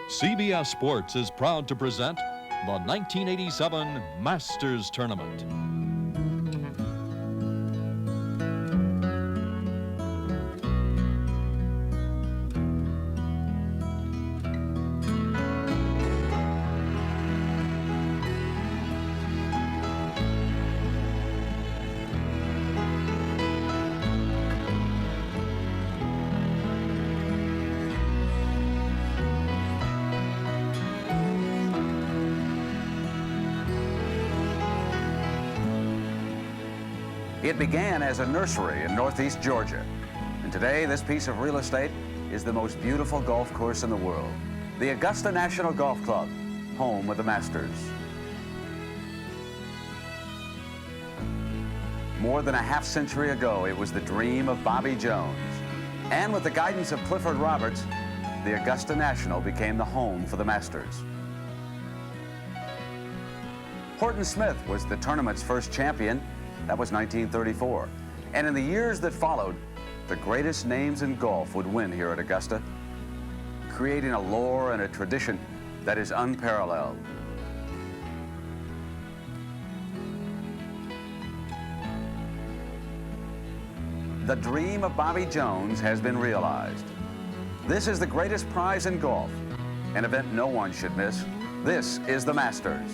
CBS Sports is proud to present the 1987 Masters Tournament. It began as a nursery in northeast Georgia, and today this piece of real estate is the most beautiful golf course in the world, the Augusta National Golf Club, home of the Masters. More than a half-century ago, it was the dream of Bobby Jones, and with the guidance of Clifford Roberts, the Augusta National became the home for the Masters. Horton Smith was the tournament's first champion. That was 1934. And in the years that followed, the greatest names in golf would win here at Augusta, creating a lore and a tradition that is unparalleled. The dream of Bobby Jones has been realized. This is the greatest prize in golf, an event no one should miss. This is the Masters.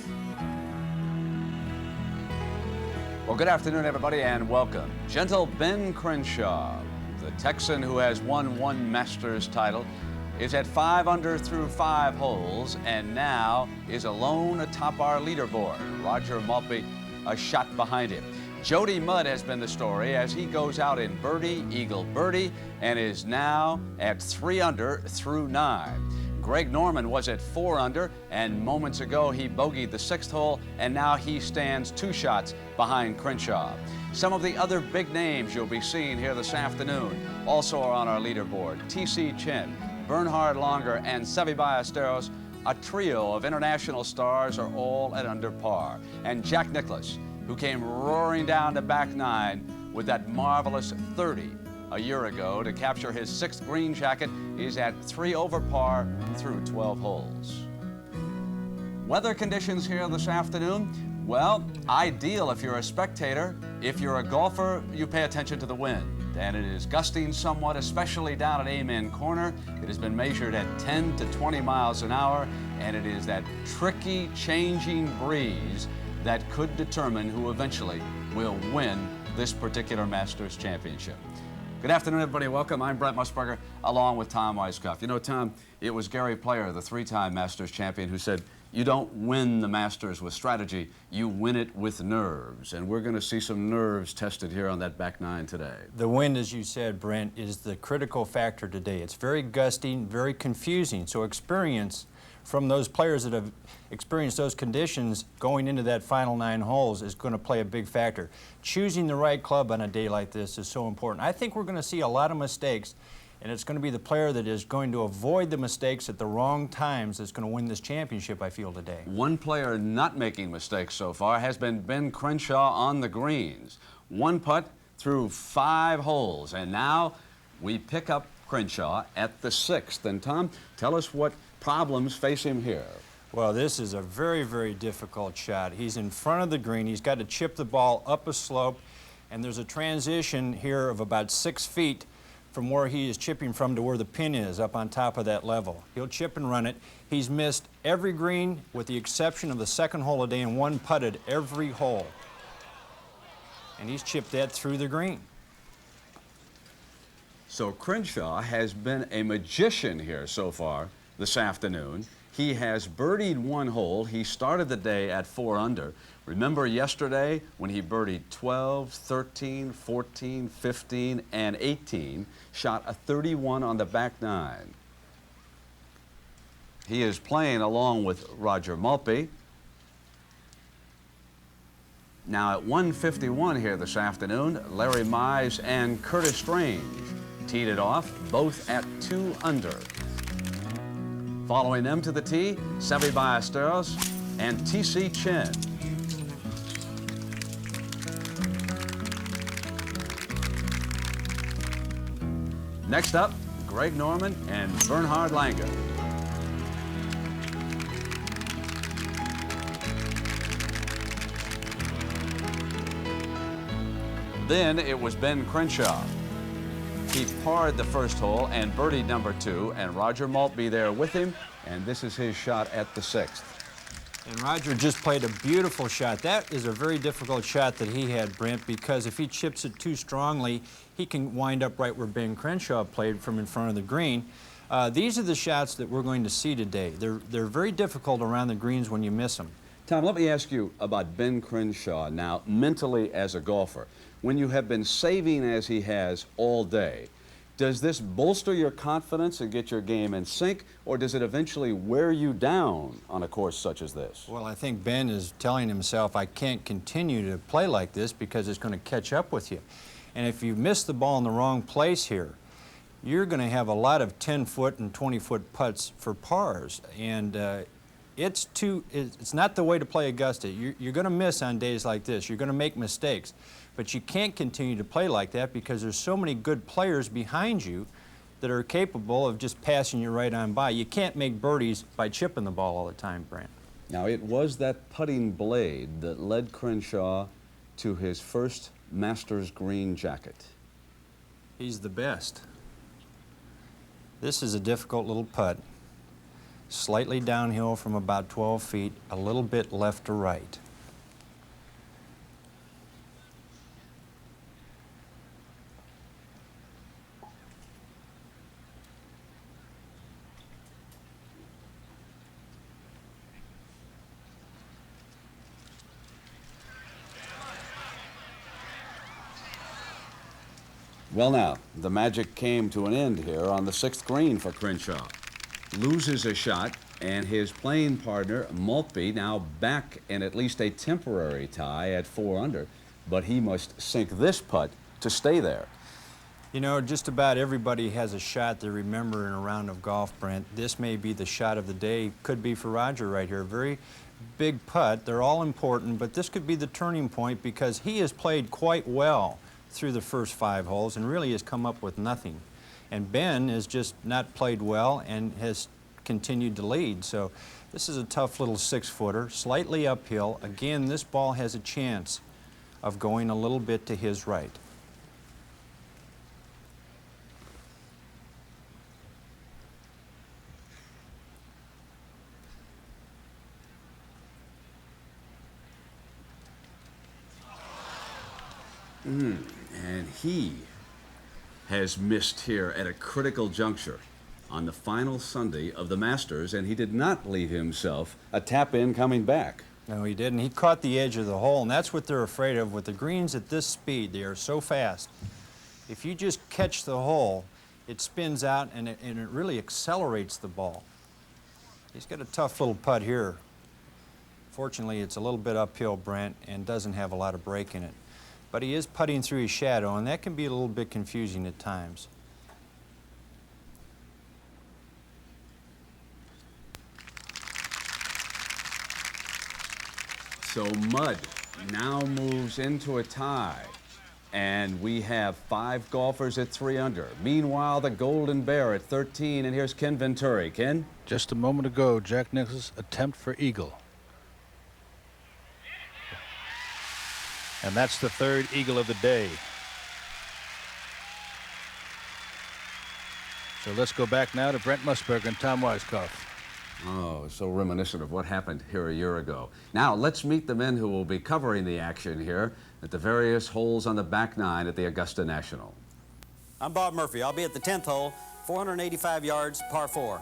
Well, good afternoon, everybody, and welcome. Gentle Ben Crenshaw, the Texan who has won one Masters title, is at 5 under through 5 holes and now is alone atop our leaderboard. Roger Maltbie a shot behind him. Jody Mudd has been the story as he goes out in birdie, eagle birdie, and is now at 3 under through 9. Greg Norman was at 4 under, and moments ago he bogeyed the 6th hole, and now he stands 2 shots behind Crenshaw. Some of the other big names you'll be seeing here this afternoon also are on our leaderboard. T.C. Chin, Bernhard Langer, and Seve Ballesteros, a trio of international stars, are all at under par. And Jack Nicklaus, who came roaring down to back 9 with that marvelous 30 a year ago to capture his 6th green jacket, is at 3 over par through 12 holes. Weather conditions here this afternoon, well, ideal if you're a spectator. If you're a golfer, you pay attention to the wind. And it is gusting somewhat, especially down at Amen Corner. It has been measured at 10 to 20 miles an hour, and it is that tricky changing breeze that could determine who eventually will win this particular Masters Championship. Good afternoon, everybody. Welcome. I'm Brent Musburger, along with Tom Weiskopf. You know, Tom, it was Gary Player, the 3-time Masters champion, who said, you don't win the Masters with strategy, you win it with nerves. And we're going to see some nerves tested here on that back 9 today. The wind, as you said, Brent, is the critical factor today. It's very gusting, very confusing. So experience from those players that have experienced those conditions going into that final 9 holes is going to play a big factor. Choosing the right club on a day like this is so important. I think we're going to see a lot of mistakes, and it's going to be the player that is going to avoid the mistakes at the wrong times that's going to win this championship, I feel, today. One player not making mistakes so far has been Ben Crenshaw on the greens. 1 putt through 5 holes, and now we pick up Crenshaw at the 6th. And Tom, tell us what problems face him here. Well, this is a very, very difficult shot. He's in front of the green. He's got to chip the ball up a slope, and there's a transition here of about 6 feet from where he is chipping from to where the pin is up on top of that level. He'll chip and run it. He's missed every green with the exception of the 2nd hole today and 1 putted every hole. And he's chipped that through the green. So Crenshaw has been a magician here so far this afternoon. He has birdied 1 hole. He started the day at 4 under. Remember yesterday when he birdied 12, 13, 14, 15, and 18, shot a 31 on the back 9. He is playing along with Roger Maltbie. Now at 1:51 here this afternoon, Larry Mize and Curtis Strange teed it off, both at 2 under. Following them to the tee, Seve Ballesteros and T.C. Chin. Next up, Greg Norman and Bernhard Langer. Then it was Ben Crenshaw. He parred the first hole and birdied number 2, and Roger Maltbie there with him, and this is his shot at the 6th. And Roger just played a beautiful shot. That is a very difficult shot that he had, Brent, because if he chips it too strongly, he can wind up right where Ben Crenshaw played from in front of the green. These are the shots that we're going to see today. They're very difficult around the greens when you miss them. Tom, let me ask you about Ben Crenshaw now, mentally as a golfer. When you have been saving as he has all day, does this bolster your confidence and get your game in sync, or does it eventually wear you down on a course such as this? Well, I think Ben is telling himself, I can't continue to play like this because it's going to catch up with you. And if you miss the ball in the wrong place here, you're going to have a lot of 10-foot and 20-foot putts for pars. And it's not the way to play Augusta. You're going to miss on days like this. You're going to make mistakes. But you can't continue to play like that because there's so many good players behind you that are capable of just passing you right on by. You can't make birdies by chipping the ball all the time, Brant. Now, it was that putting blade that led Crenshaw to his first Masters green jacket. He's the best. This is a difficult little putt. Slightly downhill from about 12 feet, a little bit left to right. Well, now, the magic came to an end here on the 6th green for Crenshaw. Loses a shot, and his playing partner, Maltbie, now back in at least a temporary tie at 4 under, but he must sink this putt to stay there. You know, just about everybody has a shot they remember in a round of golf, Brent. This may be the shot of the day. Could be for Roger right here. Very big putt. They're all important, but this could be the turning point because he has played quite well through the first 5 holes and really has come up with nothing. And Ben has just not played well and has continued to lead. So this is a tough little 6-footer, slightly uphill. Again, this ball has a chance of going a little bit to his right. And he has missed here at a critical juncture on the final Sunday of the Masters, and he did not leave himself a tap-in coming back. No, he didn't. He caught the edge of the hole, and that's what they're afraid of with the greens at this speed. They are so fast. If you just catch the hole, it spins out and it really accelerates the ball. He's got a tough little putt here. Fortunately, it's a little bit uphill, Brent, and doesn't have a lot of break in it. But he is putting through his shadow, and that can be a little bit confusing at times. So Mudd now moves into a tie, and we have 5 golfers at 3 under. Meanwhile, the Golden Bear at 13, and here's Ken Venturi. Ken? Just a moment ago, Jack Nicklaus' attempt for eagle. And that's the 3rd eagle of the day. So let's go back now to Brent Musburger and Tom Weiskopf. Oh, so reminiscent of what happened here a year ago. Now, let's meet the men who will be covering the action here at the various holes on the back 9 at the Augusta National. I'm Bob Murphy. I'll be at the 10th hole, 485 yards, par 4.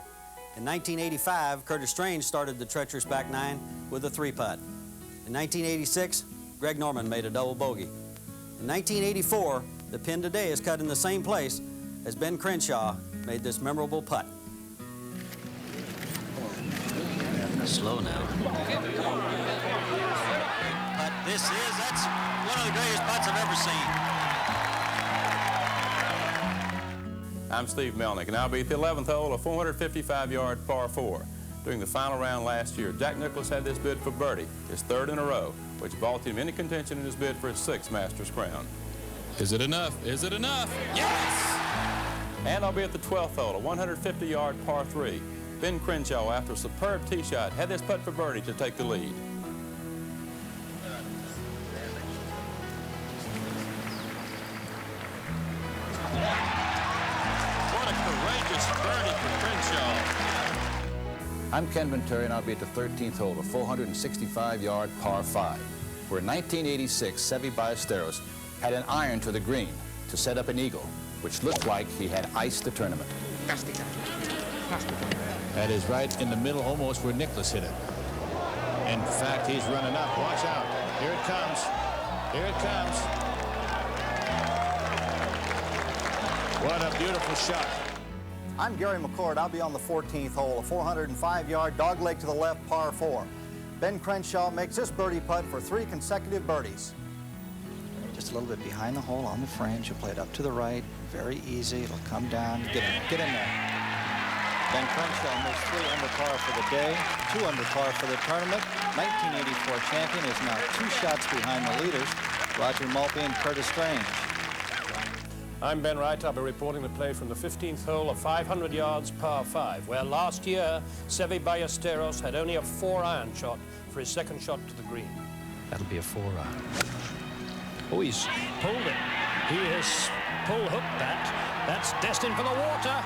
In 1985, Curtis Strange started the treacherous back 9 with a 3-putt. In 1986, Greg Norman made a double bogey. In 1984, the pin today is cut in the same place as Ben Crenshaw made this memorable putt. Slow now. But that's one of the greatest putts I've ever seen. I'm Steve Melnick, and I'll be at the 11th hole, a 455-yard par 4. During the final round last year, Jack Nicklaus had this bid for birdie, his 3rd in a row, which vaulted him into contention in his bid for his 6th Masters crown. Is it enough? Is it enough? Yes! And I'll be at the 12th hole, a 150-yard par 3. Ben Crenshaw, after a superb tee shot, had this putt for birdie to take the lead. I'm Ken Venturi, and I'll be at the 13th hole, the 465-yard par 5, where in 1986, Seve Ballesteros had an iron to the green to set up an eagle, which looked like he had iced the tournament. That is right in the middle, almost where Nicklaus hit it. In fact, he's running up. Watch out. Here it comes. Here it comes. What a beautiful shot. I'm Gary McCord. I'll be on the 14th hole, a 405-yard dogleg to the left, par 4. Ben Crenshaw makes this birdie putt for 3 consecutive birdies. Just a little bit behind the hole on the fringe. You play it up to the right. Very easy. It'll come down. Get in there. Ben Crenshaw makes 3 under par for the day, 2 under par for the tournament. 1984 champion is now 2 shots behind the leaders, Roger Maltbie and Curtis Strange. I'm Ben Wright. I'll be reporting the play from the 15th hole of 500 yards par 5, where last year Seve Ballesteros had only a 4-iron shot for his second shot to the green. That'll be a 4-iron. Oh, he's pulled it. He has pull-hooked that. That's destined for the water.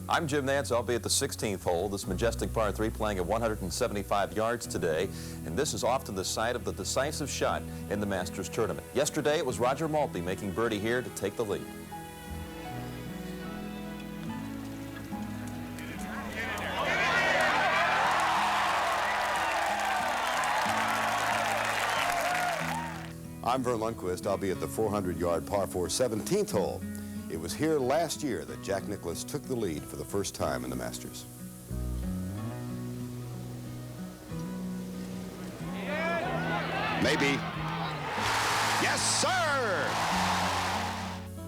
I'm Jim Nance. I'll be at the 16th hole, this majestic par 3, playing at 175 yards today. And this is often the site of the decisive shot in the Masters tournament. Yesterday, it was Roger Maltbie making birdie here to take the lead. I'm Vern Lundquist. I'll be at the 400-yard par 4 17th hole. It was here last year that Jack Nicklaus took the lead for the first time in the Masters. Maybe. Yes, sir!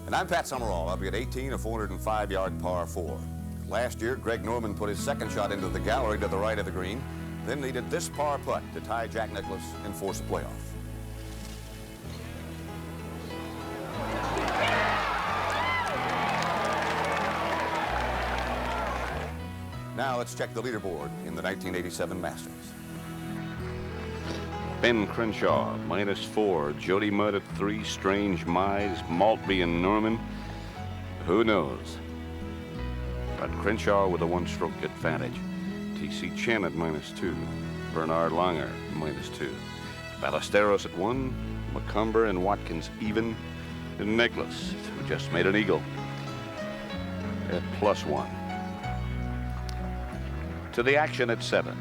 And I'm Pat Summerall. I'll be at 18, a 405-yard par 4. Last year, Greg Norman put his second shot into the gallery to the right of the green, then needed this par putt to tie Jack Nicklaus and force a playoff. Now let's check the leaderboard in the 1987 Masters. Ben Crenshaw, -4. Jody Mudd at 3. Strange, Mize, Maltbie, and Norman. Who knows? But Crenshaw with a 1-stroke advantage. T.C. Chen at -2. Bernard Langer, -2. Ballesteros at 1. McCumber and Watkins even. And Nicklaus, who just made an eagle, at +1. To the action at 7.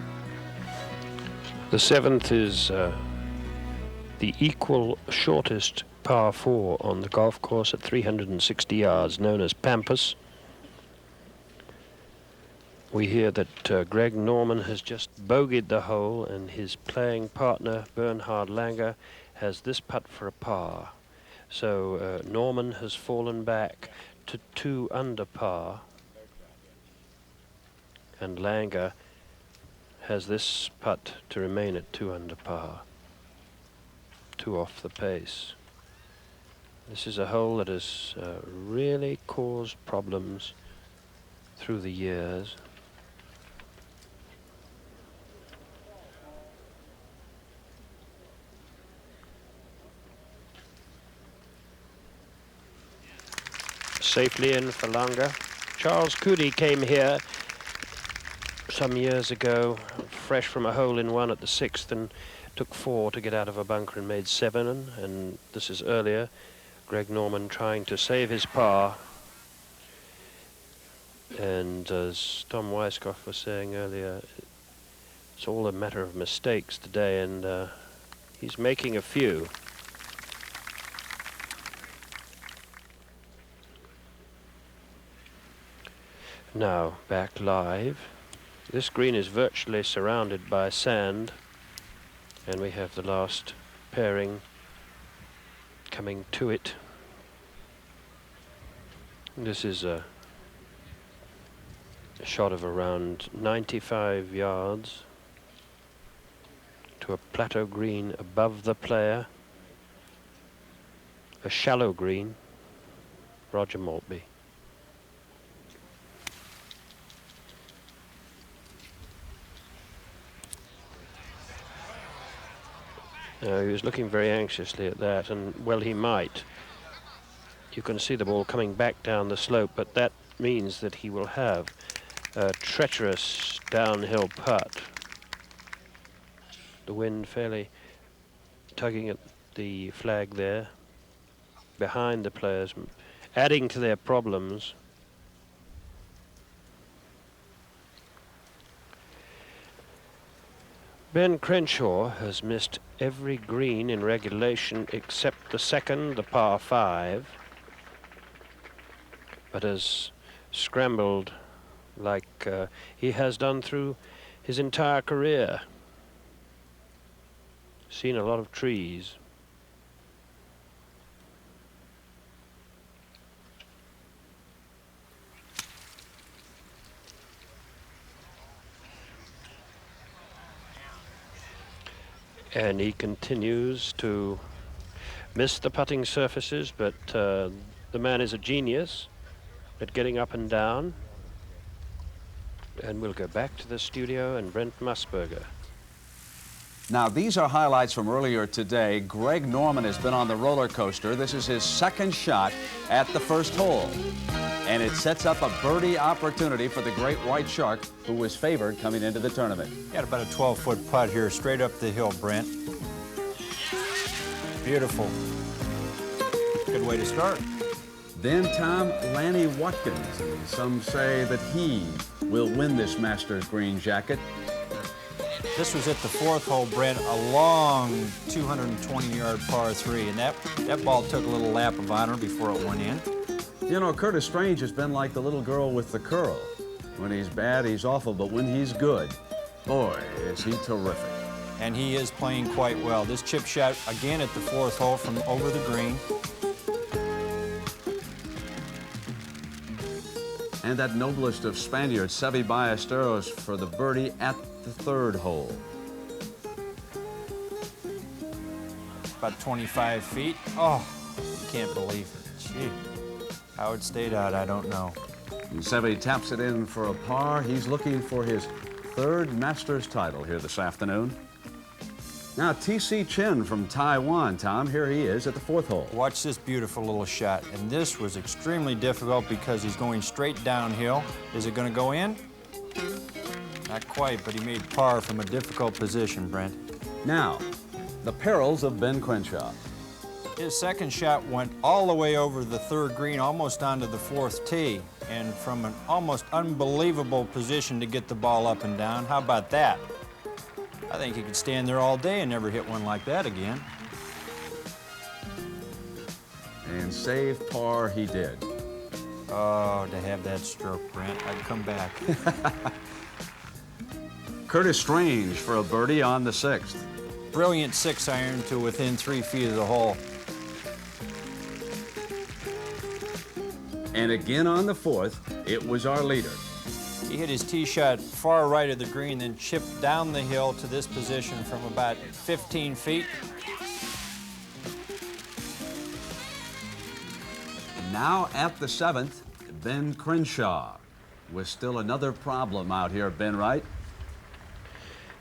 The 7th is the equal shortest par 4 on the golf course at 360 yards, known as Pampas. We hear that Greg Norman has just bogeyed the hole, and his playing partner Bernhard Langer has this putt for a par. So Norman has fallen back to 2 under par, and Langer has this putt to remain at 2 under par, 2 off the pace. This is a hole that has really caused problems through the years. Safely in for Langer. Charles Coody came here some years ago, fresh from a hole-in-one at the 6th, and took 4 to get out of a bunker and made 7. And this is earlier. Greg Norman trying to save his par. And as Tom Weiskopf was saying earlier, it's all a matter of mistakes today, and he's making a few. Now back live. This green is virtually surrounded by sand, and we have the last pairing coming to it. This is a shot of around 95 yards to a plateau green above the player, a shallow green, Roger Maltbie. He was looking very anxiously at that, and well, he might. You can see the ball coming back down the slope, but that means that he will have a treacherous downhill putt. The wind fairly tugging at the flag there behind the players, adding to their problems. Ben Crenshaw has missed every green in regulation except the second, the par 5, but has scrambled like he has done through his entire career. Seen a lot of trees. And he continues to miss the putting surfaces, but the man is a genius at getting up and down. And we'll go back to the studio and Brent Musburger. Now, these are highlights from earlier today. Greg Norman has been on the roller coaster. This is his second shot at the first hole. And it sets up a birdie opportunity for the great white shark, who was favored coming into the tournament. He had about a 12-foot putt here, straight up the hill, Brent. Beautiful. Good way to start. Then Tom, Lanny Watkins. And some say that he will win this Masters green jacket. This was at the 4th hole, Brent, a long 220-yard par 3, and that ball took a little lap of honor before it went in. You know, Curtis Strange has been like the little girl with the curl. When he's bad, he's awful, but when he's good, boy, is he terrific. And he is playing quite well. This chip shot, again at the 4th hole from over the green. And that noblest of Spaniards, Seve Ballesteros, for the birdie at the 3rd hole. About 25 feet. Oh, you can't believe it. Gee. How it stayed out, I don't know. And Seve taps it in for a par. He's looking for his 3rd Masters title here this afternoon. Now, T.C. Chen from Taiwan, Tom, here he is at the 4th hole. Watch this beautiful little shot. And this was extremely difficult because he's going straight downhill. Is it going to go in? Not quite, but he made par from a difficult position, Brent. Now, the perils of Ben Crenshaw. His second shot went all the way over the 3rd green, almost onto the 4th tee, and from an almost unbelievable position to get the ball up and down. How about that? I think he could stand there all day and never hit one like that again. And save par he did. Oh, to have that stroke, Brent, I'd come back. Curtis Strange for a birdie on the 6th. Brilliant 6-iron to within 3 feet of the hole. And again on the 4th, it was our leader. He hit his tee shot far right of the green, then chipped down the hill to this position from about 15 feet. And now at the 7th, Ben Crenshaw, with still another problem out here, Ben, right?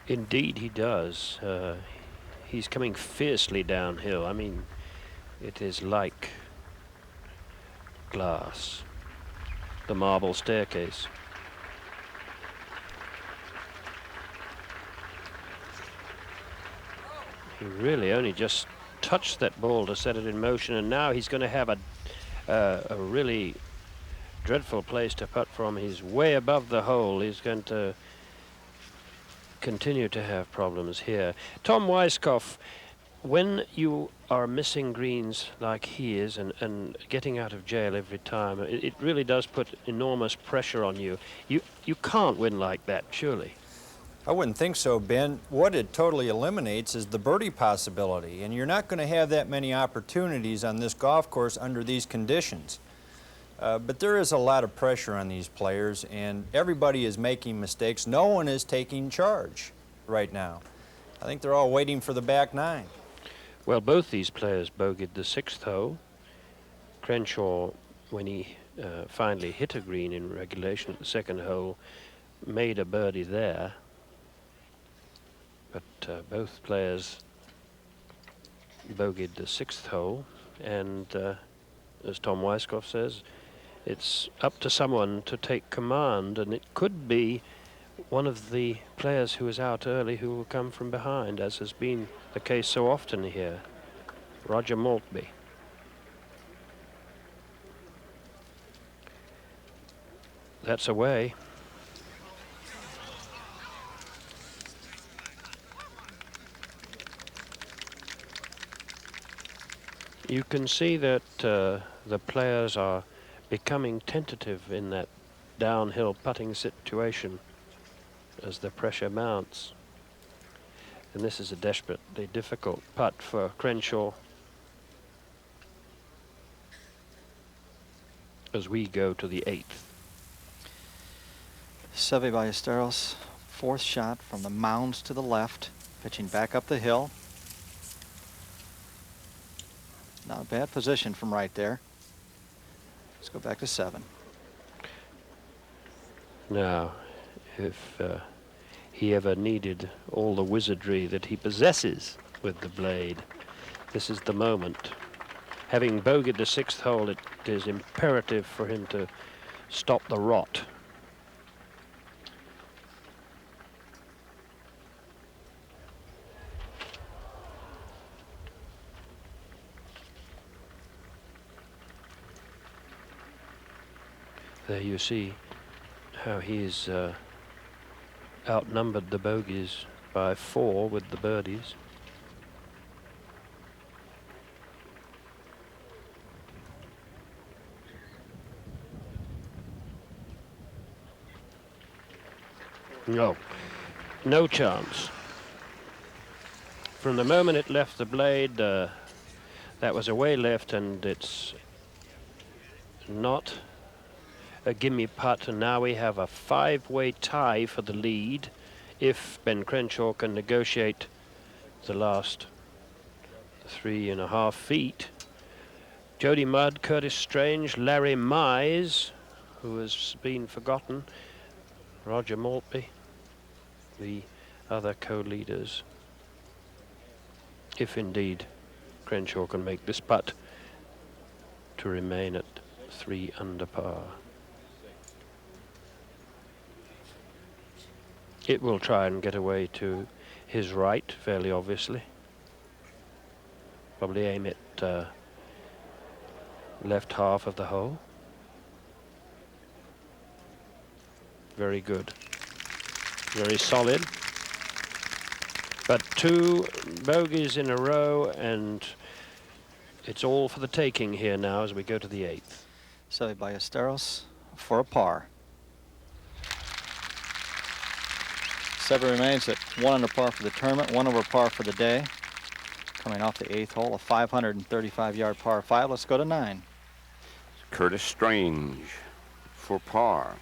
Indeed, he does. He's coming fiercely downhill. I mean, it is like glass, the marble staircase. He really only just touched that ball to set it in motion, and now he's going to have a really dreadful place to putt from. He's way above the hole. He's going to continue to have problems here. Tom Weiskopf, when you are missing greens like he is and getting out of jail every time, it really does put enormous pressure on you. You can't win like that, surely. I wouldn't think so, Ben. What it totally eliminates is the birdie possibility, and you're not going to have that many opportunities on this golf course under these conditions. But there is a lot of pressure on these players, and everybody is making mistakes. No one is taking charge right now. I think they're all waiting for the back nine. Well, both these players bogeyed the 6th hole. Crenshaw, when he finally hit a green in regulation at the 2nd hole, made a birdie there. But both players bogeyed the 6th hole, and as Tom Weiskopf says, It's up to someone to take command, and it could be one of the players who is out early who will come from behind, as has been the case so often here. Roger Maltbie. That's away. You can see that the players are becoming tentative in that downhill putting situation as the pressure mounts. And this is a desperately difficult putt for Crenshaw as we go to the 8th. Seve Ballesteros, 4th shot from the mounds to the left, pitching back up the hill. Not a bad position from right there. Let's go back to 7. Now, if he ever needed all the wizardry that he possesses with the blade, this is the moment. Having bogeyed the 6th hole, it is imperative for him to stop the rot. There you see how he's outnumbered the bogeys by 4 with the birdies. No chance. From the moment it left the blade, that was away left, and it's not a gimme putt, and now we have a 5-way tie for the lead if Ben Crenshaw can negotiate the last 3.5 feet. Jody Mudd, Curtis Strange, Larry Mize, who has been forgotten, Roger Maltbie, the other co-leaders, if indeed Crenshaw can make this putt to remain at 3 under par. It will try and get away to his right, fairly obviously. Probably aim it left half of the hole. Very good. Very solid. But 2 bogeys in a row, and it's all for the taking here now as we go to the 8th. Seve Ballesteros for a par. Seve remains at 1 under par for the tournament, 1 over par for the day. Coming off the 8th hole, a 535-yard par 5. Let's go to 9. Curtis Strange for par.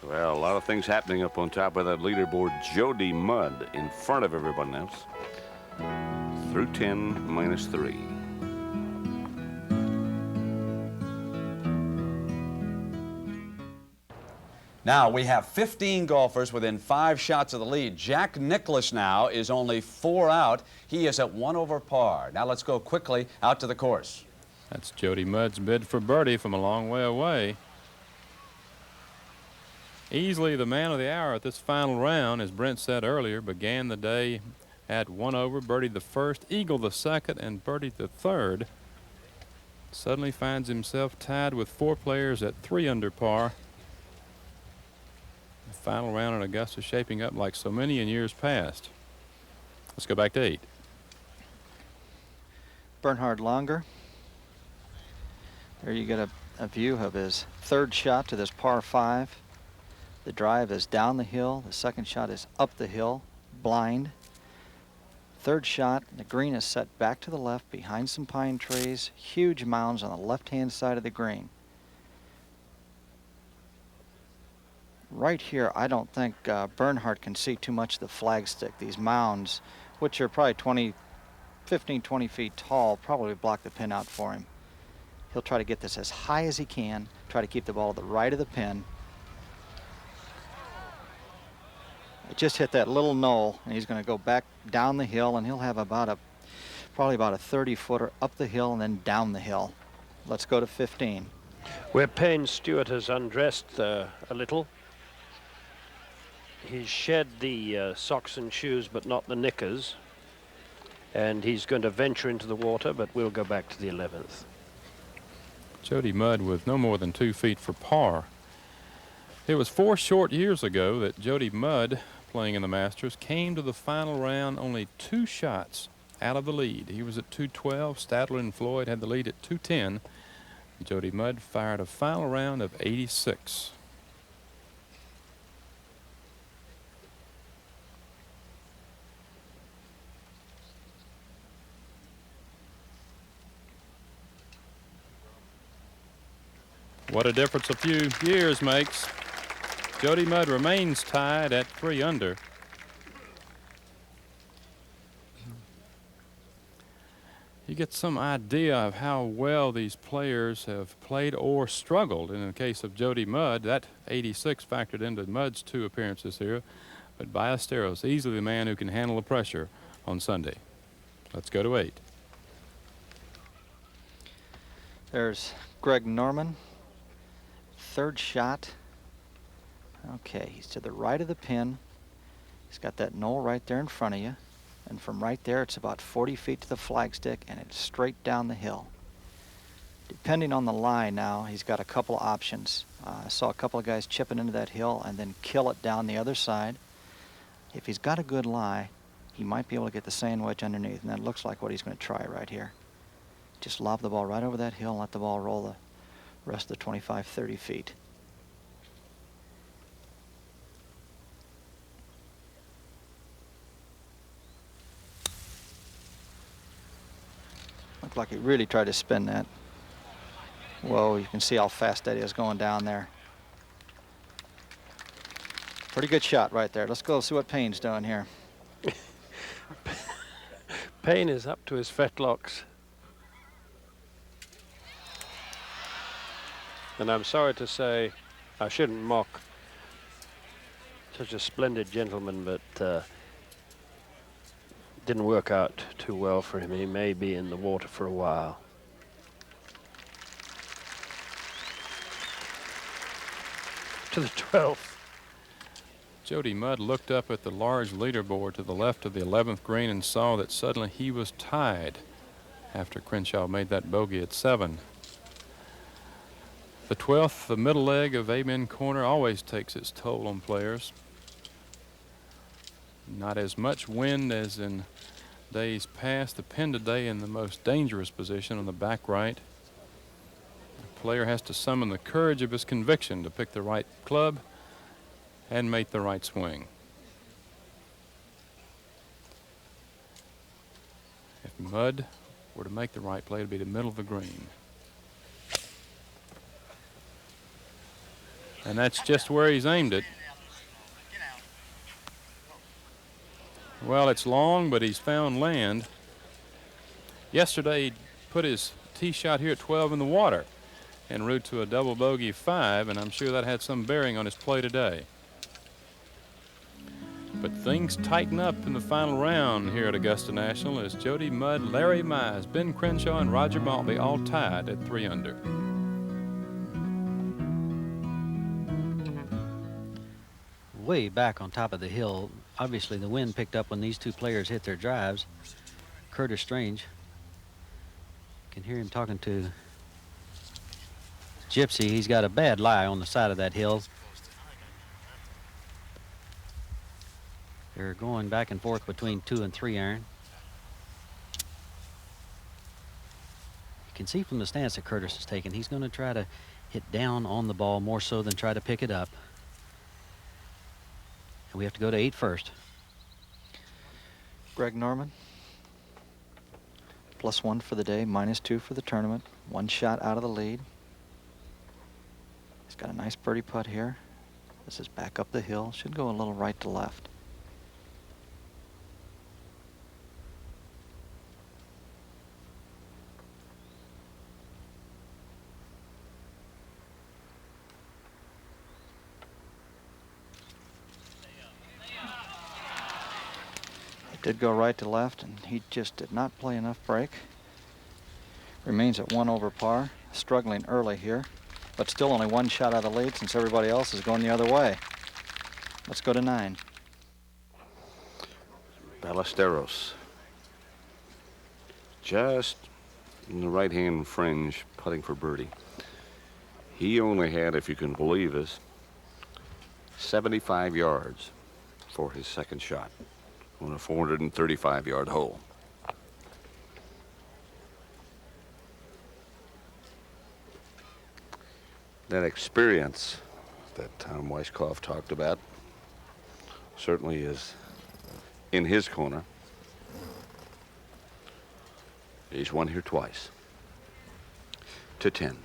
Well, a lot of things happening up on top of that leaderboard. Jody Mudd in front of everyone else through 10 minus 3. Now we have 15 golfers within 5 shots of the lead. Jack Nicklaus now is only 4 out. He is at 1 over par. Now let's go quickly out to the course. That's Jody Mudd's bid for birdie from a long way away. Easily the man of the hour at this final round, as Brent said earlier, began the day at 1 over, birdied the first, eagled the second, and birdied the third. Suddenly finds himself tied with 4 players at 3 under par. The final round in Augusta shaping up like so many in years past. Let's go back to 8. Bernhard Langer. There you get a view of his 3rd shot to this par 5. The drive is down the hill. The 2nd shot is up the hill, blind. 3rd shot, the green is set back to the left behind some pine trees. Huge mounds on the left-hand side of the green. Right here, I don't think Bernhard can see too much of the flagstick. These mounds, which are probably 15, 20 feet tall, probably block the pin out for him. He'll try to get this as high as he can, try to keep the ball to the right of the pin. It just hit that little knoll, and he's going to go back down the hill, and he'll have about a Probably about a 30-footer up the hill and then down the hill. Let's go to 15. Where Payne Stewart has undressed a little. He's shed the socks and shoes, but not the knickers. And he's going to venture into the water, but we'll go back to the 11th. Jody Mudd with no more than 2 feet for par. It was 4 short years ago that Jody Mudd, playing in the Masters, came to the final round only 2 shots out of the lead. He was at 212. Stadler and Floyd had the lead at 210. Jody Mudd fired a final round of 86. What a difference a few years makes. Jody Mudd remains tied at 3 under. You get some idea of how well these players have played or struggled. In the case of Jody Mudd, that 86 factored into Mudd's 2 appearances here. But Ballesteros, easily the man who can handle the pressure on Sunday. Let's go to 8. There's Greg Norman. 3rd shot. Okay, he's to the right of the pin. He's got that knoll right there in front of you. And from right there, it's about 40 feet to the flagstick, and it's straight down the hill. Depending on the lie now, he's got a couple of options. I saw a couple of guys chipping into that hill and then kill it down the other side. If he's got a good lie, he might be able to get the sand wedge underneath, and that looks like what he's going to try right here. Just lob the ball right over that hill and let the ball roll the rest of the 25, 30 feet. Looked like he really tried to spin that. Whoa, you can see how fast that is going down there. Pretty good shot right there. Let's go see what Payne's doing here. Payne is up to his fetlocks. And I'm sorry to say, I shouldn't mock such a splendid gentleman, but didn't work out too well for him. He may be in the water for a while. To the 12th. Jody Mudd looked up at the large leaderboard to the left of the 11th green and saw that suddenly he was tied after Crenshaw made that bogey at 7. The 12th, the middle leg of Amen Corner, always takes its toll on players. Not as much wind as in days past. The pin today in the most dangerous position on the back right. The player has to summon the courage of his conviction to pick the right club and make the right swing. If Mudd were to make the right play, it would be the middle of the green. And that's just where he's aimed it. Well, it's long, but he's found land. Yesterday, he put his tee shot here at 12 in the water en route to a double bogey 5, and I'm sure that had some bearing on his play today. But things tighten up in the final round here at Augusta National as Jody Mudd, Larry Mize, Ben Crenshaw, and Roger Maltbie all tied at 3 under. Way back on top of the hill, obviously the wind picked up when these 2 players hit their drives. Curtis Strange, you can hear him talking to Gypsy. He's got a bad lie on the side of that hill. They're going back and forth between 2 and 3 iron. You can see from the stance that Curtis is taking, he's going to try to hit down on the ball more so than try to pick it up. And we have to go to 8 first. Greg Norman, +1 for the day, -2 for the tournament. 1 shot out of the lead. He's got a nice birdie putt here. This is back up the hill. Should go a little right to left. Did go right to left, and he just did not play enough break. Remains at 1 over par, struggling early here, but still only 1 shot out of the lead since everybody else is going the other way. Let's go to 9. Ballesteros. Just in the right-hand fringe, putting for birdie. He only had, if you can believe this, 75 yards for his second shot on a 435-yard hole. That experience that Tom Weiskopf talked about certainly is in his corner. He's won here twice. To 10.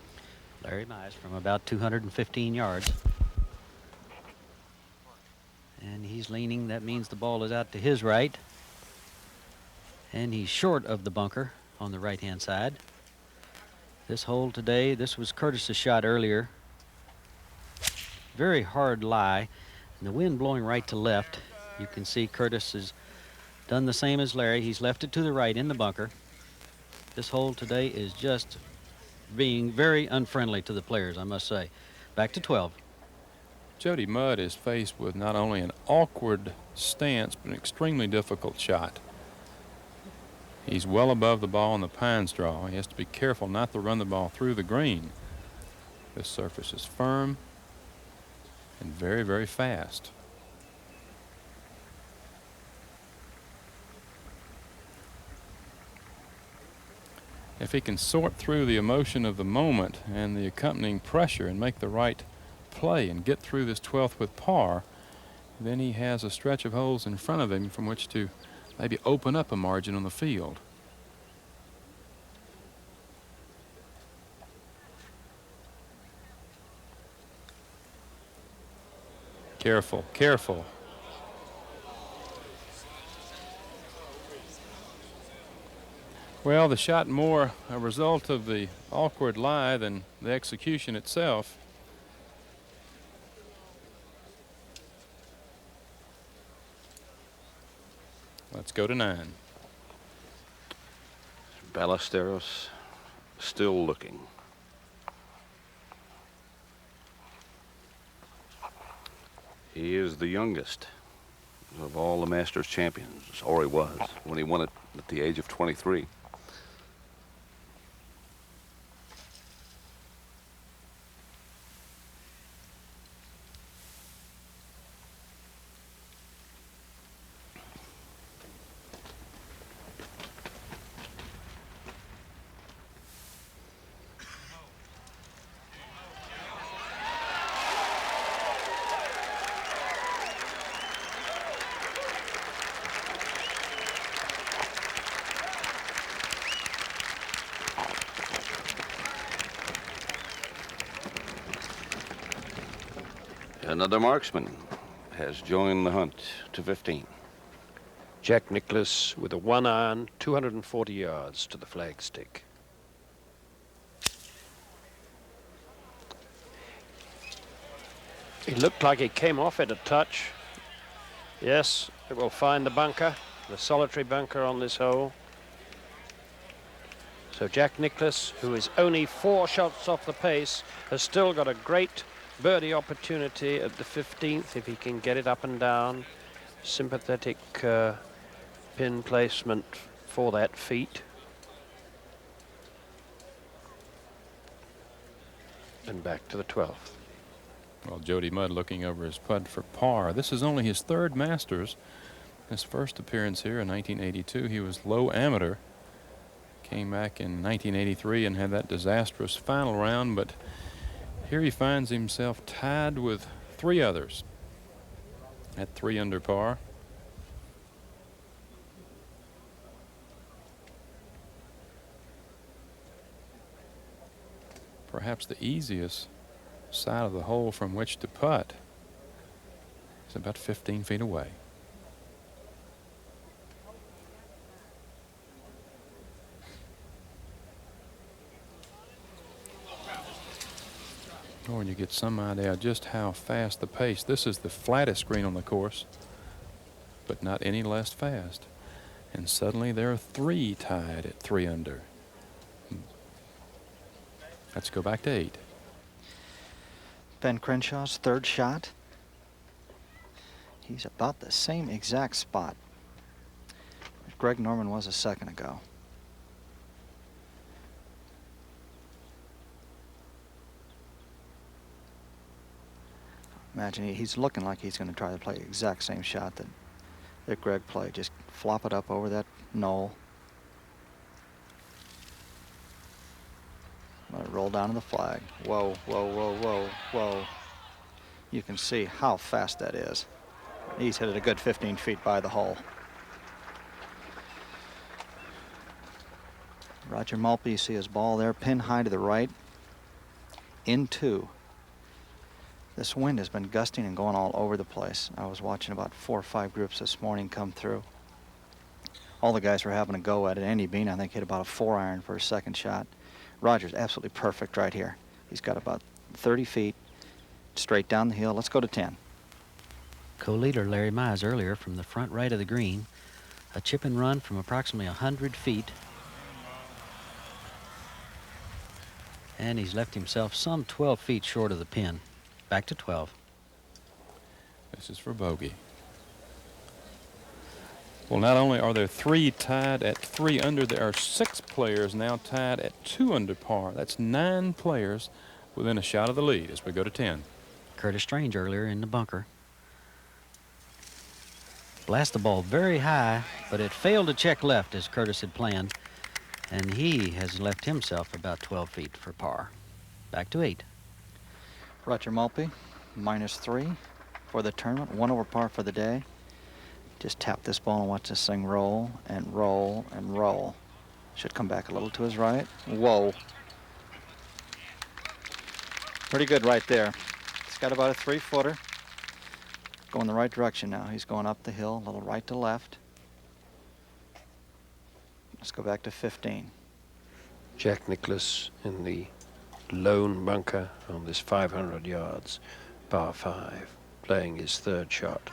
Larry Mize from about 215 yards. And he's leaning. That means the ball is out to his right. And he's short of the bunker on the right-hand side. This hole today, this was Curtis's shot earlier. Very hard lie. And the wind blowing right to left. You can see Curtis has done the same as Larry. He's left it to the right in the bunker. This hole today is just being very unfriendly to the players, I must say. Back to 12. Jody Mudd is faced with not only an awkward stance, but an extremely difficult shot. He's well above the ball in the pine straw. He has to be careful not to run the ball through the green. This surface is firm and very, very fast. If he can sort through the emotion of the moment and the accompanying pressure and make the right play and get through this 12th with par, then he has a stretch of holes in front of him from which to maybe open up a margin on the field. Careful, careful. Well, the shot more a result of the awkward lie than the execution itself. Let's go to 9. Ballesteros still looking. He is the youngest of all the Masters champions, or he was, when he won it at the age of 23. Another marksman has joined the hunt to 15. Jack Nicklaus with a 1-iron, 240 yards to the flagstick. He looked like he came off it a touch. Yes, it will find the bunker, the solitary bunker on this hole. So Jack Nicklaus, who is only 4 shots off the pace, has still got a great birdie opportunity at the 15th if he can get it up and down. Sympathetic pin placement for that feat. And back to the 12th. Well, Jody Mudd looking over his putt for par. This is only his 3rd Masters. His first appearance here in 1982, he was low amateur. Came back in 1983 and had that disastrous final round, but here he finds himself tied with 3 others at 3 under par. Perhaps the easiest side of the hole from which to putt is about 15 feet away. Oh, and you get some idea just how fast the pace. This is the flattest green on the course, but not any less fast. And suddenly there are 3 tied at 3 under. Let's go back to 8. Ben Crenshaw's third shot. He's about the same exact spot as Greg Norman was a second ago. Imagine he's looking like he's going to try to play the exact same shot that Greg played. Just flop it up over that knoll. Let it roll down to the flag. Whoa, whoa, whoa, whoa, whoa. You can see how fast that is. He's hit it a good 15 feet by the hole. Roger Maltbie, you see his ball there, pin high to the right. In 2. This wind has been gusting and going all over the place. I was watching about 4 or 5 groups this morning come through. All the guys were having a go at it. Andy Bean, I think, hit about a 4-iron for his second shot. Roger's absolutely perfect right here. He's got about 30 feet straight down the hill. Let's go to 10. Co-leader Larry Mize earlier from the front right of the green. A chip and run from approximately 100 feet. And he's left himself some 12 feet short of the pin. Back to 12. This is for bogey. Well, not only are there 3 tied at 3 under, there are 6 players now tied at 2 under par. That's 9 players within a shot of the lead as we go to 10. Curtis Strange earlier in the bunker. Blast the ball very high, but it failed to check left as Curtis had planned, and he has left himself about 12 feet for par. Back to 8. Roger Maltbie, -3 for the tournament, 1 over par for the day. Just tap this ball and watch this thing roll and roll and roll. Should come back a little to his right. Whoa. Pretty good right there. It's got about a 3-footer. Going the right direction now. He's going up the hill, a little right to left. Let's go back to 15. Jack Nicklaus in the lone bunker on this 500 yards, par 5, playing his third shot.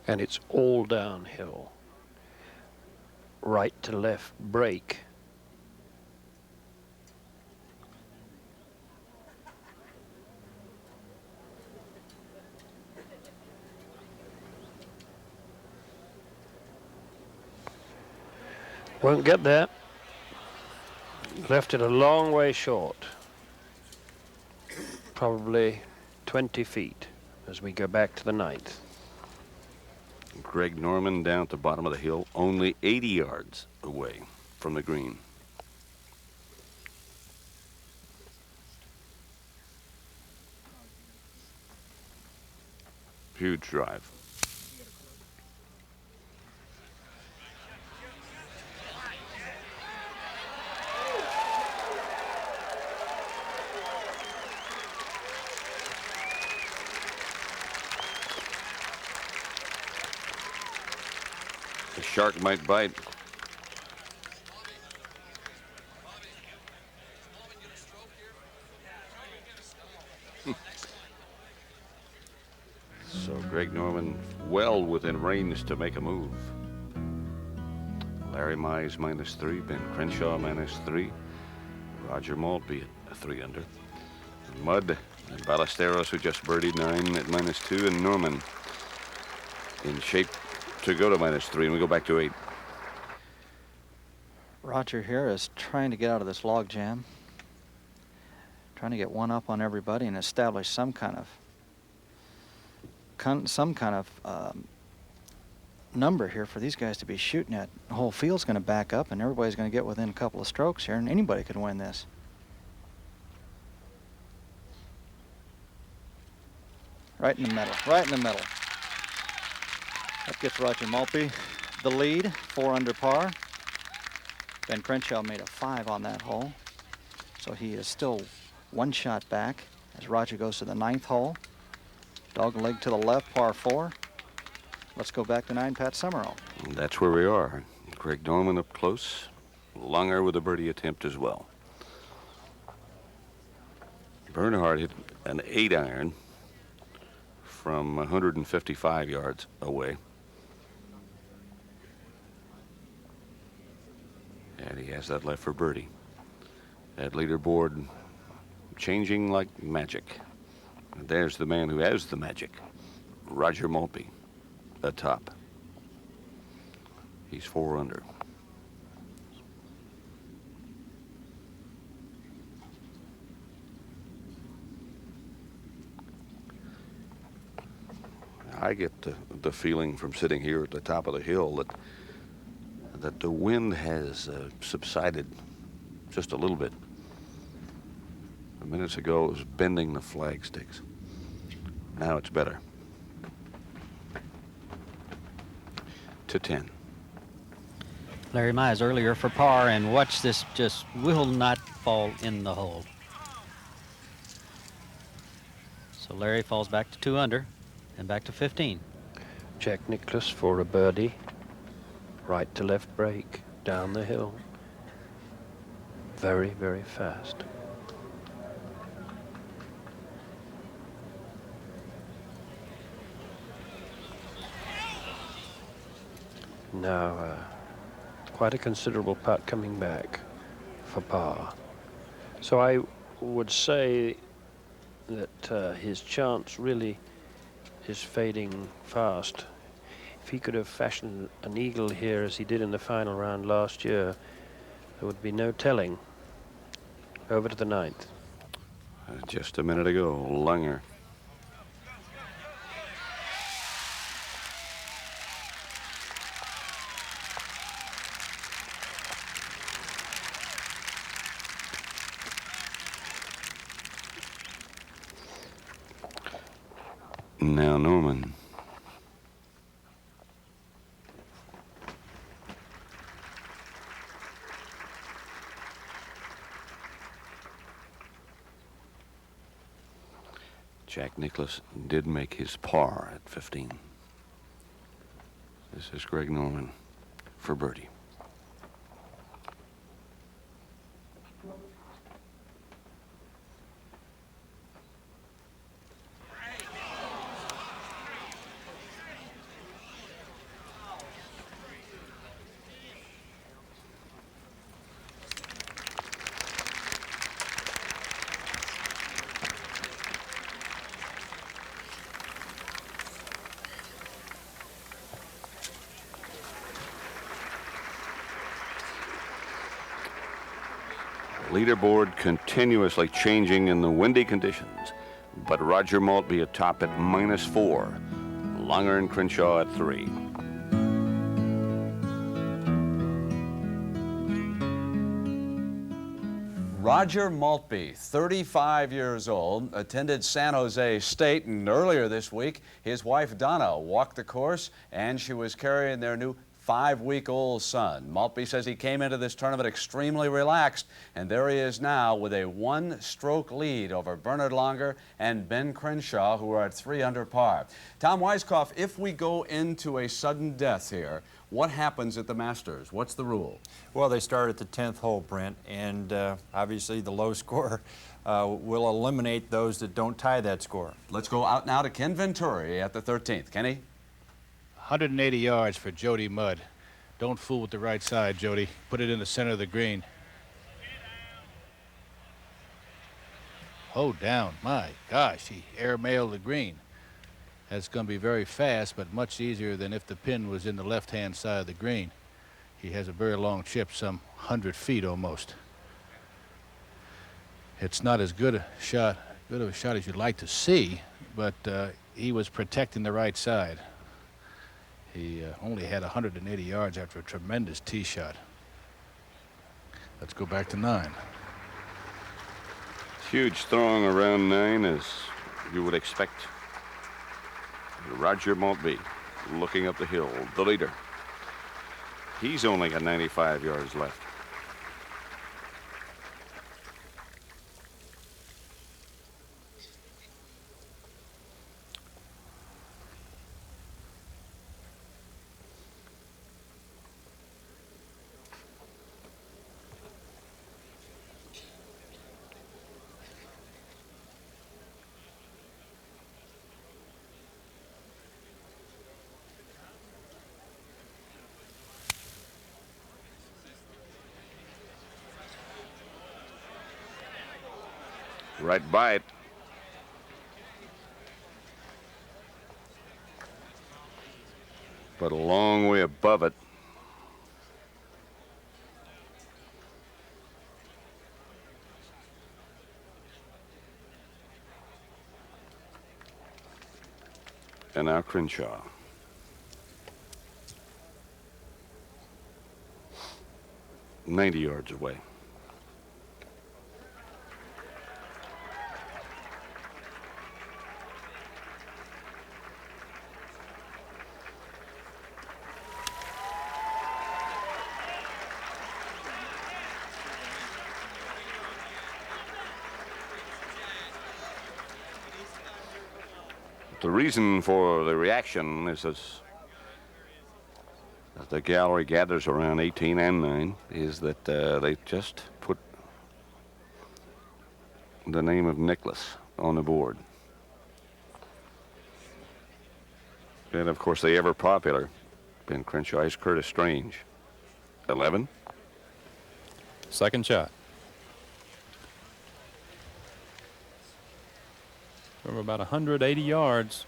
And it's all downhill. Right to left break. Won't get there. Left it a long way short. Probably 20 feet as we go back to the 9th. Greg Norman down at the bottom of the hill, only 80 yards away from the green. Huge drive. The shark might bite. So Greg Norman well within range to make a move. Larry Mize -3, Ben Crenshaw -3, Roger Maltbie at 3 under. Mudd and Ballesteros, who just birdied 9 at -2, and Norman in shape to go to -3, and we go back to 8. Roger here is trying to get out of this log jam, trying to get one up on everybody and establish some kind of number here for these guys to be shooting at. The whole field's going to back up, and everybody's going to get within a couple of strokes here, and anybody could win this. Right in the middle, right in the middle. That gets Roger Maltbie the lead, 4 under par. Ben Crenshaw made a 5 on that hole, so he is still 1 shot back as Roger goes to the 9th hole. Dog leg to the left, par 4. Let's go back to 9, Pat Summerall. And that's where we are. Greg Norman up close. Lunger with a birdie attempt as well. Bernhard hit an 8-iron from 155 yards away. And he has that left for birdie. That leaderboard changing like magic. And there's the man who has the magic, Roger Maltbie, atop. He's 4 under. I get the feeling from sitting here at the top of the hill that the wind has subsided just a little bit. Minutes ago, it was bending the flag sticks. Now it's better. To 10. Larry Mize earlier for par, and watch this, just will not fall in the hole. So Larry falls back to 2 under and back to 15. Jack Nicklaus for a birdie. Right to left break down the hill. Very, very fast. Now, quite a considerable putt coming back for par. So I would say that his chance really is fading fast. If he could have fashioned an eagle here as he did in the final round last year, there would be no telling. Over to the 9th. Just a minute ago, Langer. Now Norman. Jack Nicklaus did make his par at 15. This is Greg Norman for birdie. Leaderboard continuously changing in the windy conditions, but Roger Maltbie atop at -4. Langer and Crenshaw at 3. Roger Maltbie, 35 years old, attended San Jose State, and earlier this week, his wife Donna walked the course, and she was carrying their new 5-week-old son. Maltbie says he came into this tournament extremely relaxed, and there he is now with a 1-stroke lead over Bernard Langer and Ben Crenshaw, who are at 3 under par. Tom Weiskopf, if we go into a sudden death here, what happens at the Masters? What's the rule? Well, they start at the 10th hole, Brent, and obviously the low score will eliminate those that don't tie that score. Let's go out now to Ken Venturi at the 13th. Kenny? 180 yards for Jody Mudd. Don't fool with the right side, Jody. Put it in the center of the green. Oh, down. My gosh, he airmailed the green. That's going to be very fast, but much easier than if the pin was in the left-hand side of the green. He has a very long chip, some 100 feet almost. It's not as good of a shot as you'd like to see, but he was protecting the right side. He only had 180 yards after a tremendous tee shot. Let's go back to 9. Huge throng around 9, as you would expect. Roger Maltbie looking up the hill, the leader. He's only got 95 yards left. Right by it. But a long way above it. And now Crenshaw. "90 yards away." The reason for the reaction is as the gallery gathers around 18 and 9 is that they just put the name of Nicklaus on the board. And of course the ever popular Ben Crenshaw is Curtis Strange. 11. Second shot. From about 180 yards.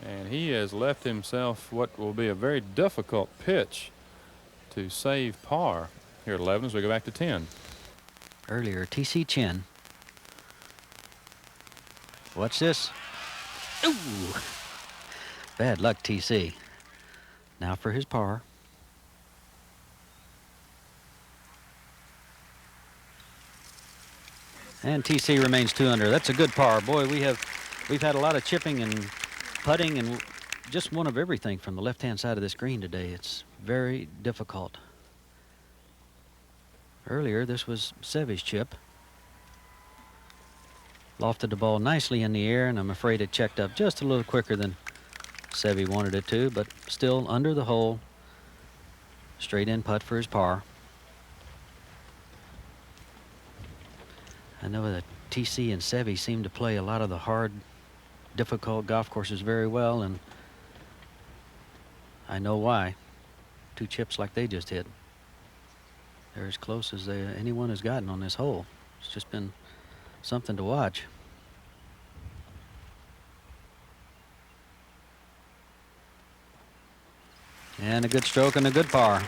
And he has left himself what will be a very difficult pitch to save par here at 11 as we go back to 10. Earlier, T.C. Chin. Watch this. Ooh! Bad luck, T.C. Now for his par. And TC remains 2 under. That's a good par. Boy, we've had a lot of chipping and putting and just one of everything from the left-hand side of this green today. It's very difficult. Earlier, this was Seve's chip. Lofted the ball nicely in the air, and I'm afraid it checked up just a little quicker than Seve wanted it to, but still under the hole. Straight in putt for his par. I know that TC and Seve seem to play a lot of the hard, difficult golf courses very well, and I know why. 2 chips like they just hit. They're as close as anyone has gotten on this hole. It's just been something to watch. And a good stroke and a good par.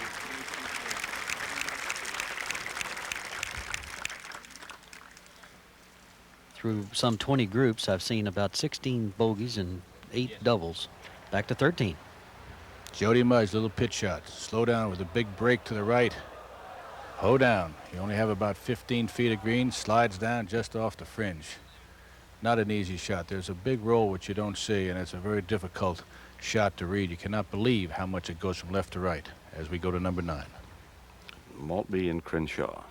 Through some 20 groups, I've seen about 16 bogeys and 8 doubles. Back to 13. Jody Mize, little pitch shot. Slow down with a big break to the right. Hoe down. You only have about 15 feet of green. Slides down just off the fringe. Not an easy shot. There's a big roll which you don't see, and it's a very difficult shot to read. You cannot believe how much it goes from left to right as we go to number 9. Maltbie and Crenshaw.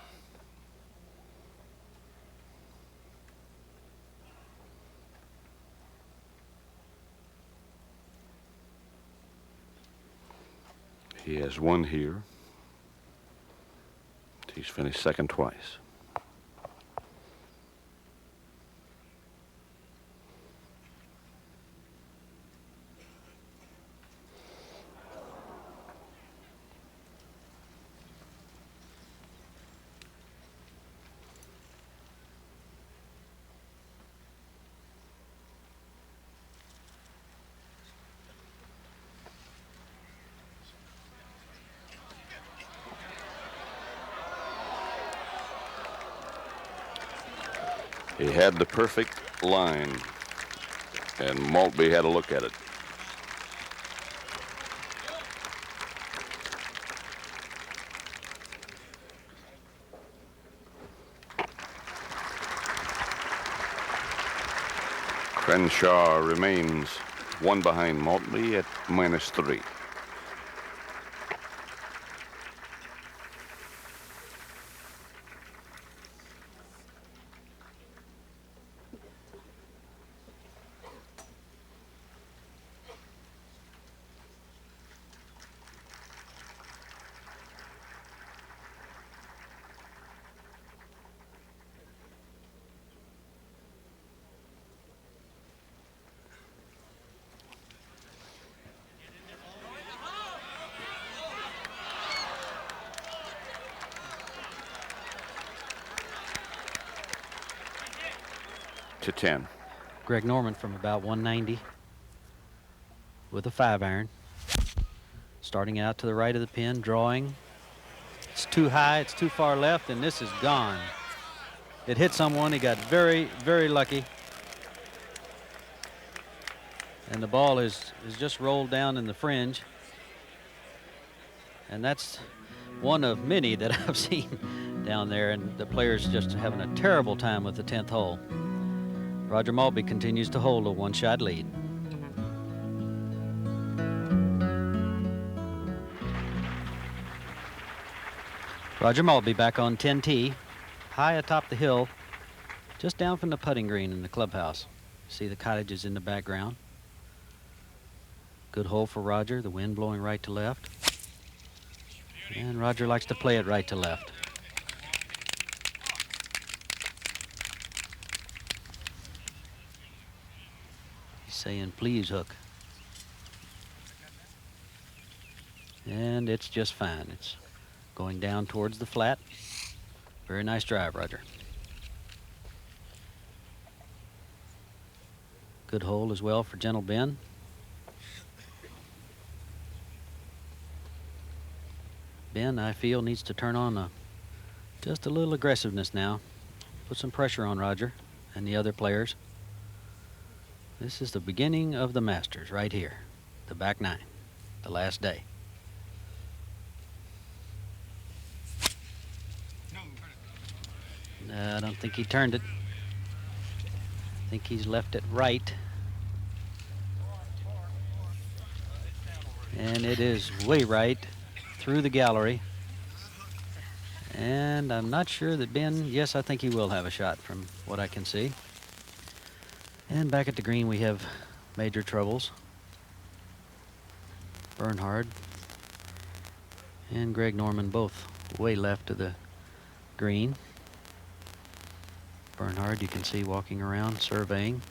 He has won here. He's finished second twice. He had the perfect line, and Maltbie had a look at it. Crenshaw remains 1 behind Maltbie at -3. to 10. Greg Norman from about 190 with a 5-iron. Starting out to the right of the pin, drawing. It's too high, it's too far left, and this is gone. It hit someone. He got very, very lucky. And the ball is just rolled down in the fringe. And that's one of many that I've seen down there, and the players just having a terrible time with the 10th hole. Roger Maltbie continues to hold a 1-shot lead. Roger Maltbie back on 10T, high atop the hill, just down from the putting green in the clubhouse. See the cottages in the background. Good hole for Roger, the wind blowing right to left. And Roger likes to play it right to left. He's saying, please hook. And it's just fine. It's going down towards the flat. Very nice drive, Roger. Good hole as well for Gentle Ben. Ben, I feel, needs to turn on just a little aggressiveness now. Put some pressure on Roger and the other players. This is the beginning of the Masters right here. The back nine, the last day. I don't think he turned it. I think he's left it right. And it is way right through the gallery. And I'm not sure that Ben, yes, I think he will have a shot from what I can see. And back at the green we have major troubles. Bernhard and Greg Norman both way left of the green. Bernhard, you can see walking around surveying.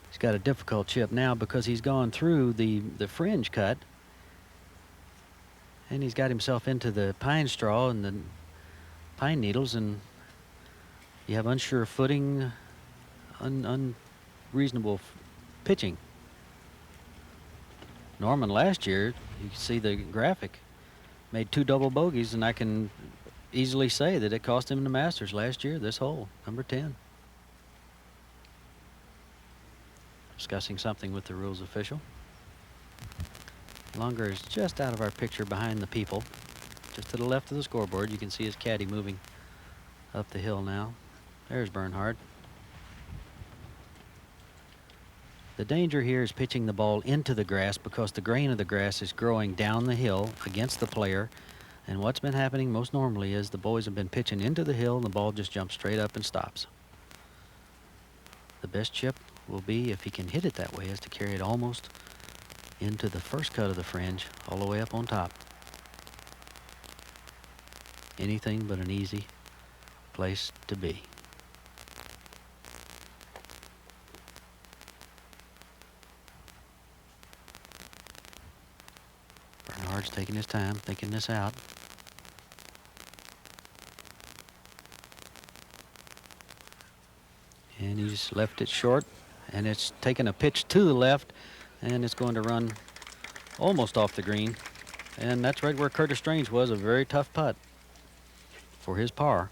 He's got a difficult chip now because he's gone through the fringe cut, and he's got himself into the pine straw and the pine needles, and you have unsure footing, unreasonable pitching. Norman last year, you can see the graphic, made 2 double bogeys, and I can easily say that it cost him the Masters last year, this hole, number 10. Discussing something with the rules official. Longer is just out of our picture behind the people. Just to the left of the scoreboard, you can see his caddy moving up the hill now. There's Bernhard. The danger here is pitching the ball into the grass because the grain of the grass is growing down the hill against the player. And what's been happening most normally is the boys have been pitching into the hill and the ball just jumps straight up and stops. The best chip will be, if he can hit it that way, is to carry it almost into the first cut of the fringe, all the way up on top. Anything but an easy place to be. Bernhard's taking his time, thinking this out. And he's left it short, and it's taken a pitch to the left, and it's going to run almost off the green. And that's right where Curtis Strange was, a very tough putt for his par.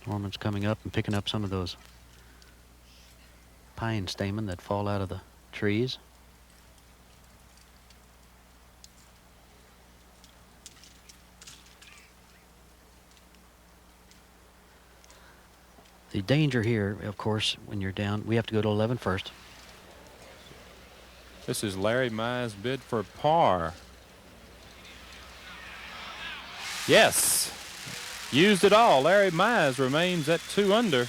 Norman's coming up and picking up some of those pine stamen that fall out of the trees. The danger here, of course, when you're down, we have to go to 11 first. This is Larry Mize bid for par. Yes, used it all. Larry Mize remains at 2 under.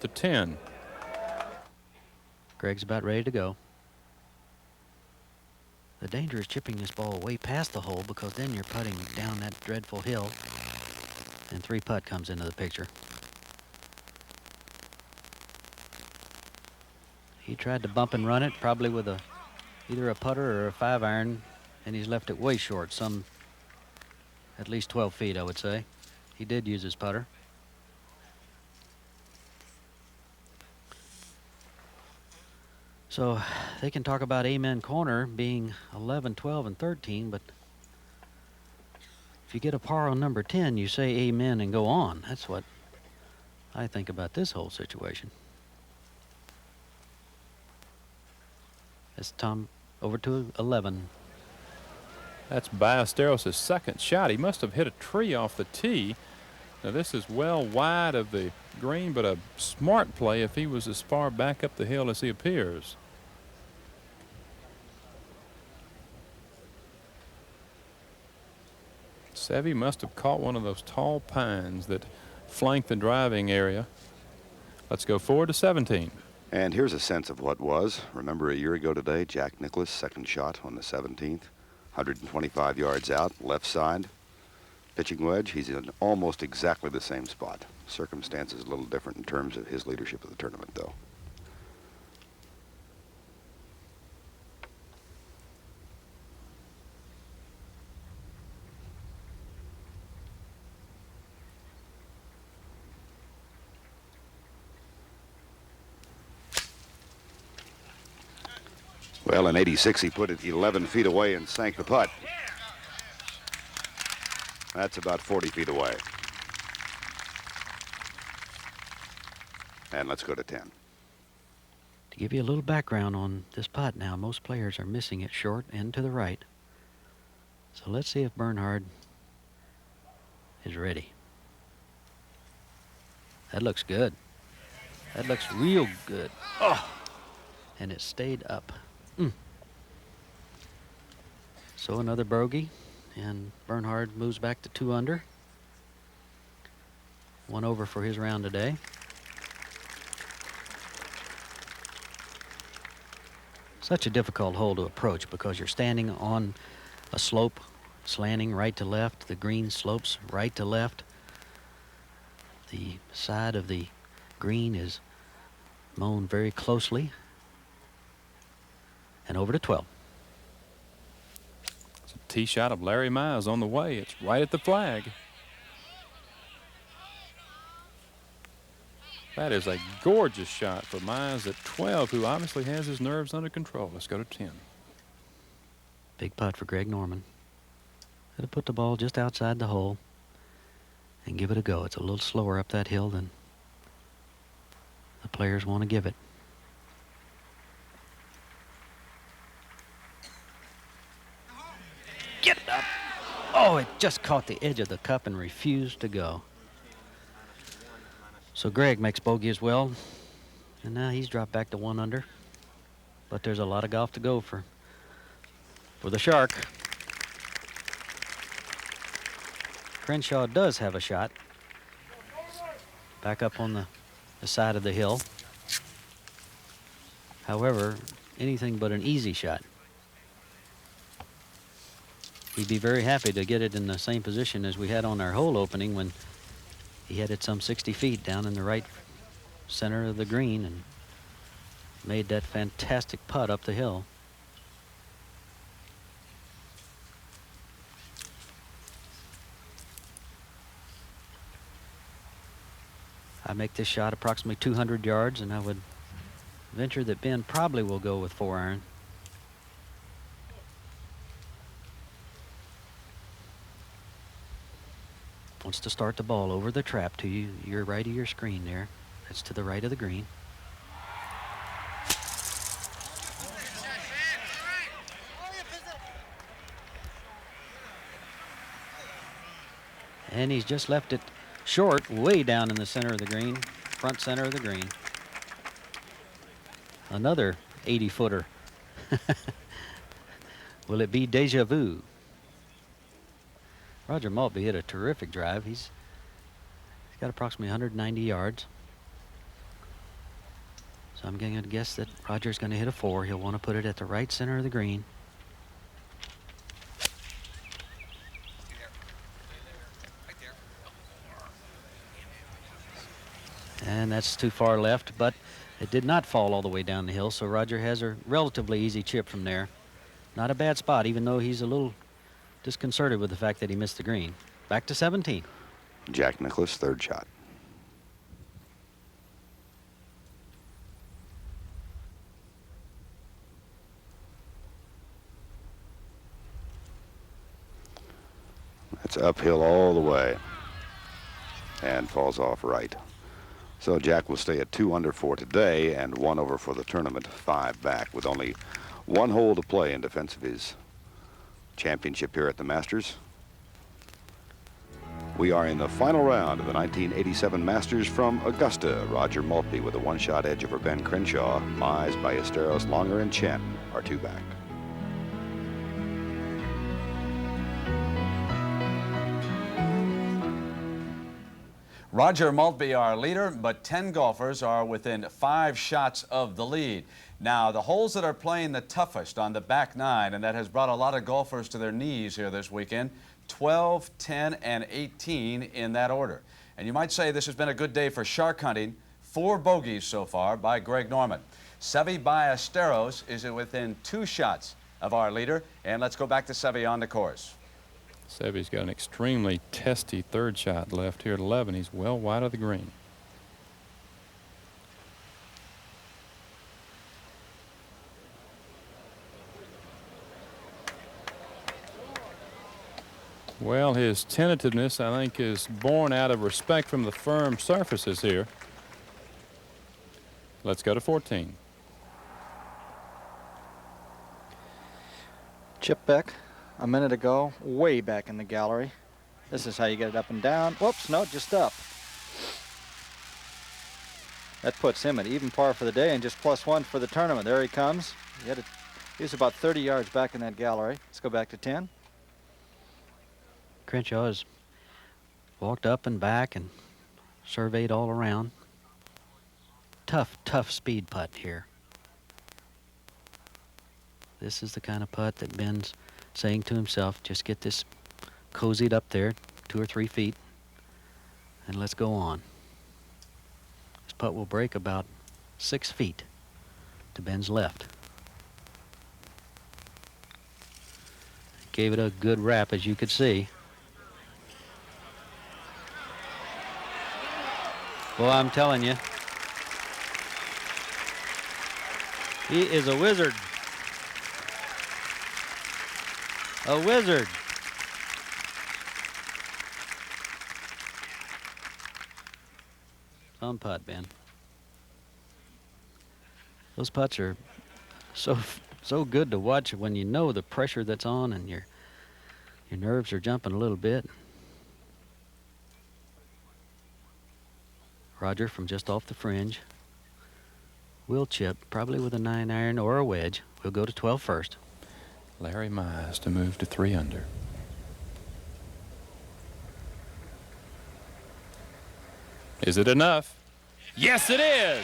To 10. Greg's about ready to go. The danger is chipping this ball way past the hole because then you're putting down that dreadful hill, and 3-putt comes into the picture. He tried to bump and run it, probably with either a putter or a 5-iron, and he's left it way short, some at least 12 feet, I would say. He did use his putter. So they can talk about Amen Corner being 11, 12, and 13, but if you get a par on number 10, you say amen and go on. That's what I think about this whole situation. That's Tom over to 11. That's Ballesteros' second shot. He must have hit a tree off the tee. Now this is well wide of the green, but a smart play if he was as far back up the hill as he appears. Seve must have caught one of those tall pines that flank the driving area. Let's go forward to 17. And here's a sense of what was. Remember a year ago today, Jack Nicklaus, second shot on the 17th, 125 yards out, left side. Pitching wedge, he's in almost exactly the same spot. Circumstances a little different in terms of his leadership of the tournament, though. Well, in 86, he put it 11 feet away and sank the putt. That's about 40 feet away. And let's go to 10. To give you a little background on this putt now, most players are missing it short and to the right. So let's see if Bernhard is ready. That looks good. That looks real good. Oh! And it stayed up. So another bogey, and Bernhard moves back to 2 under. 1 over for his round today. Such a difficult hole to approach because you're standing on a slope slanting right to left. The green slopes right to left. The side of the green is mown very closely. And over to 12. It's a tee shot of Larry Mize on the way. It's right at the flag. That is a gorgeous shot for Mize at 12, who obviously has his nerves under control. Let's go to 10. Big putt for Greg Norman. It'll put the ball just outside the hole and give it a go. It's a little slower up that hill than the players want to give it. Get up. Oh, it just caught the edge of the cup and refused to go. So Greg makes bogey as well. And now he's dropped back to 1 under. But there's a lot of golf to go for the Shark. Crenshaw does have a shot. Back up on the side of the hill. However, anything but an easy shot. He'd be very happy to get it in the same position as we had on our hole opening when he had it some 60 feet down in the right center of the green and made that fantastic putt up the hill. I make this shot approximately 200 yards, and I would venture that Ben probably will go with 4-iron. Wants to start the ball over the trap to your right of your screen there. That's to the right of the green. And he's just left it short, way down in the center of the green, front center of the green. Another 80-footer. Will it be deja vu? Roger Maltbie hit a terrific drive. He's got approximately 190 yards. So I'm going to guess that Roger's going to hit a 4. He'll want to put it at the right center of the green. And that's too far left, but it did not fall all the way down the hill, so Roger has a relatively easy chip from there. Not a bad spot, even though he's a little disconcerted with the fact that he missed the green. Back to 17. Jack Nicklaus, third shot. That's uphill all the way and falls off right. So Jack will stay at 2 under for today and 1 over for the tournament, 5 back with only 1 hole to play in defense of his championship here at the Masters. We are in the final round of the 1987 Masters from Augusta. Roger Maltbie with a 1-shot edge over Ben Crenshaw. Mize, Ballesteros, Longer, and Chen are 2 back. Roger Maltbie, our leader, but 10 golfers are within 5 shots of the lead. Now, the holes that are playing the toughest on the back 9, and that has brought a lot of golfers to their knees here this weekend, 12, 10, and 18 in that order. And you might say this has been a good day for shark hunting. 4 bogeys so far by Greg Norman. Seve Ballesteros is within 2 shots of our leader. And let's go back to Seve on the course. Seve's got an extremely testy 3rd shot left here at 11. He's well wide of the green. Well, his tentativeness, I think, is born out of respect from the firm surfaces here. Let's go to 14. Chip back a minute ago, way back in the gallery. This is how you get it up and down. Whoops, no, just up. That puts him at even par for the day and just +1 for the tournament. There he comes. He was about 30 yards back in that gallery. Let's go back to 10. Crenshaw has walked up and back and surveyed all around. Tough speed putt here. This is the kind of putt that Ben's saying to himself, just get this cozied up there 2 or 3 feet and let's go on. This putt will break about 6 feet to Ben's left. Gave it a good wrap, as you could see. Well, I'm telling you, he is a wizard. A wizard. Some putt, Ben. Those putts are so good to watch when you know the pressure that's on and your nerves are jumping a little bit. Roger from just off the fringe will chip, probably with a 9-iron or a wedge. We'll go to 12 first. Larry Mize to move to 3 under. Is it enough? Yes, it is.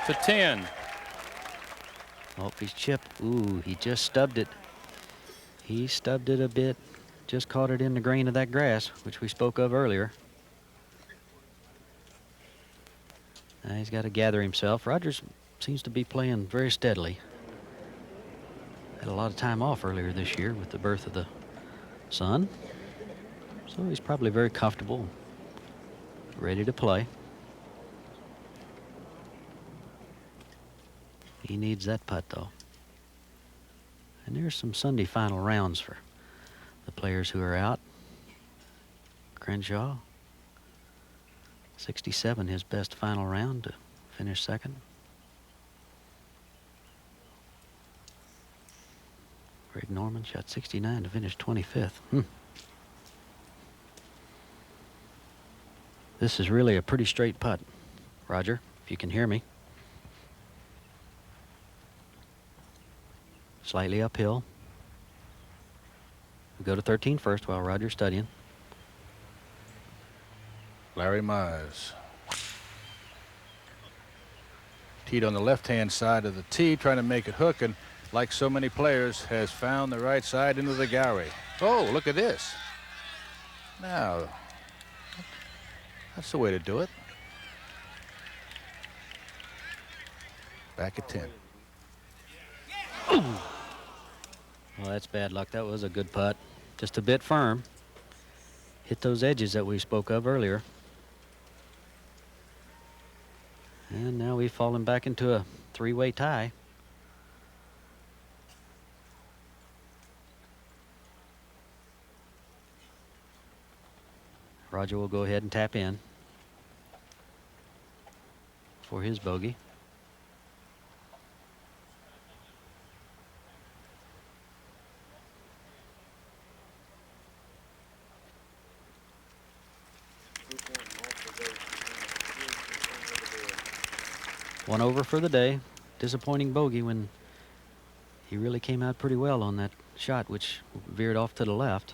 To 10. Maltbie's chip. Ooh, he just stubbed it. He stubbed it a bit. Just caught it in the grain of that grass, which we spoke of earlier. Now he's got to gather himself. Rogers seems to be playing very steadily. Had a lot of time off earlier this year with the birth of the son. So he's probably very comfortable, ready to play. He needs that putt, though. And there's some Sunday final rounds for the players who are out. Crenshaw, 67, his best final round to finish 2nd. Greg Norman shot 69 to finish 25th. This is really a pretty straight putt. Roger, if you can hear me. Slightly uphill. We go to 13 first while Roger's studying. Larry Mize. Teed on the left-hand side of the tee, trying to make it hook, and like so many players, has found the right side into the gallery. Oh, look at this. Now, that's the way to do it. Back at 10. Well, that's bad luck. That was a good putt. Just a bit firm. Hit those edges that we spoke of earlier. And now we've fallen back into a three-way tie. Roger will go ahead and tap in for his bogey. One over for the day. Disappointing bogey when he really came out pretty well on that shot, which veered off to the left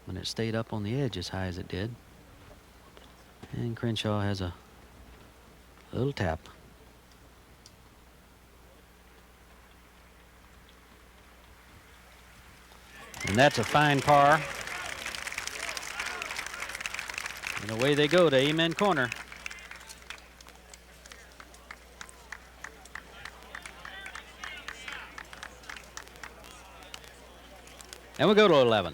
when it stayed up on the edge as high as it did. And Crenshaw has a little tap. And that's a fine par. And away they go to Amen Corner. And we go to 11.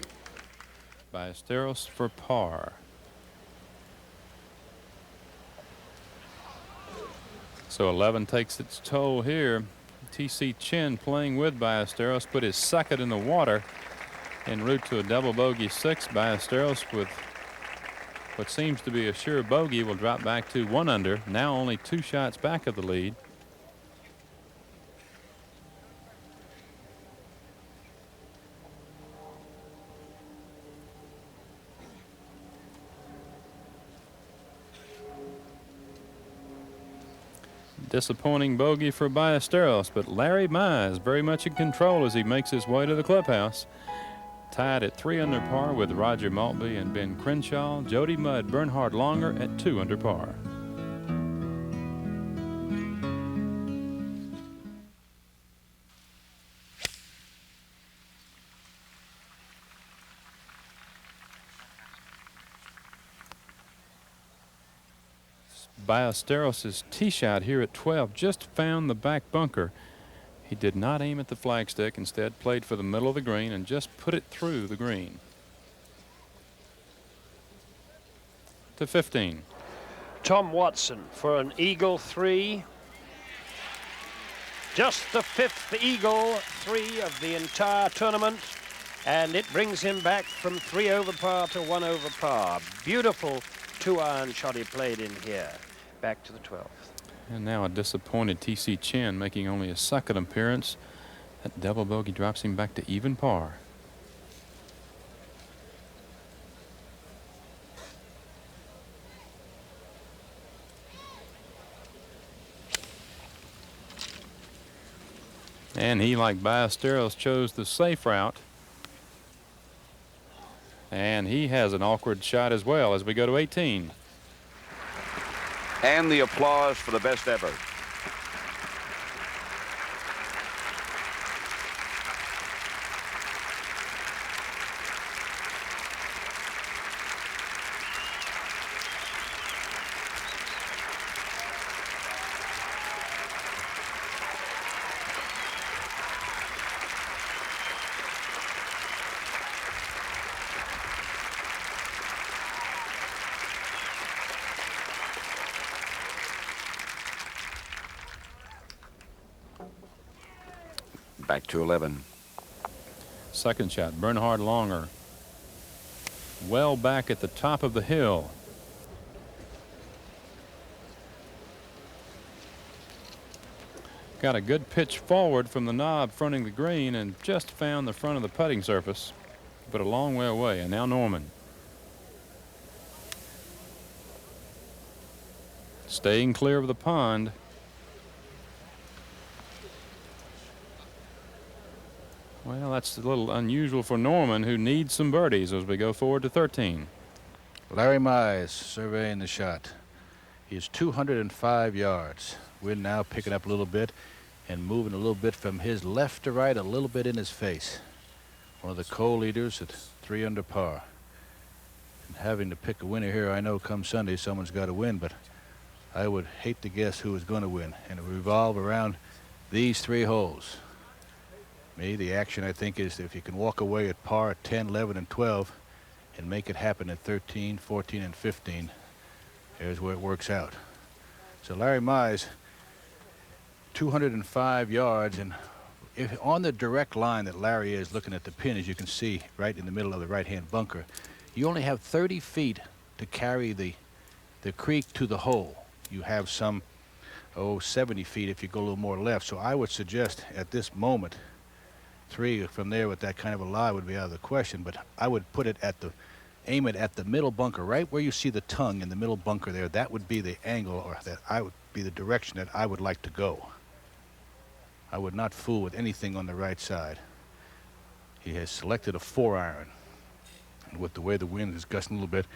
Ballesteros for par. So 11 takes its toll here. TC Chin playing with Ballesteros put his second in the water en route to a double bogey 6. Ballesteros, with what seems to be a sure bogey, will drop back to 1 under. Now only 2 shots back of the lead. Disappointing bogey for Ballesteros, but Larry Mize very much in control as he makes his way to the clubhouse. Tied at 3 under par with Roger Maltbie and Ben Crenshaw. Jody Mudd, Bernhard Longer at 2 under par. Ballesteros' tee shot here at 12 just found the back bunker. He did not aim at the flagstick, instead played for the middle of the green and just put it through the green. To 15. Tom Watson for an eagle 3. Just the 5th eagle 3 of the entire tournament, and it brings him back from 3 over par to 1 over par. Beautiful 2-iron shot he played in here. Back to the 12th. And now a disappointed TC Chin making only a second appearance. That double bogey drops him back to even par. And he, like Ballesteros, chose the safe route. And he has an awkward shot as well as we go to 18. And the applause for the best ever. Back to 11. Second shot, Bernhard Longer. Well back at the top of the hill. Got a good pitch forward from the knob fronting the green and just found the front of the putting surface, but a long way away. And now Norman. Staying clear of the pond. Well, that's a little unusual for Norman, who needs some birdies as we go forward to 13. Larry Mize surveying the shot. He is 205 yards. Wind now picking up a little bit and moving a little bit from his left to right, a little bit in his face. One of the co-leaders at 3 under par. And having to pick a winner here, I know come Sunday someone's got to win, but I would hate to guess who is going to win. And it will revolve around these 3 holes. Me, the action, I think, is if you can walk away at par at 10, 11, and 12 and make it happen at 13, 14, and 15, here's where it works out. So Larry Mize, 205 yards, and if on the direct line that Larry is looking at the pin, as you can see right in the middle of the right-hand bunker, you only have 30 feet to carry the creek to the hole. You have some, 70 feet if you go a little more left. So I would suggest at this moment, 3 from there with that kind of a lie would be out of the question, but I would put it at aim it at the middle bunker, right where you see the tongue in the middle bunker there. That would be the angle, or that would be the direction that I would like to go. I would not fool with anything on the right side. He has selected a 4-iron. And with the way the wind is gusting a little bit,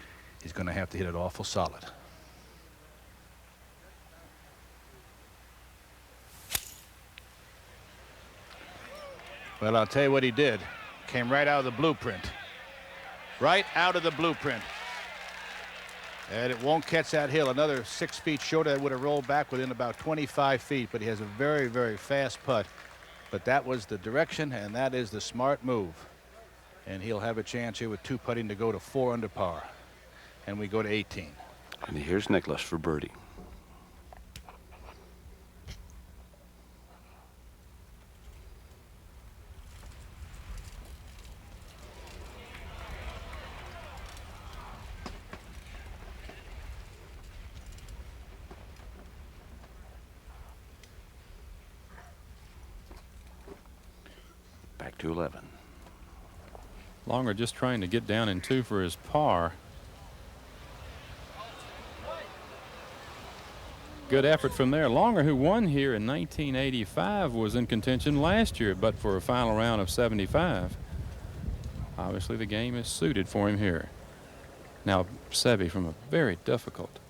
he's going to have to hit it awful solid. Well, I'll tell you what he did. Came right out of the blueprint. Right out of the blueprint. And it won't catch that hill. Another 6 feet shorter, that would have rolled back within about 25 feet. But he has a very, very fast putt. But that was the direction, and that is the smart move. And he'll have a chance here with 2 putting to go to 4 under par. And we go to 18. And here's Nicklaus for birdie. Back to 11. Longer just trying to get down in 2 for his par. Good effort from there. Longer, who won here in 1985, was in contention last year, but for a final round of 75. Obviously, the game is suited for him here. Now, Seve from a very difficult.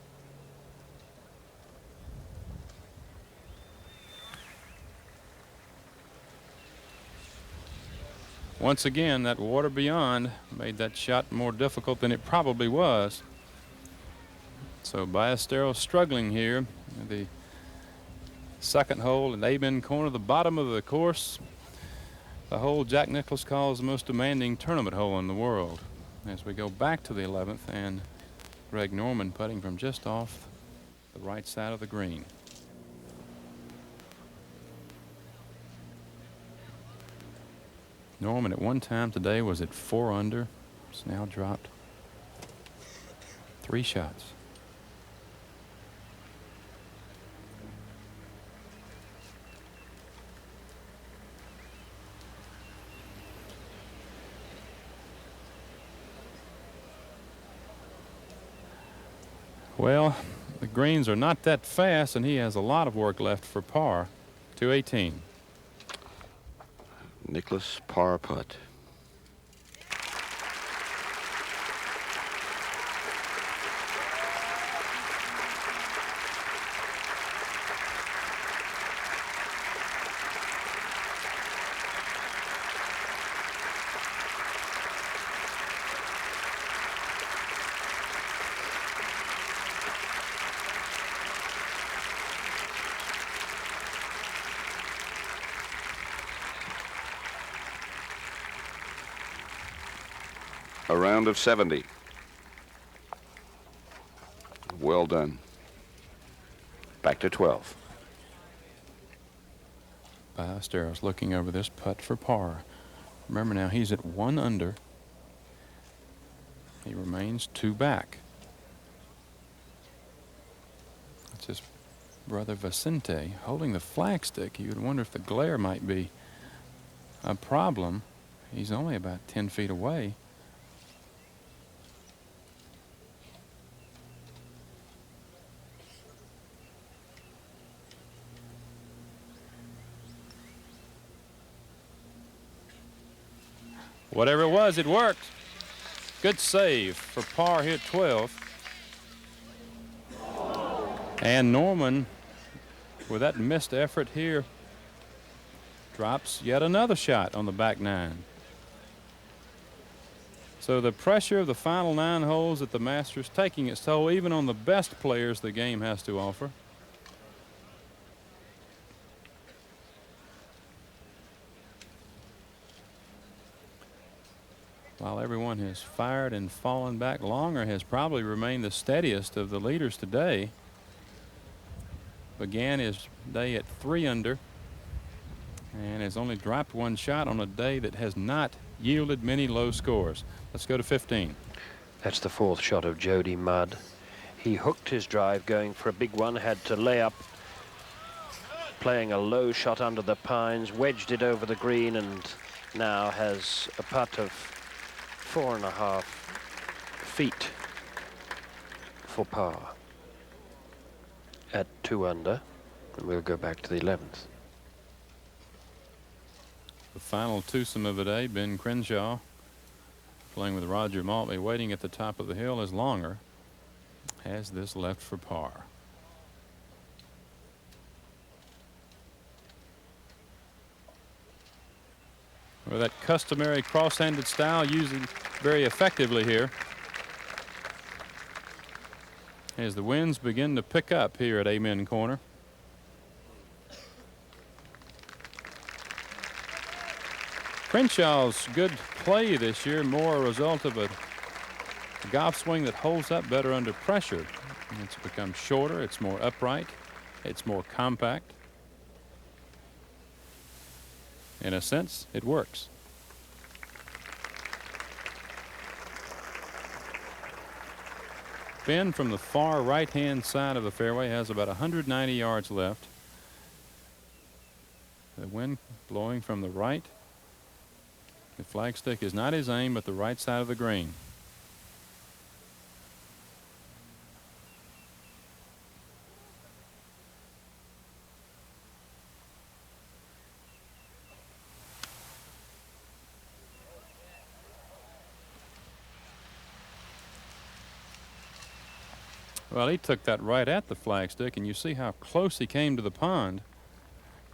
Once again, that water beyond made that shot more difficult than it probably was. So Ballesteros struggling here. The second hole in Aben corner, the bottom of the course. The hole Jack Nicklaus calls the most demanding tournament hole in the world. As we go back to the 11th, and Greg Norman putting from just off the right side of the green. Norman at one time today was at 4 under. It's now dropped 3 shots. Well, the greens are not that fast, and he has a lot of work left for par. 218. Nicklaus par putt. A round of 70. Well done. Back to 12. Ballesteros looking over this putt for par. Remember now, he's at 1 under. He remains 2 back. That's his brother Vicente holding the flagstick. You would wonder if the glare might be a problem. He's only about 10 feet away. Whatever it was, it worked. Good save for par here at 12. And Norman, with that missed effort here, drops yet another shot on the back 9. So the pressure of the final 9 holes at the Masters taking its toll even on the best players the game has to offer. While everyone has fired and fallen back, Longer has probably remained the steadiest of the leaders today. Began his day at 3 under and has only dropped 1 shot on a day that has not yielded many low scores. Let's go to 15. That's the 4th shot of Jody Mudd. He hooked his drive going for a big one, had to lay up, playing a low shot under the pines, wedged it over the green, and now has a putt of 4.5 feet for par at 2 under, and we'll go back to the 11th. The final twosome of the day, Ben Crenshaw playing with Roger Maltbie, waiting at the top of the hill as Longer has this left for par. With that customary cross-handed style using very effectively here as the winds begin to pick up here at Amen Corner. Crenshaw's good play this year more a result of a golf swing that holds up better under pressure. It's become shorter, it's more upright, it's more compact. In a sense, it works. Ben from the far right-hand side of the fairway has about 190 yards left. The wind blowing from the right. The flagstick is not his aim, but the right side of the green. Well, he took that right at the flagstick, and you see how close he came to the pond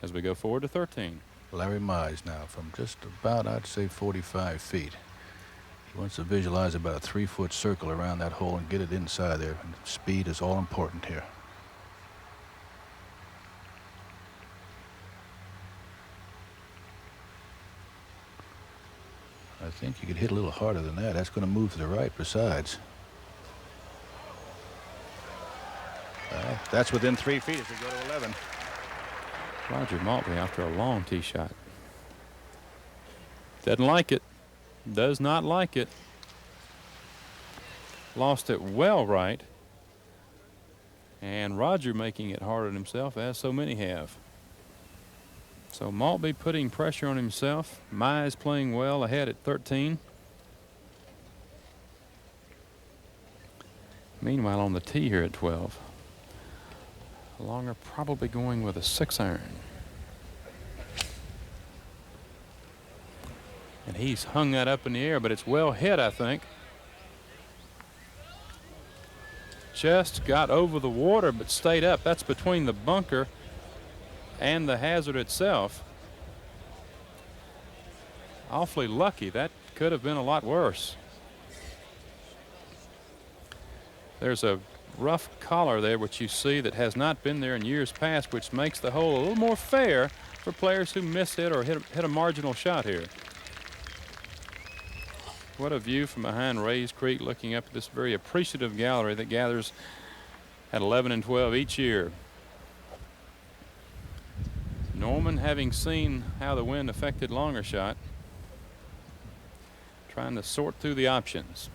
as we go forward to 13. Larry Mize now from just about, I'd say, 45 feet. He wants to visualize about a 3-foot circle around that hole and get it inside there. And speed is all important here. I think you could hit a little harder than that. That's going to move to the right besides. That's within 3 feet as we go to 11. Roger Maltbie after a long tee shot. Doesn't like it. Does not like it. Lost it well right. And Roger making it hard on himself, as so many have. So Maltbie putting pressure on himself. Mize playing well ahead at 13. Meanwhile, on the tee here at 12. Longer probably going with a 6-iron. And he's hung that up in the air, but it's well hit, I think. Just got over the water, but stayed up. That's between the bunker and the hazard itself. Awfully lucky. That could have been a lot worse. There's a rough collar there, which you see that has not been there in years past, which makes the hole a little more fair for players who miss it or hit a marginal shot here. What a view from behind Rays Creek, looking up at this very appreciative gallery that gathers at 11 and 12 each year. Norman, having seen how the wind affected Longer shot, trying to sort through the options.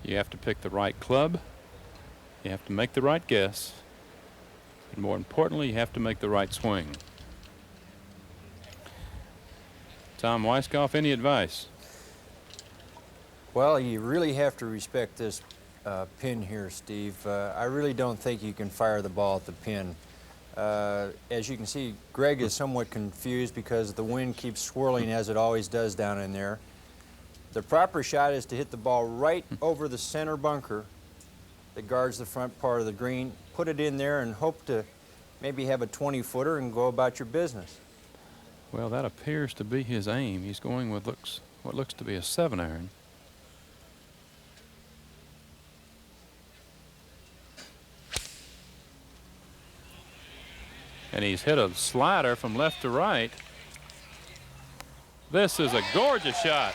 You have to pick the right club. You have to make the right guess. And more importantly, you have to make the right swing. Tom Weiskopf, any advice? Well, you really have to respect this pin here, Steve. I really don't think you can fire the ball at the pin. As you can see, Greg is somewhat confused because the wind keeps swirling as it always does down in there. The proper shot is to hit the ball right over the center bunker that guards the front part of the green, put it in there and hope to maybe have a 20-footer and go about your business. Well, that appears to be his aim. He's going with what looks to be a 7-iron. And he's hit a slider from left to right. This is a gorgeous shot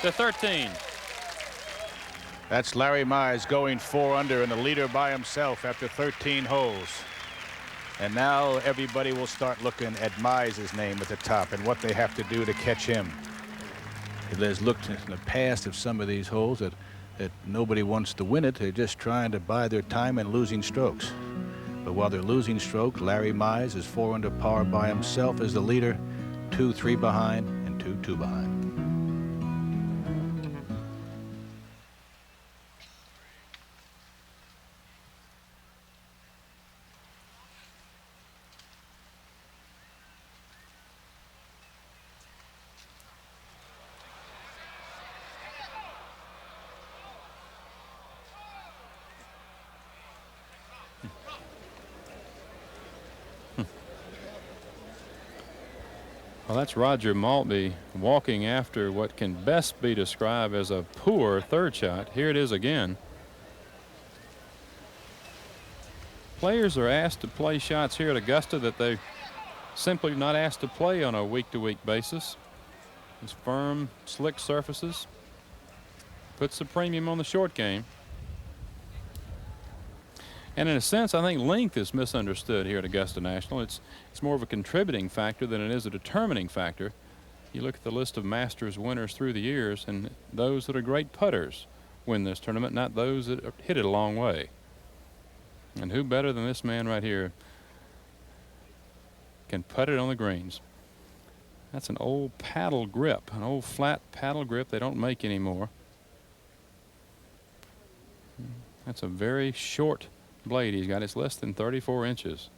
to 13. That's Larry Mize going 4 under and the leader by himself after 13 holes. And now everybody will start looking at Mize's name at the top and what they have to do to catch him. There's looked in the past of some of these holes that nobody wants to win it. They're just trying to buy their time and losing strokes. But while they're losing stroke, Larry Mize is 4 under par by himself as the leader, 2 3 behind and 2 2 behind. Well, that's Roger Maltbie walking after what can best be described as a poor third shot. Here it is again. Players are asked to play shots here at Augusta that they simply not asked to play on a week-to-week basis. These firm, slick surfaces puts the premium on the short game. And in a sense, I think length is misunderstood here at Augusta National. It's more of a contributing factor than it is a determining factor. You look at the list of Masters winners through the years, and those that are great putters win this tournament, not those that hit it a long way. And who better than this man right here can putt it on the greens. That's an old paddle grip, an old flat paddle grip they don't make anymore. That's a very short blade he's got. It's less than 34 inches.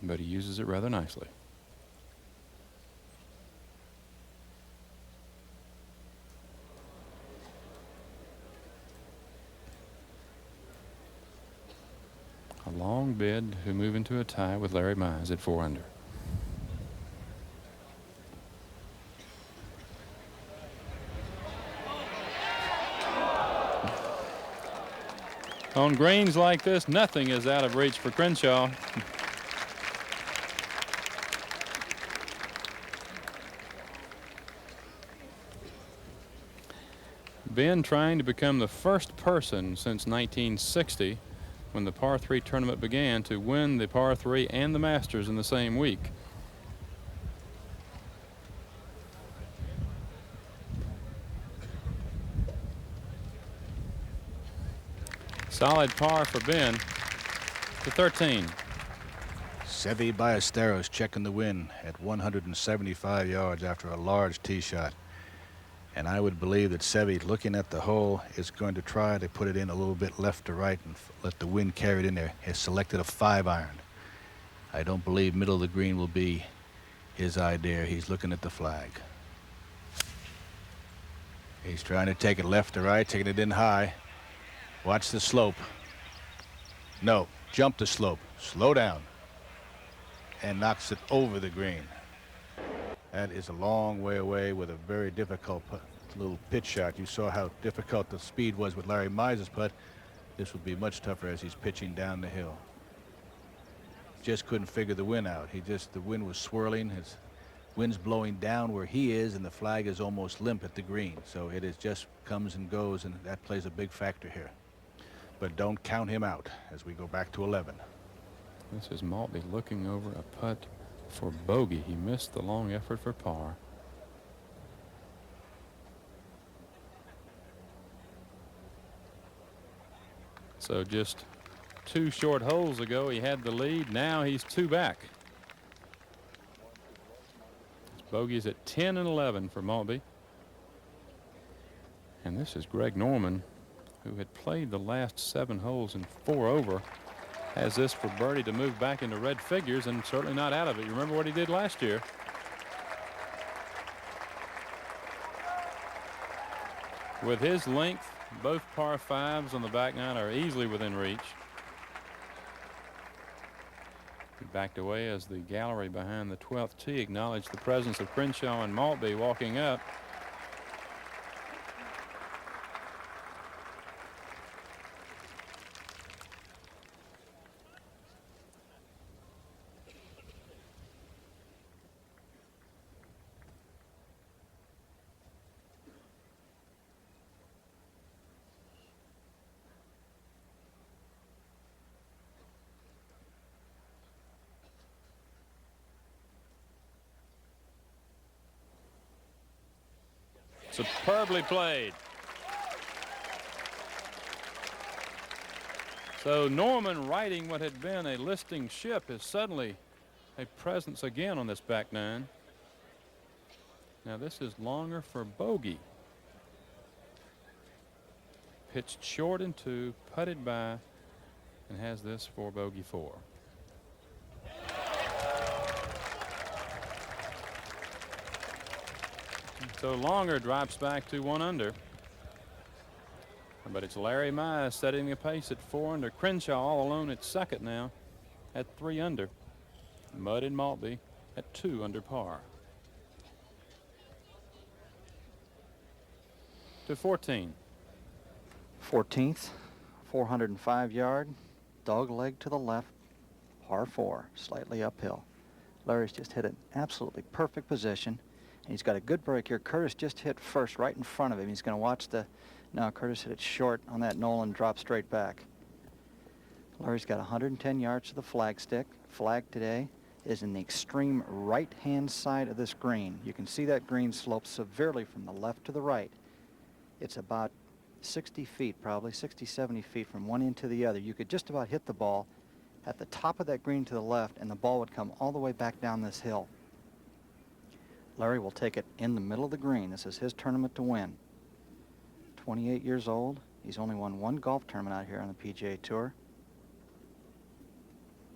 But he uses it rather nicely. A long bid who move into a tie with Larry Mize at 4 under. On greens like this, nothing is out of reach for Crenshaw. Ben trying to become the first person since 1960, when the par 3 tournament began, to win the par 3 and the Masters in the same week. Solid par for Ben to 13. Seve Ballesteros checking the win at 175 yards after a large tee shot. And I would believe that Seve, looking at the hole, is going to try to put it in a little bit left to right and let the wind carry it in there. Has selected a 5-iron. I don't believe middle of the green will be his idea. He's looking at the flag. He's trying to take it left to right, taking it in high. Watch the slope. No, jump the slope. Slow down. And knocks it over the green. That is a long way away with a very difficult little pitch shot. You saw how difficult the speed was with Larry Mize's putt. This will be much tougher as he's pitching down the hill. Just couldn't figure the wind out. The wind was swirling. His wind's blowing down where he is, and the flag is almost limp at the green. So it is just comes and goes, and that plays a big factor here. But don't count him out as we go back to 11. This is Maltbie looking over a putt for bogey. He missed the long effort for par. So just 2 short holes ago he had the lead. Now he's 2 back. Bogeys at 10 and 11 for Maltbie. And this is Greg Norman, who had played the last 7 holes in 4 over, has this for birdie to move back into red figures, and certainly not out of it. You remember what he did last year. With his length, both par 5s on the back 9 are easily within reach. He backed away as the gallery behind the 12th tee acknowledged the presence of Crenshaw and Maltbie walking up. Superbly played. So Norman, riding what had been a listing ship, is suddenly a presence again on this back nine. Now this is longer for bogey. Pitched short in two, putted by, and has this for bogey 4. So Longer drops back to 1 under. But it's Larry Mize setting the pace at 4 under. Crenshaw all alone at second now at 3 under. Mudd and Maltbie at 2 under par. To 14. 14th, 405 yard, dog leg to the left, par 4, slightly uphill. Larry's just hit an absolutely perfect position. And he's got a good break here. Curtis just hit first right in front of him. He's going to watch the... Now Curtis hit it short on that knoll and drop straight back. Larry's got 110 yards to the flag stick. Flag today is in the extreme right-hand side of this green. You can see that green slopes severely from the left to the right. It's about 60 feet, probably 60, 70 feet from one end to the other. You could just about hit the ball at the top of that green to the left, and the ball would come all the way back down this hill. Larry will take it in the middle of the green. This is his tournament to win. 28 years old. He's only won one golf tournament out here on the PGA Tour.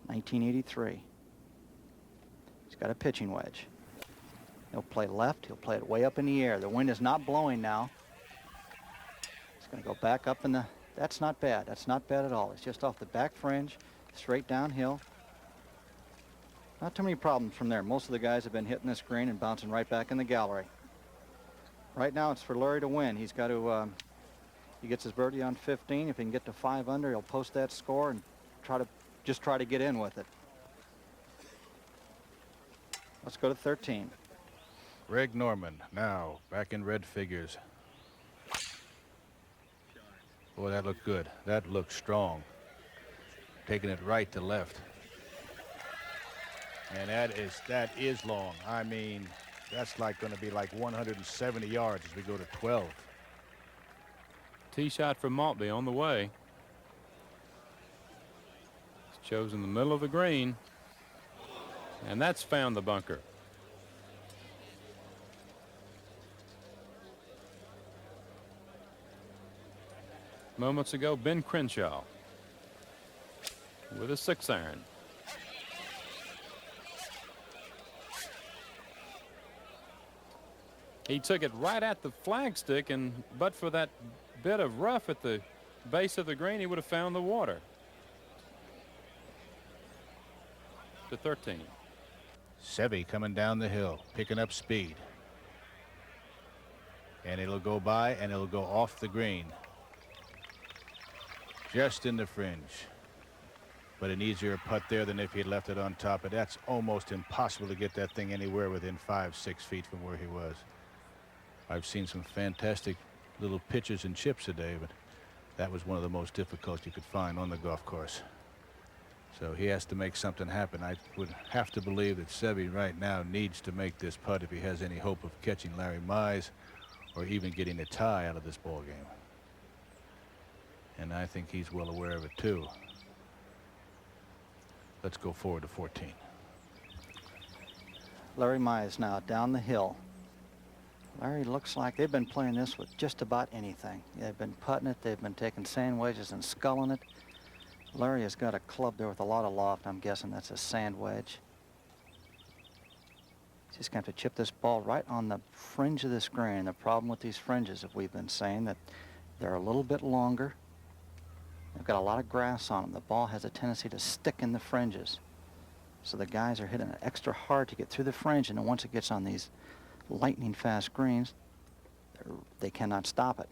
1983. He's got a pitching wedge. He'll play left. He'll play it way up in the air. The wind is not blowing now. It's going to go back up in the... That's not bad. That's not bad at all. It's just off the back fringe, straight downhill. Not too many problems from there. Most of the guys have been hitting this green and bouncing right back in the gallery. Right now it's for Larry to win. He's got to, he gets his birdie on 15. If he can get to 5 under, he'll post that score and try to get in with it. Let's go to 13. Greg Norman now back in red figures. Boy, that looked good. That looked strong. Taking it right to left. And that is long. I mean, that's like going to be like 170 yards as we go to 12. Tee shot from Maltbie on the way. It's chosen the middle of the green. And that's found the bunker. Moments ago, Ben Crenshaw with a 6-iron. He took it right at the flagstick, and but for that bit of rough at the base of the green, he would have found the water. To 13. Seve coming down the hill, picking up speed. And it'll go by, and it'll go off the green. Just in the fringe. But an easier putt there than if he'd left it on top. But that's almost impossible to get that thing anywhere within 5-6 feet from where he was. I've seen some fantastic little pitches and chips today, but that was one of the most difficult you could find on the golf course. So he has to make something happen. I would have to believe that Seve right now needs to make this putt if he has any hope of catching Larry Mize or even getting a tie out of this ball game. And I think he's well aware of it too. Let's go forward to 14. Larry Mize now down the hill. Larry looks like they've been playing this with just about anything. They've been putting it, they've been taking sand wedges and sculling it. Larry has got a club there with a lot of loft. I'm guessing that's a sand wedge. He's just going to have to chip this ball right on the fringe of this green. The problem with these fringes, as we've been saying, that they're a little bit longer. They've got a lot of grass on them. The ball has a tendency to stick in the fringes. So the guys are hitting it extra hard to get through the fringe, and then once it gets on these lightning fast greens, they cannot stop it.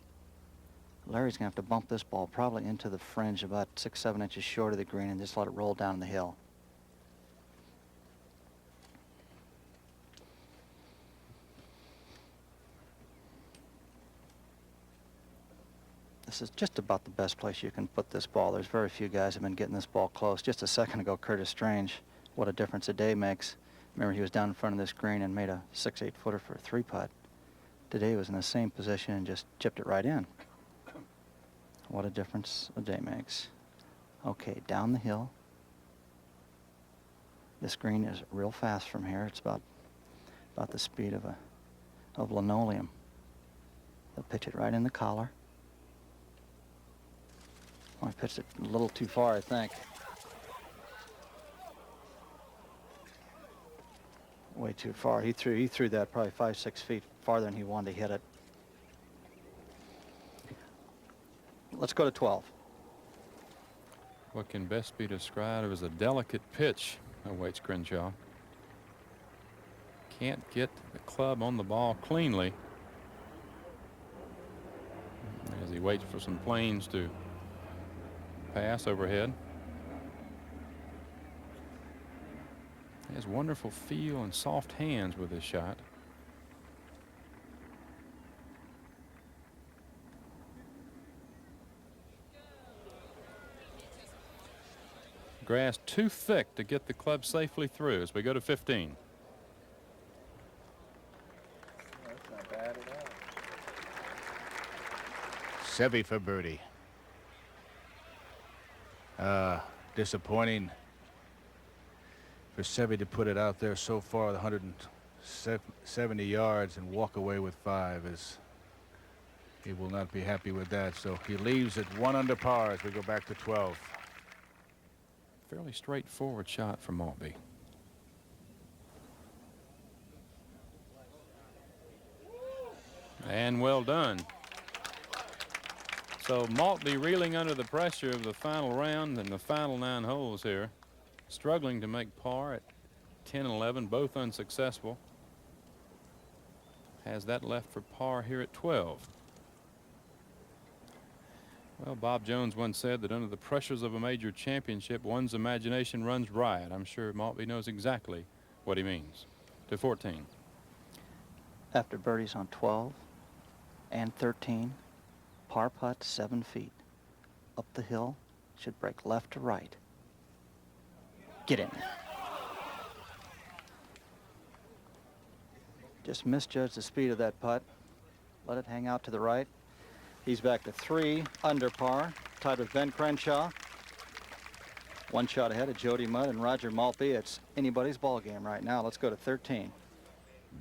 Larry's going to have to bump this ball probably into the fringe about 6-7 inches short of the green and just let it roll down the hill. This is just about the best place you can put this ball. There's very few guys have been getting this ball close. Just a second ago, Curtis Strange, what a difference a day makes. Remember, he was down in front of this green and made a 6-8 footer for a 3-putt. Today was in the same position and just chipped it right in. What a difference a day makes. Okay, down the hill. This green is real fast from here. It's about the speed of linoleum. They'll pitch it right in the collar. Oh, I pitched it a little too far, I think. Way too far. He threw that probably 5-6 feet farther than he wanted to hit it. Let's go to 12. What can best be described as a delicate pitch awaits Crenshaw. Can't get the club on the ball cleanly as he waits for some planes to pass overhead. He has wonderful feel and soft hands with his shot. Grass too thick to get the club safely through as we go to 15. That's not bad at all. Seve for birdie. Disappointing for Seve to put it out there so far with 170 yards and walk away with 5 is he will not be happy with that. So he leaves at 1 under par as we go back to 12. Fairly straightforward shot from Maltbie. And well done. So Maltbie reeling under the pressure of the final round and the final 9 holes here. Struggling to make par at 10 and 11, both unsuccessful. Has that left for par here at 12. Well, Bob Jones once said that under the pressures of a major championship, one's imagination runs riot. I'm sure Maltbie knows exactly what he means. To 14. After birdies on 12 and 13, par putt 7 feet. Up the hill, should break left to right. Get in. Just misjudged the speed of that putt. Let it hang out to the right. He's back to 3 under par, tied with Ben Crenshaw. 1 shot ahead of Jody Mudd and Roger Maltbie. It's anybody's ball game right now. Let's go to 13.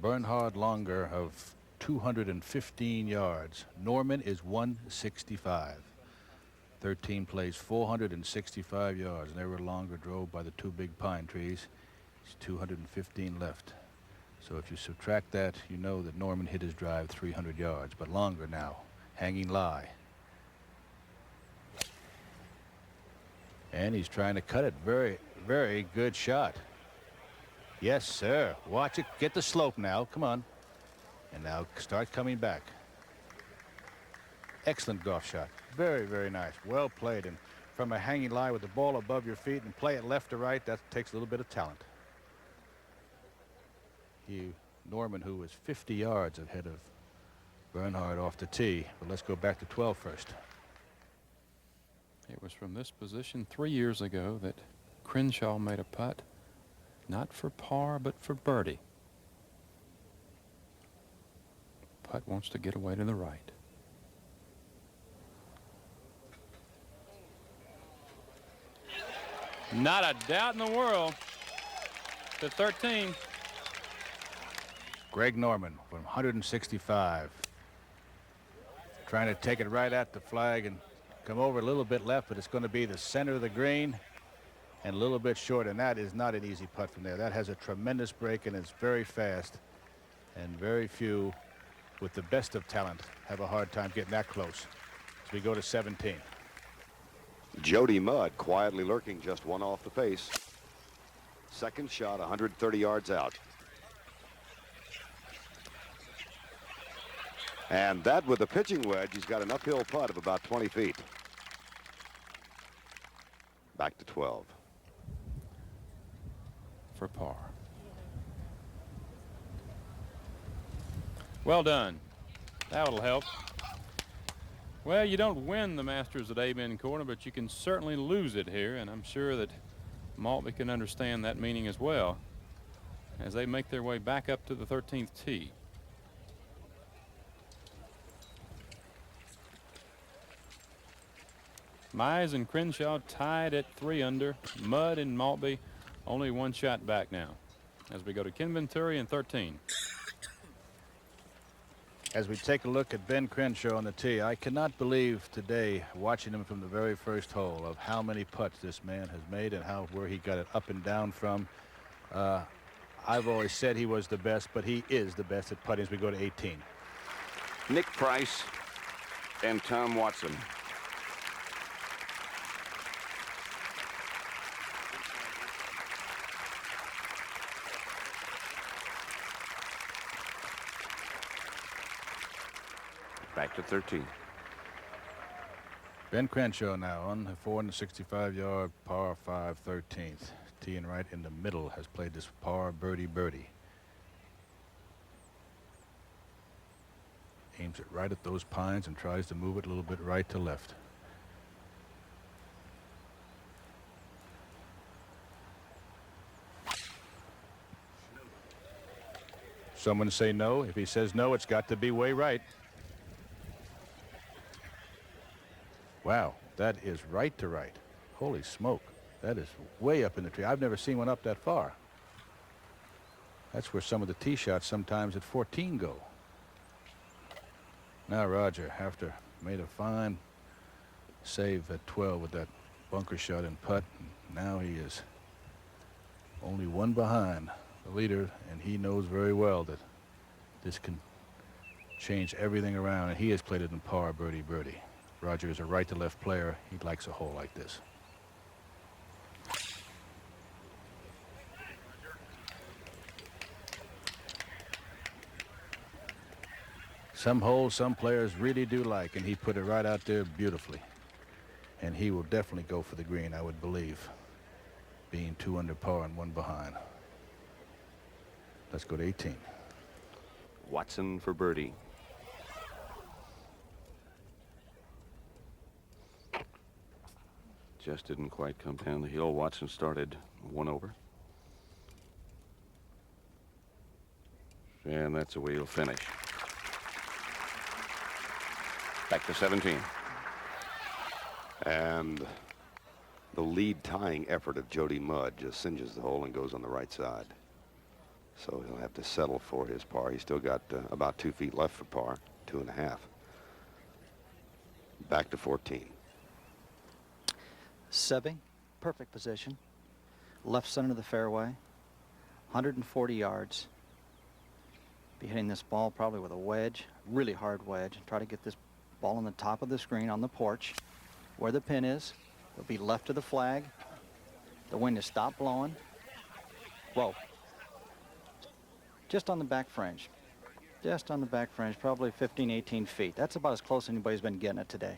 Bernhard Longer of 215 yards. Norman is 165. 13 plays 465 yards. And they were Longer drove by the 2 big pine trees. He's 215 left. So if you subtract that, you know that Norman hit his drive 300 yards. But Longer now, hanging lie. And he's trying to cut it. Very, very good shot. Yes, sir. Watch it. Get the slope now. Come on. And now start coming back. Excellent golf shot. Very, very nice. Well played. And from a hanging lie with the ball above your feet and play it left to right, that takes a little bit of talent. Norman, who was 50 yards ahead of Bernhard off the tee. But let's go back to 12 first. It was from this position 3 years ago that Crenshaw made a putt, not for par, but for birdie. Putt wants to get away to the right. Not a doubt in the world. To 13. Greg Norman from 165. Trying to take it right at the flag and come over a little bit left, but it's going to be the center of the green and a little bit short, and that is not an easy putt from there. That has a tremendous break and it's very fast, and very few with the best of talent have a hard time getting that close. As we go to 17. Jody Mudd quietly lurking just 1 off the pace. Second shot 130 yards out. And that with the pitching wedge, he's got an uphill putt of about 20 feet. Back to 12. For par. Well done. That'll help. Well, you don't win the Masters at Amen Corner, but you can certainly lose it here, and I'm sure that Maltbie can understand that meaning as well as they make their way back up to the 13th tee. Mize and Crenshaw tied at 3 under. Mudd and Maltbie only 1 shot back now. As we go to Ken Venturi in 13. As we take a look at Ben Crenshaw on the tee, I cannot believe today, watching him from the very first hole, of how many putts this man has made and where he got it up and down from. I've always said he was the best, but he is the best at putting as we go to 18. Nick Price and Tom Watson. Back to 13. Ben Crenshaw now on a 465-yard par 5 13th. Teeing right in the middle, has played this par birdie. Aims it right at those pines and tries to move it a little bit right to left. Someone say no. If he says no, it's got to be way right. Wow, that is right to right. Holy smoke. That is way up in the tree. I've never seen one up that far. That's where some of the tee shots sometimes at 14 go. Now Roger, after made a fine save at 12 with that bunker shot and putt, now he is only 1 behind the leader, and he knows very well that this can change everything around, and he has played it in par birdie. Roger is a right to left player. He likes a hole like this. Some holes some players really do like, and he put it right out there beautifully. And he will definitely go for the green, I would believe, being 2 under par and 1 behind. Let's go to 18. Watson for birdie. Just didn't quite come down the hill. Watson started 1 over. And that's the way he'll finish. Back to 17. And the lead tying effort of Jody Mudd just singes the hole and goes on the right side. So he'll have to settle for his par. He's still got about 2 feet left for par, 2.5. Back to 14. Seve, perfect position. Left center of the fairway, 140 yards. Be hitting this ball probably with a wedge, really hard wedge, and try to get this ball on the top of the screen on the porch where the pin is. It'll be left of the flag. The wind has stopped blowing. Whoa. Just on the back fringe. Just on the back fringe, probably 15, 18 feet. That's about as close as anybody's been getting it today.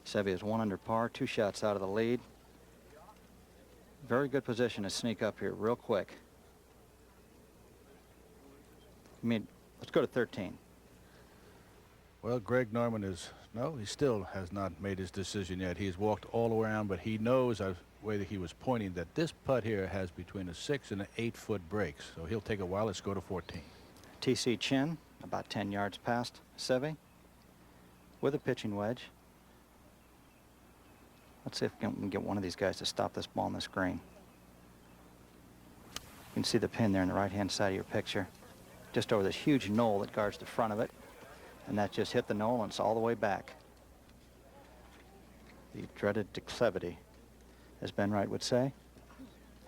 Seve is 1 under par, 2 shots out of the lead. Very good position to sneak up here real quick. Let's go to 13. Well, Greg Norman he still has not made his decision yet. He's walked all around, but he knows the way that he was pointing that this putt here has between a 6 and an 8 foot break. So he'll take a while. Let's go to 14. TC Chin, about 10 yards past Seve, with a pitching wedge. Let's see if we can get one of these guys to stop this ball on the screen. You can see the pin there on the right-hand side of your picture, just over this huge knoll that guards the front of it. And that just hit the knoll, and it's all the way back. The dreaded declivity, as Ben Wright would say.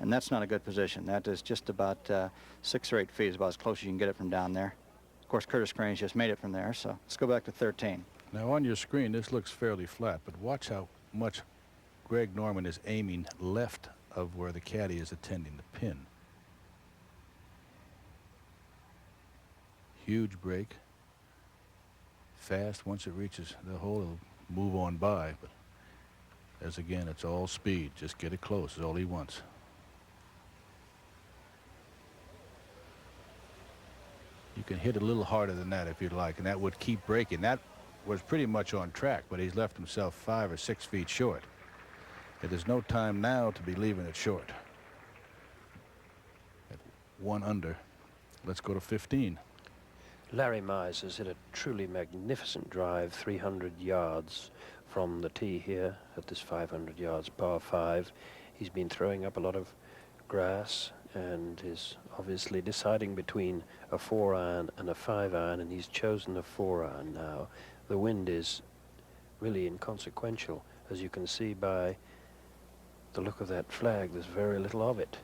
And that's not a good position. That is just about 6 or 8 feet, is about as close as you can get it from down there. Of course, Curtis Crane's just made it from there, so let's go back to 13. Now on your screen, this looks fairly flat, but watch how much Greg Norman is aiming left of where the caddy is attending the pin. Huge break. Fast. Once it reaches the hole, it'll move on by. But as again, it's all speed. Just get it close is all he wants. You can hit a little harder than that if you'd like, and that would keep breaking. That was pretty much on track, but he's left himself 5 or 6 feet short. There's no time now to be leaving it short. At 1 under, let's go to 15. Larry Mize has hit a truly magnificent drive, 300 yards from the tee here at this 500 yards par 5. He's been throwing up a lot of grass and is obviously deciding between a 4-iron and a 5-iron, and he's chosen a 4-iron now. The wind is really inconsequential, as you can see by the look of that flag. There's very little of it.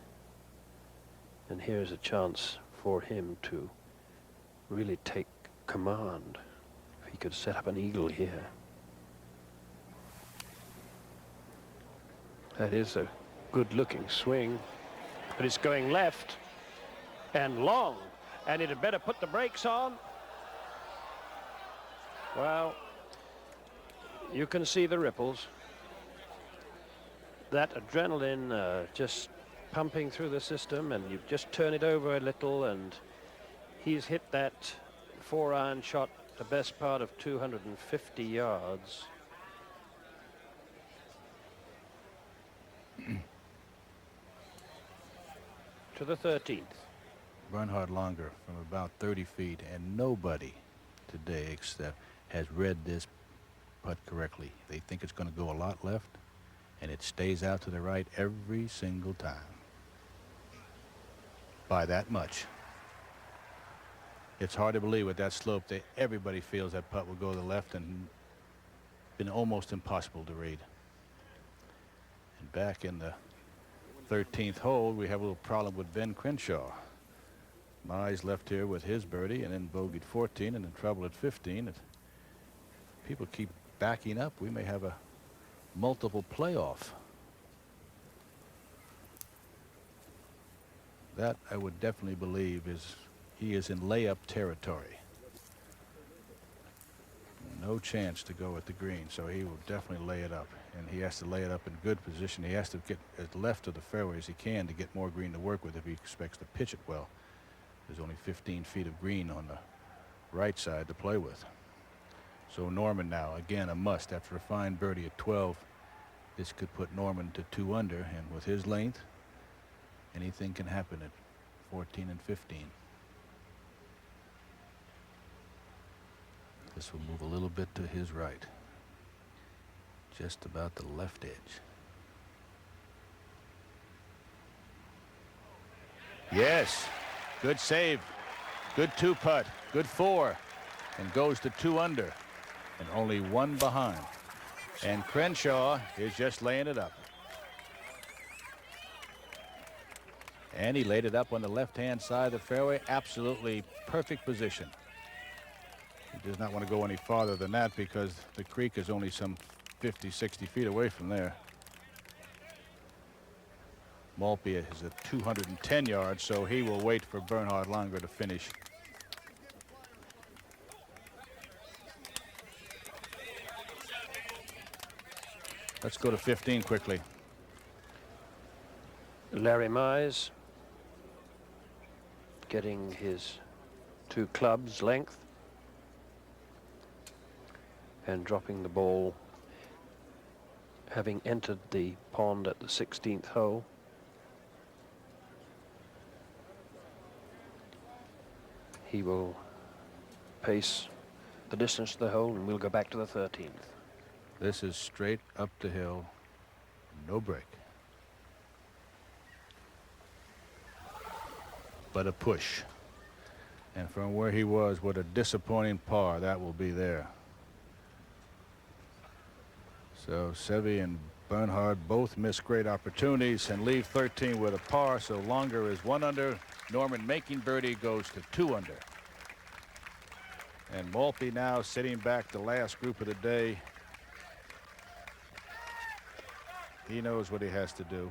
And here's a chance for him to really take command. If he could set up an eagle here. That is a good looking swing, but it's going left and long, and it had better put the brakes on. Well, you can see the ripples. That adrenaline just pumping through the system, and you just turn it over a little, and he's hit that 4-iron shot the best part of 250 yards. To the 13th. Bernhard Langer from about 30 feet, and nobody today except has read this putt correctly. They think it's going to go a lot left, and it stays out to the right every single time. By that much. It's hard to believe with that slope that everybody feels that putt will go to the left, and been almost impossible to read. And back in the 13th hole, we have a little problem with Ben Crenshaw. Mize left here with his birdie and then bogeyed 14 and in trouble at 15. If people keep backing up, we may have a multiple playoff. That I would definitely believe is he is in layup territory. No chance to go at the green, so he will definitely lay it up, and he has to lay it up in good position. He has to get as left of the fairway as he can to get more green to work with if he expects to pitch it well. There's only 15 feet of green on the right side to play with. So Norman now, again, a must after a fine birdie at 12. This could put Norman to 2 under, and with his length, anything can happen at 14 and 15. This will move a little bit to his right. Just about the left edge. Yes. Good save. Good 2-putt. Good 4. And goes to 2 under. And only 1 behind. And Crenshaw is just laying it up. And he laid it up on the left-hand side of the fairway. Absolutely perfect position. He does not want to go any farther than that because the creek is only some 50, 60 feet away from there. Maltbie is at 210 yards, so he will wait for Bernhard Langer to finish. Let's go to 15 quickly. Larry Mize getting his 2 clubs length and dropping the ball, having entered the pond at the 16th hole. He will pace the distance to the hole, and we'll go back to the 13th. This is straight up the hill, no break. But a push. And from where he was, what a disappointing par that will be there. So Seve and Bernhard both miss great opportunities and leave 13 with a par, so Langer is 1 under. Norman making birdie goes to 2 under. And Maltbie now sitting back the last group of the day. He knows what he has to do.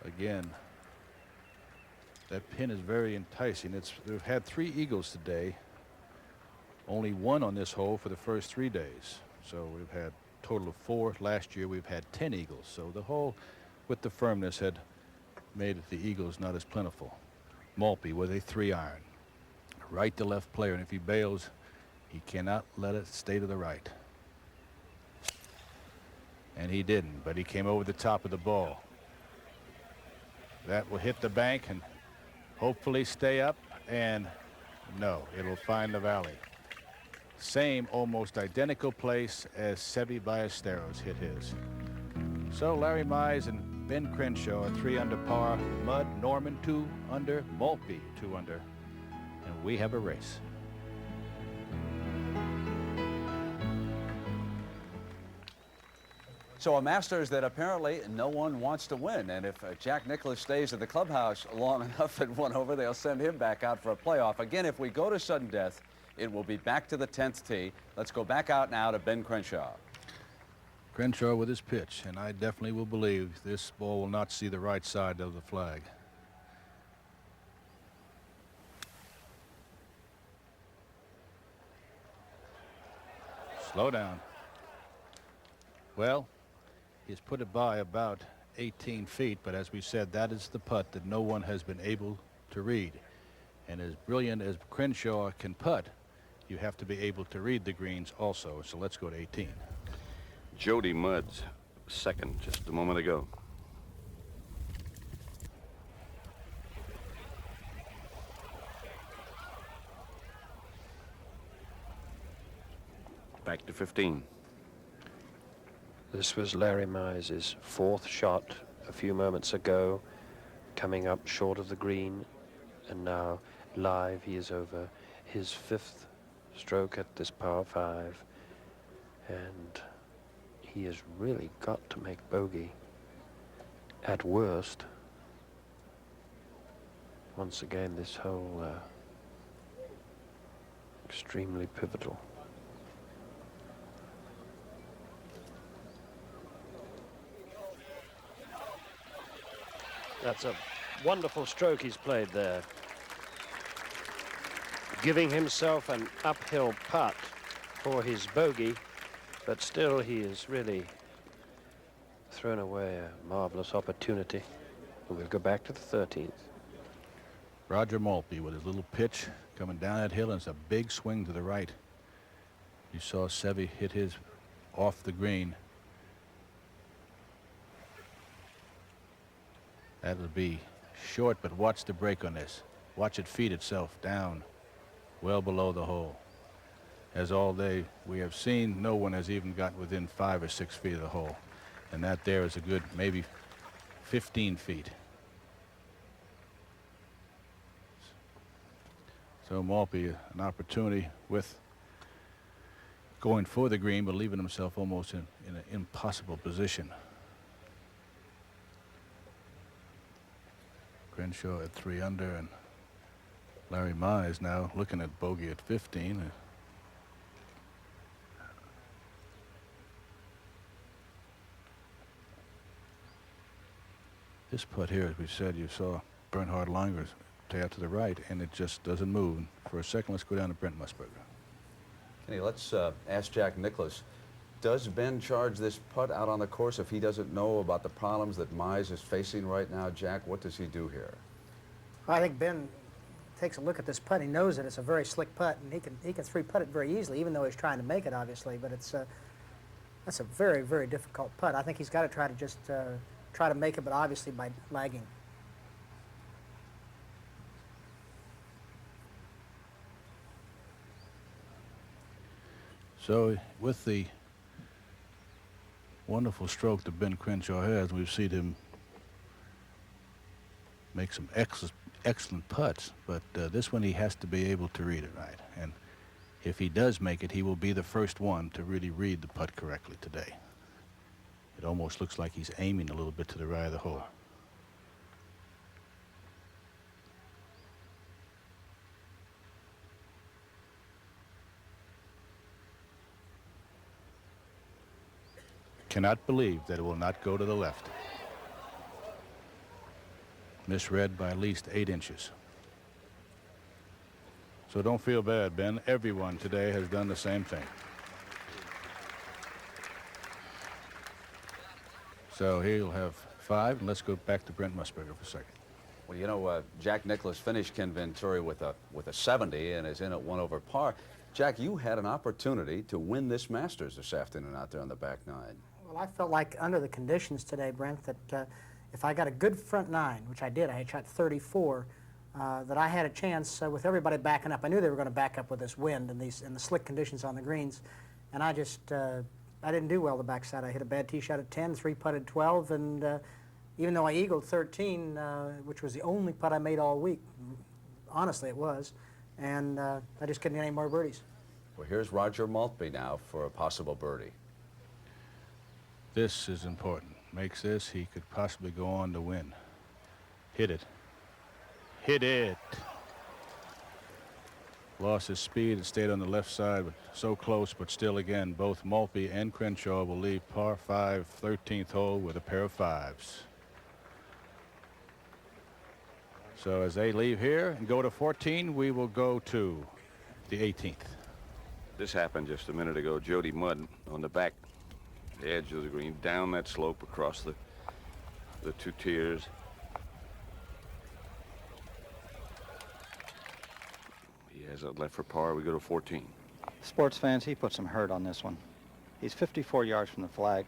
Again, that pin is very enticing. We've had 3 eagles today. Only 1 on this hole for the first 3 days. So we've had a total of 4. Last year we've had 10 eagles. So the hole with the firmness had made the eagles not as plentiful. Maltbie with a 3-iron. Right to left player, and if he bails, he cannot let it stay to the right. And he didn't, but he came over the top of the ball. That will hit the bank and hopefully stay up, and no, it will find the valley. Same almost identical place as Seve Ballesteros hit his. So Larry Mize and Ben Crenshaw are 3 under par. Mudd, Norman 2 under, Maltbie 2 under, and we have a race. So a Masters that apparently no one wants to win, and if Jack Nicklaus stays at the clubhouse long enough at 1 over, they'll send him back out for a playoff. Again, if we go to sudden death, it will be back to the 10th tee. Let's go back out now to Ben Crenshaw. Crenshaw with his pitch, and I definitely will believe this ball will not see the right side of the flag. Slow down. Well, he's put it by about 18 feet, but as we said, that is the putt that no one has been able to read. And as brilliant as Crenshaw can putt, you have to be able to read the greens also. So let's go to 18. Jody Mudd's second just a moment ago. Back to 15. This was Larry Mize's 4th shot a few moments ago, coming up short of the green, and now live he is over his 5th stroke at this par 5, and he has really got to make bogey at worst. Once again, this hole extremely pivotal. That's a wonderful stroke he's played there, giving himself an uphill putt for his bogey, but still he has really thrown away a marvelous opportunity. And we'll go back to the 13th. Roger Maltbie with his little pitch coming down that hill, and it's a big swing to the right. You saw Seve hit his off the green. That'll be short, but watch the break on this. Watch it feed itself down well below the hole. As all day we have seen, no one has even gotten within 5 or 6 feet of the hole. And that there is a good maybe 15 feet. So Maltbie, an opportunity with going for the green, but leaving himself almost in an impossible position. Crenshaw at 3 under, and Larry Mize now looking at bogey at 15. This putt here, as we said, you saw Bernhard Langer's take out to the right, and it just doesn't move. And for a second, let's go down to Brent Musburger. Kenny, let's ask Jack Nicklaus. Does Ben charge this putt out on the course if he doesn't know about the problems that Mize is facing right now? Jack, what does he do here? I think Ben takes a look at this putt. He knows that it's a very slick putt, and he can 3-putt it very easily, even though he's trying to make it, obviously. But that's a very, very difficult putt. I think he's got to try to just try to make it, but obviously by lagging. So with the wonderful stroke that Ben Crenshaw has, we've seen him make some excellent putts, but this one he has to be able to read it right. And if he does make it, he will be the first one to really read the putt correctly today. It almost looks like he's aiming a little bit to the right of the hole. Cannot believe that it will not go to the left. Misread by at least 8 inches. So don't feel bad, Ben. Everyone today has done the same thing. So he'll have 5, and let's go back to Brent Musburger for a second. Well, you know, Jack Nicklaus finished Ken Venturi with a 70 and is in at 1 over par. Jack, you had an opportunity to win this Masters this afternoon out there on the back 9. Well, I felt like under the conditions today, Brent, that if I got a good front nine, which I did, I had shot 34, that I had a chance with everybody backing up. I knew they were going to back up with this wind and the slick conditions on the greens, and I just I didn't do well the backside. I hit a bad tee shot at 10, three-putted 12, and even though I eagled 13, which was the only putt I made all week, honestly it was, and I just couldn't get any more birdies. Well, here's Roger Maltbie now for a possible birdie. This is important. Makes this, he could possibly go on to win. Hit it. Hit it. Lost his speed and stayed on the left side, but so close, but still again, both Maltbie and Crenshaw will leave par 5, 13th hole with a pair of fives. So as they leave here and go to 14, we will go to the 18th. This happened just a minute ago. Jody Mudd on the back edge of the green, down that slope across the two tiers. He has it left for par. We go to 14. Sports fans, he put some hurt on this one. He's 54 yards from the flag.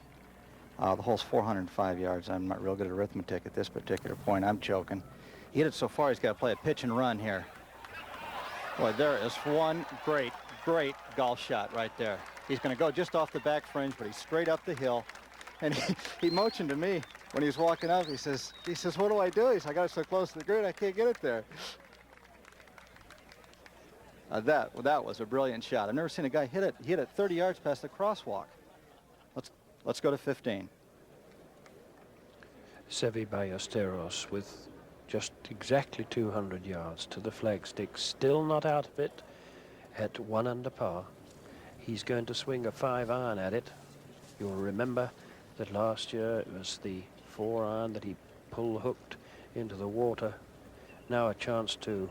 The hole's 405 yards. I'm not real good at arithmetic at this particular point. I'm choking. He hit it so far, he's got to play a pitch and run here. Boy, there is one great golf shot right there. He's going to go just off the back fringe, but he's straight up the hill. And he motioned to me when he was walking up. He says, what do I do? He says, I got it so close to the green, I can't get it there. That was a brilliant shot. I've never seen a guy hit it 30 yards past the crosswalk. Let's go to 15. Seve Ballesteros with just exactly 200 yards to the flagstick, still not out of it at 1 under par. He's going to swing a 5-iron at it. You'll remember that last year it was the 4-iron that he pull hooked into the water. Now a chance to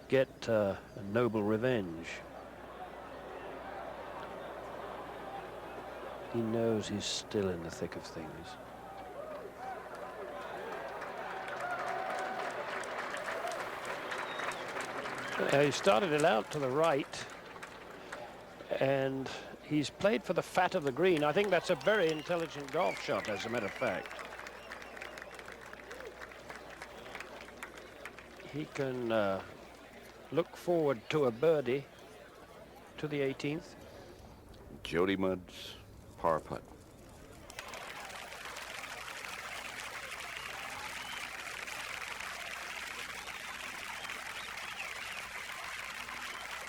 get a noble revenge. He knows he's still in the thick of things. He started it out to the right, and he's played for the fat of the green. I think that's a very intelligent golf shot, as a matter of fact. He can look forward to a birdie to the 18th. Jody Mudd's par putt.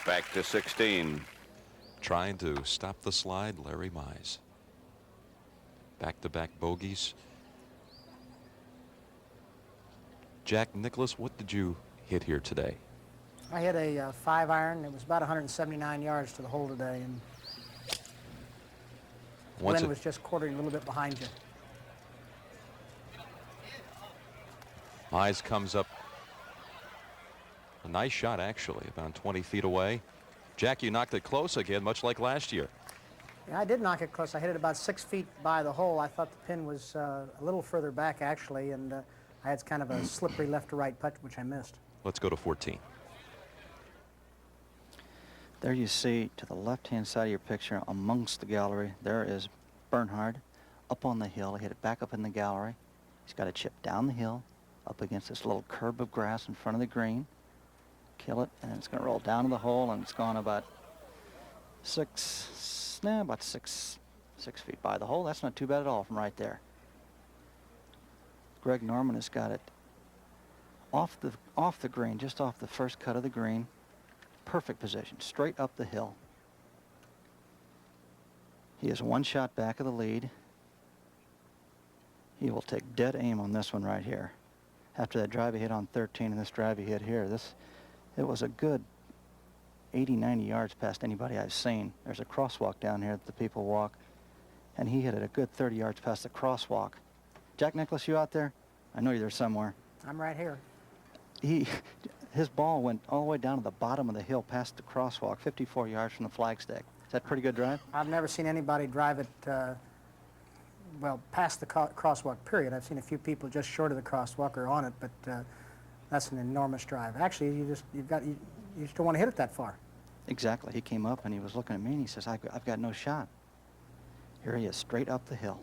Back to 16. Trying to stop the slide, Larry Mize. Back-to-back bogeys. Jack Nicklaus, what did you hit here today? I hit a 5-iron. It was about 179 yards to the hole today, and Glenn was just quartering a little bit behind you. Mize comes up. A nice shot, actually, about 20 feet away. Jack, you knocked it close again, much like last year. Yeah, I did knock it close. I hit it about 6 feet by the hole. I thought the pin was a little further back, actually, and I had kind of a slippery left-to-right putt, which I missed. Let's go to 14. There you see, to the left-hand side of your picture, amongst the gallery, there is Bernhard up on the hill. He hit it back up in the gallery. He's got a chip down the hill, up against this little curb of grass in front of the green. Kill it, and it's going to roll down to the hole, and it's gone about six feet by the hole. That's not too bad at all from right there. Greg Norman has got it off the green, just off the first cut of the green. Perfect position, straight up the hill. He is one shot back of the lead. He will take dead aim on this one right here. After that drive he hit on 13 and this drive he hit here, it was a good 80, 90 yards past anybody I've seen. There's a crosswalk down here that the people walk, and he hit it a good 30 yards past the crosswalk. Jack Nicklaus, you out there? I know you're there somewhere. I'm right here. His ball went all the way down to the bottom of the hill past the crosswalk, 54 yards from the flagstick. Is that a pretty good drive? I've never seen anybody drive it, well, past the crosswalk, period. I've seen a few people just short of the crosswalk or on it, but that's an enormous drive. Actually, you still want to hit it that far. Exactly. He came up and he was looking at me and he says, I've got no shot. Here he is, straight up the hill.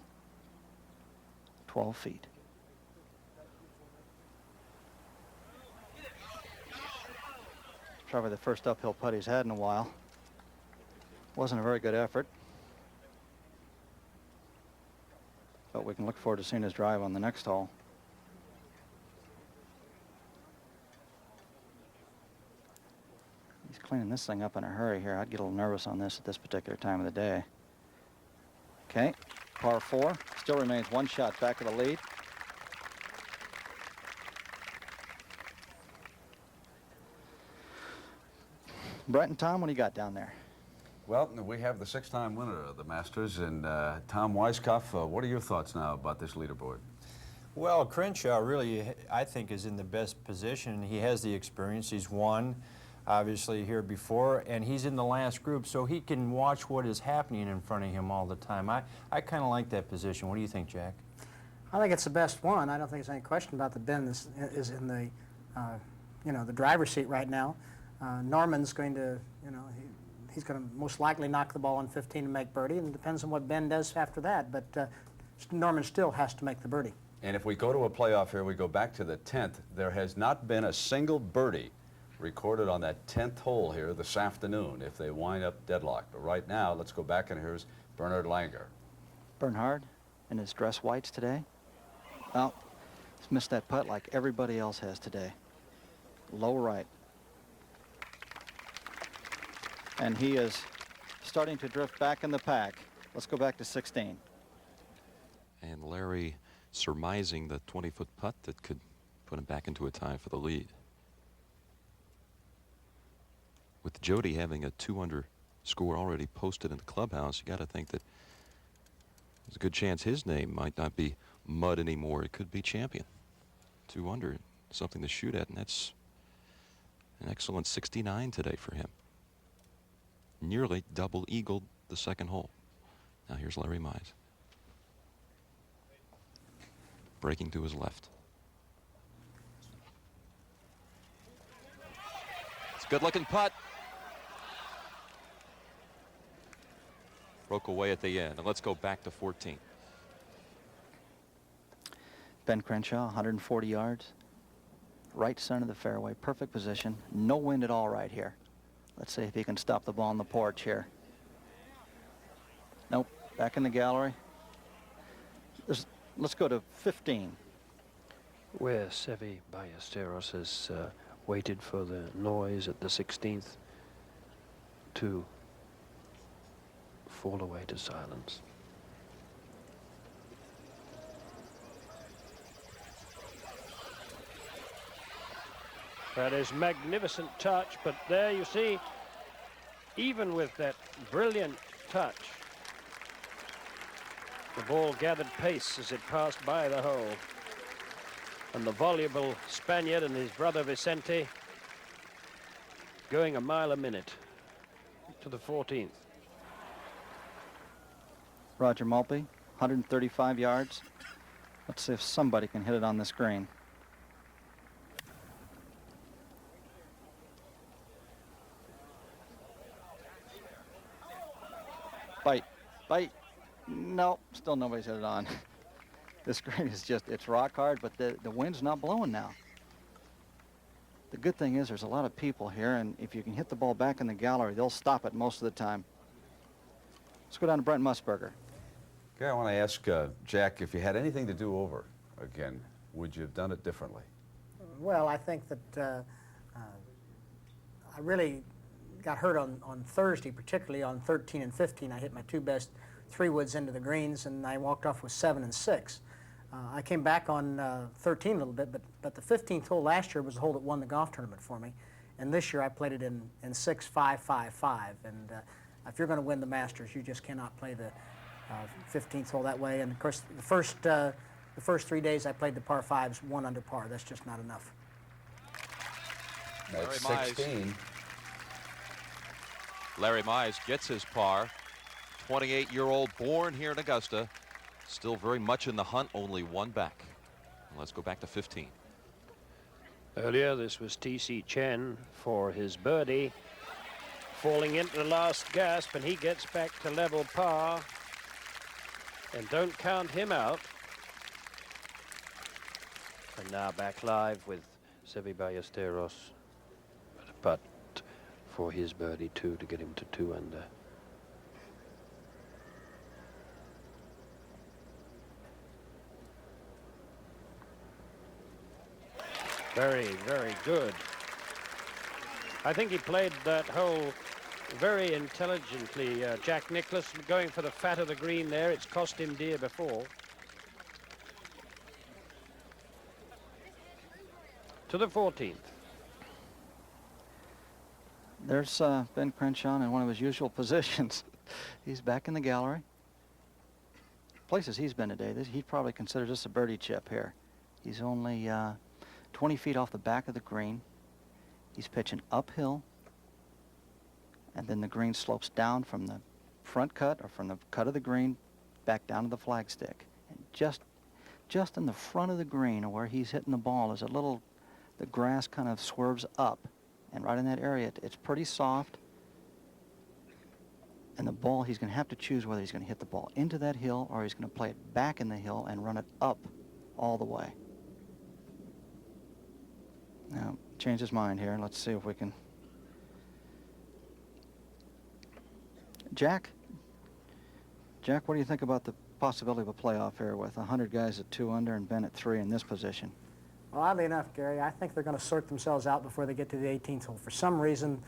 12 feet. Probably the first uphill putt he's had in a while. Wasn't a very good effort, but we can look forward to seeing his drive on the next hole. He's cleaning this thing up in a hurry here. I'd get a little nervous on this at this particular time of the day. Okay, par 4, still remains 1 shot back of the lead. Brent and Tom, what do you got down there? Well, we have the 6-time winner of the Masters, and Tom Weiskopf. What are your thoughts now about this leaderboard? Well, Crenshaw really, I think, is in the best position. He has the experience. He's won, obviously, here before, and he's in the last group, so he can watch what is happening in front of him all the time. I kind of like that position. What do you think, Jack? I think it's the best one. I don't think there's any question about the Ben is in the, you know, the driver's seat right now. Norman's going to, you know, he's going to most likely knock the ball on 15 and make birdie, and it depends on what Ben does after that. But Norman still has to make the birdie. And if we go to a playoff here, we go back to the 10th. There has not been a single birdie recorded on that 10th hole here this afternoon if they wind up deadlocked. But right now, let's go back, and here's Bernhard Langer. Bernhard in his dress whites today. Well, he's missed that putt like everybody else has today. Low right. And he is starting to drift back in the pack. Let's go back to 16. And Larry surmising the 20-foot putt that could put him back into a tie for the lead. With Jody having a 2-under score already posted in the clubhouse, you got to think that there's a good chance his name might not be Mud anymore. It could be champion. 2 under, something to shoot at, and that's an excellent 69 today for him. Nearly double eagled the second hole. Now here's Larry Mize. Breaking to his left. It's a good looking putt. Broke away at the end. And let's go back to 14. Ben Crenshaw, 140 yards. Right center of the fairway, perfect position. No wind at all right here. Let's see if he can stop the ball on the porch here. Nope, back in the gallery. Let's go to 15. Where Seve Ballesteros has waited for the noise at the 16th to fall away to silence. That is magnificent touch, but there you see, even with that brilliant touch, the ball gathered pace as it passed by the hole. And the voluble Spaniard and his brother Vicente going a mile a minute to the 14th. Roger Maltbie, 135 yards. Let's see if somebody can hit it on this green. Bite. No, still nobody's hit it on. This green is just, it's rock hard, but the wind's not blowing now. The good thing is there's a lot of people here, and if you can hit the ball back in the gallery, they'll stop it most of the time. Let's go down to Brent Musburger. Okay, I want to ask Jack, if you had anything to do over again, would you have done it differently? Well, I think that I really got hurt on Thursday, particularly on 13 and 15. I hit my 2 best 3-woods into the greens, and I walked off with 7 and 6. I came back on 13 a little bit, but the 15th hole last year was the hole that won the golf tournament for me. And this year I played it in 6-5-5-5. And if you're going to win the Masters, you just cannot play the 15th hole that way. And of course, the first 3 days I played the par 5s 1 under par. That's just not enough. That's 16. Larry Mize gets his par. 28-year-old born here in Augusta. Still very much in the hunt, only 1 back. Let's go back to 15. Earlier, this was T.C. Chen for his birdie. Falling into the last gasp, and he gets back to level par. And don't count him out. And now back live with Seve Ballesteros at a putt for his birdie 2 to get him to 2 under. Very, very good. I think he played that hole very intelligently. Jack Nicklaus going for the fat of the green there. It's cost him dear before. To the 14th. There's Ben Crenshaw in one of his usual positions. He's back in the gallery. Places he's been today, he probably considers this a birdie chip here. He's only 20 feet off the back of the green. He's pitching uphill, and then the green slopes down from the front cut or from the cut of the green back down to the flagstick. And just in the front of the green, or where he's hitting the ball, is a little, the grass kind of swerves up, and right in that area, it's pretty soft. And the ball, he's going to have to choose whether he's going to hit the ball into that hill or he's going to play it back in the hill and run it up all the way. Now, change his mind here. Let's see if we can. Jack, what do you think about the possibility of a playoff here with 100 guys at 2 under and Ben at 3 in this position? Well, oddly enough, Gary, I think they're going to sort themselves out before they get to the 18th hole. For some reason,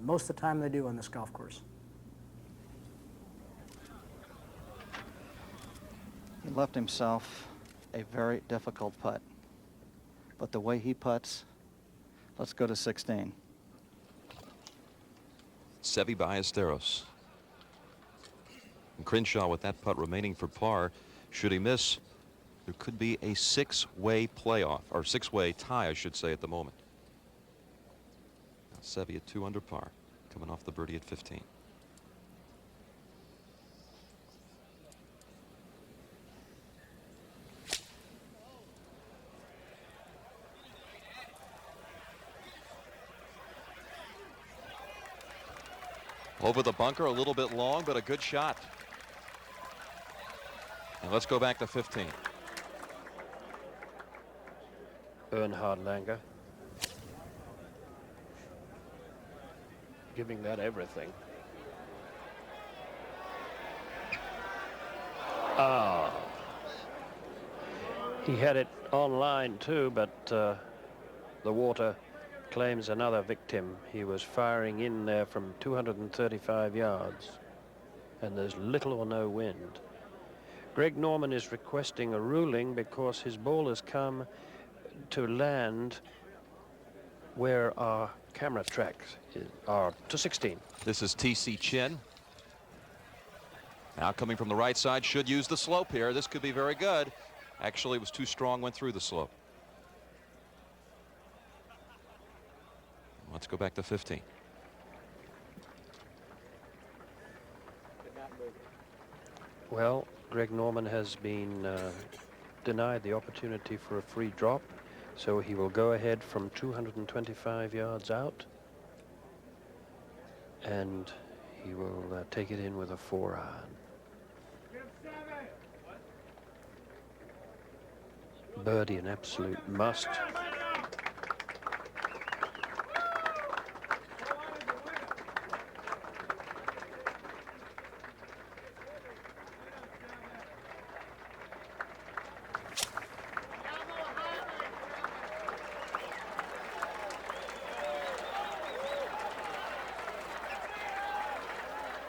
most of the time they do on this golf course. He left himself a very difficult putt. But the way he putts, let's go to 16. Seve Ballesteros. And Crenshaw with that putt remaining for par. Should he miss, there could be a 6-way playoff, or 6-way tie, I should say, at the moment. Now Seve at 2 under par, coming off the birdie at 15. Over the bunker, a little bit long, but a good shot. And let's go back to 15. Bernhard Langer. Giving that everything. Ah. He had it online too, but the water claims another victim. He was firing in there from 235 yards, and there's little or no wind. Greg Norman is requesting a ruling because his ball has come to land where our camera tracks are, to 16. This is T.C. Chin. Now coming from the right side, should use the slope here. This could be very good. Actually, it was too strong, went through the slope. Let's go back to 15. Well, Greg Norman has been denied the opportunity for a free drop, so he will go ahead from 225 yards out, and he will take it in with a 4-iron. Birdie, an absolute must.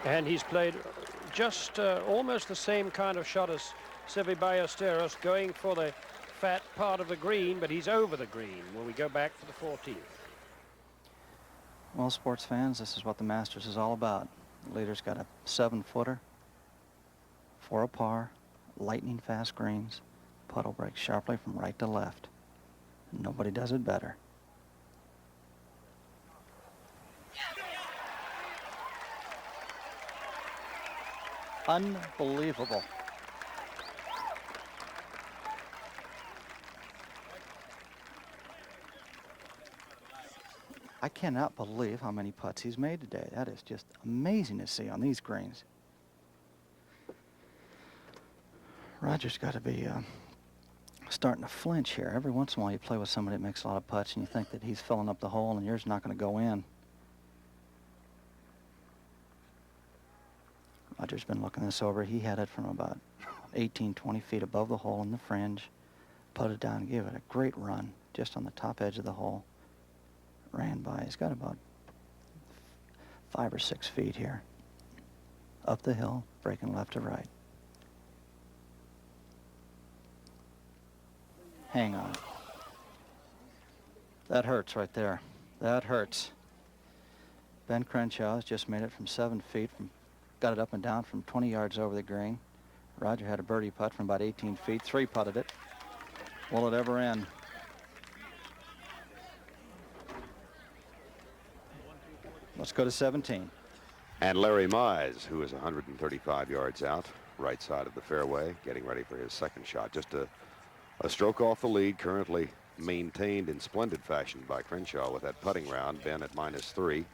And he's played just almost the same kind of shot as Seve Ballesteros, going for the fat part of the green, but he's over the green when we go back for the 14th. Well, sports fans, this is what the Masters is all about. The leader's got a 7-footer for a par, lightning fast greens, putt will break sharply from right to left. Nobody does it better. Unbelievable. I cannot believe how many putts he's made today. That is just amazing to see on these greens. Roger's got to be starting to flinch here. Every once in a while you play with somebody that makes a lot of putts and you think that he's filling up the hole and yours not going to go in. Roger's been looking this over. He had it from about 18, 20 feet above the hole in the fringe. Putted down, gave it a great run just on the top edge of the hole. Ran by. He's got about 5 or 6 feet here. Up the hill, breaking left to right. Hang on. That hurts right there. That hurts. Ben Crenshaw has just made it from 7 feet, got it up and down from 20 yards over the green. Roger had a birdie putt from about 18 feet, 3-putted it. Will it ever end? Let's go to 17. And Larry Mize, who is 135 yards out, right side of the fairway, getting ready for his second shot. Just a stroke off the lead, currently maintained in splendid fashion by Crenshaw with that putting round. Ben at -3.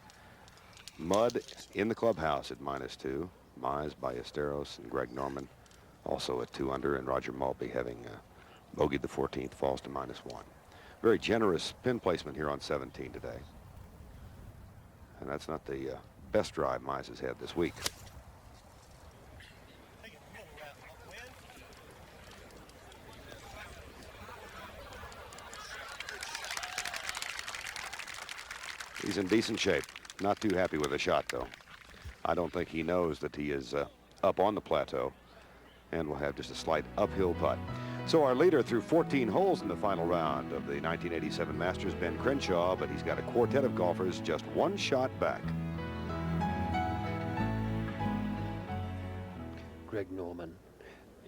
Mudd in the clubhouse at -2. Mize, Ballesteros, and Greg Norman also at 2 under, and Roger Maltbie having bogeyed the 14th, falls to -1. Very generous pin placement here on 17 today. And that's not the best drive Mize has had this week. He's in decent shape. Not too happy with the shot, though. I don't think he knows that he is up on the plateau and will have just a slight uphill putt. So our leader through 14 holes in the final round of the 1987 Masters, Ben Crenshaw, but he's got a quartet of golfers just 1 shot back. Greg Norman,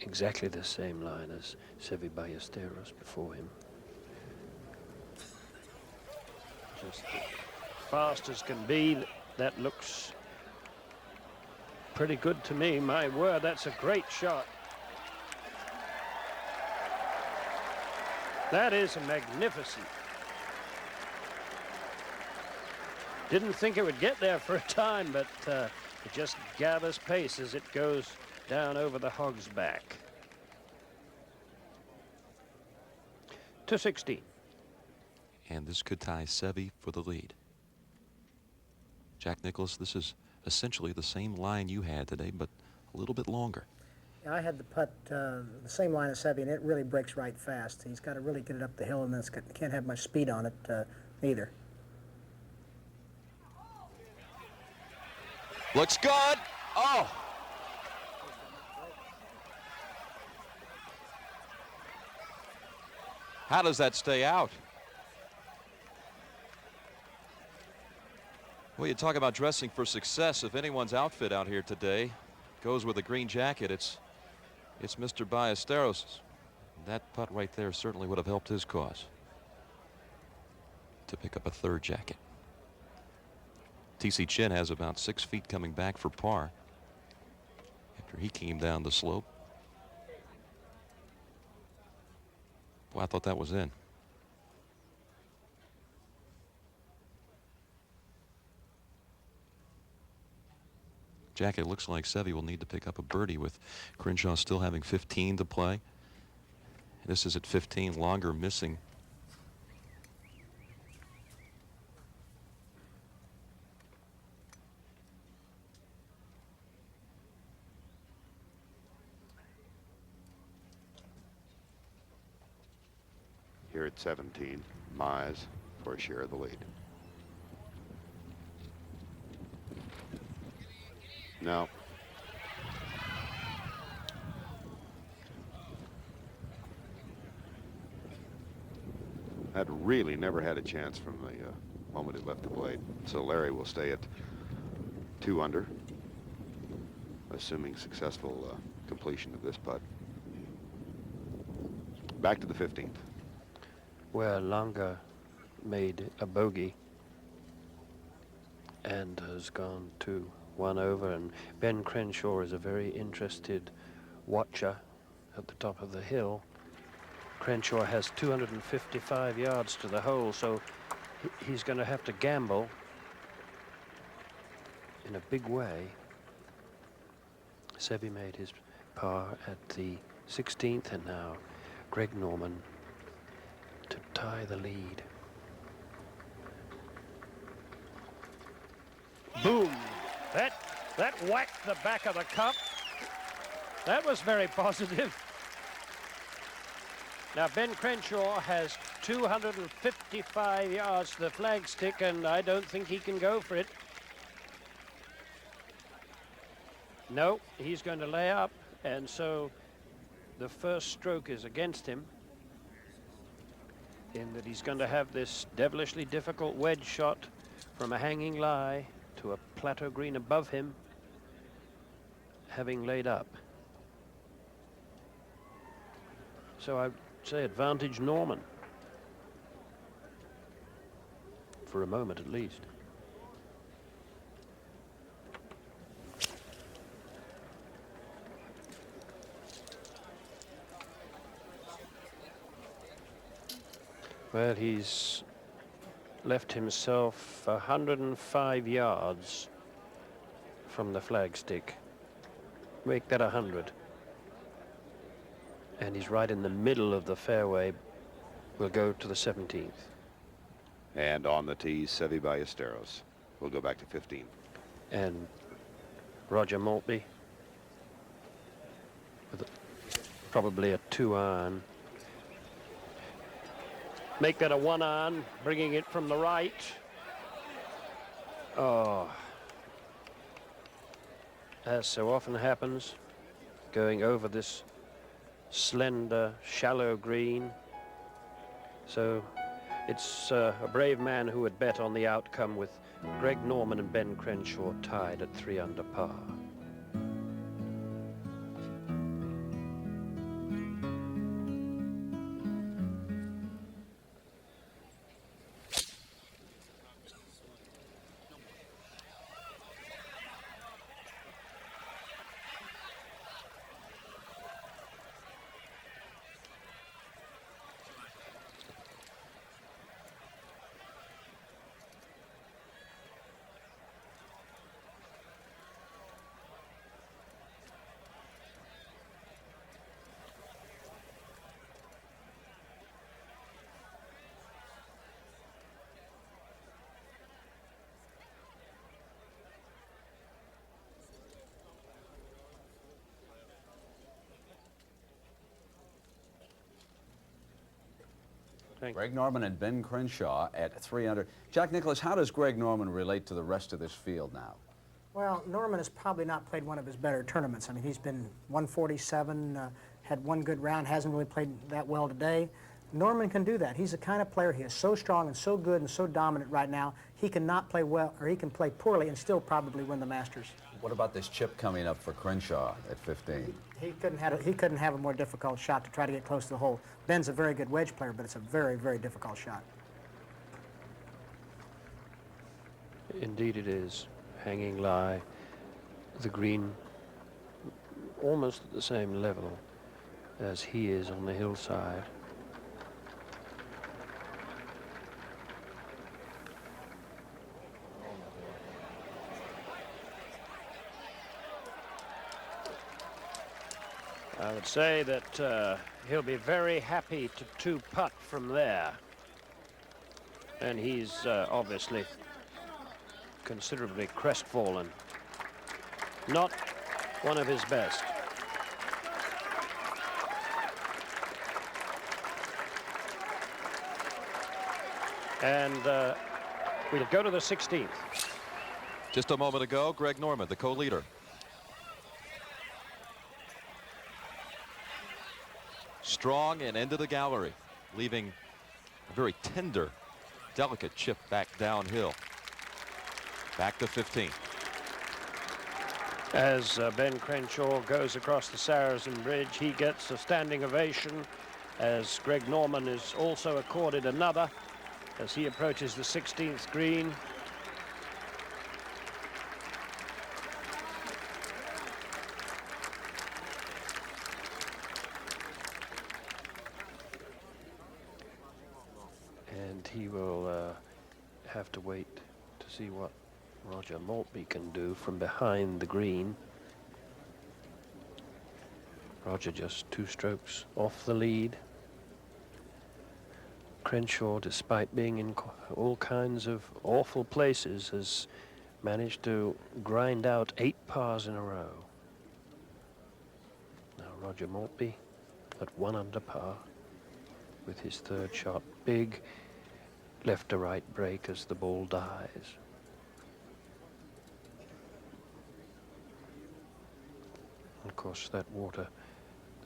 exactly the same line as Seve Ballesteros before him. Just fast as can be. That looks pretty good to me. My word, that's a great shot. That is magnificent. Didn't think it would get there for a time, but it just gathers pace as it goes down over the hog's back. To 16. And this could tie Seve for the lead. Jack Nicklaus, this is essentially the same line you had today, but a little bit longer. Yeah, I had the putt the same line as Seve, and it really breaks right fast. He's got to really get it up the hill, and can't have much speed on it either. Looks good. Oh! How does that stay out? Well, you talk about dressing for success. If anyone's outfit out here today goes with a green jacket, it's Mr. Ballesteros. That putt right there certainly would have helped his cause to pick up a 3rd jacket. TC Chin has about 6 feet coming back for par after he came down the slope. Well, I thought that was in. Jack, it looks like Seve will need to pick up a birdie with Crenshaw still having 15 to play. This is at 15, longer missing. Here at 17, Mize for a share of the lead. No. Had really never had a chance from the moment he left the blade. So Larry will stay at 2 under, assuming successful completion of this putt. Back to the 15th. Where Langer made a bogey and has gone to 1 over, and Ben Crenshaw is a very interested watcher at the top of the hill. Crenshaw has 255 yards to the hole, so he's going to have to gamble in a big way. Seve made his par at the 16th, and now Greg Norman to tie the lead. Boom! That whacked the back of the cup. That was very positive. Now, Ben Crenshaw has 255 yards to the flagstick, and I don't think he can go for it. No, he's going to lay up, and so the first stroke is against him, in that he's going to have this devilishly difficult wedge shot from a hanging lie to a plateau green above him, having laid up. So I'd say advantage Norman, for a moment at least. Well, he's left himself 105 yards from the flagstick. Make that 100. And he's right in the middle of the fairway. We'll go to the 17th. And on the tee, Seve Ballesteros. We'll go back to 15. And Roger Maltbie with probably a 2-iron. Make that a 1-iron, bringing it from the right. Oh. As so often happens, going over this slender, shallow green. So it's a brave man who would bet on the outcome, with Greg Norman and Ben Crenshaw tied at 3 under par. Greg Norman and Ben Crenshaw at 3 under. Jack Nicklaus, how does Greg Norman relate to the rest of this field now? Well, Norman has probably not played one of his better tournaments. I mean, he's been 147, had one good round, hasn't really played that well today. Norman can do that. He's the kind of player, he is so strong and so good and so dominant right now, he cannot play well, or he can play poorly and still probably win the Masters. What about this chip coming up for Crenshaw at 15? He couldn't have a more difficult shot to try to get close to the hole. Ben's a very good wedge player, but it's a very, very difficult shot. Indeed it is. Hanging lie, the green almost at the same level as he is on the hillside. I would say that he'll be very happy to 2-putt from there. And he's obviously considerably crestfallen. Not one of his best. And we'll go to the 16th. Just a moment ago, Greg Norman, the co-leader. Strong and into the gallery, leaving a very tender, delicate chip back downhill. Back to 15. As Ben Crenshaw goes across the Saracen Bridge, he gets a standing ovation, as Greg Norman is also accorded another as he approaches the 16th green. And he will have to wait to see what Roger Maltbie can do from behind the green. Roger just 2 strokes off the lead. Crenshaw, despite being in all kinds of awful places, has managed to grind out 8 pars in a row. Now Roger Maltbie at 1 under par with his 3rd shot. Big left to right break as the ball dies. Of course, that water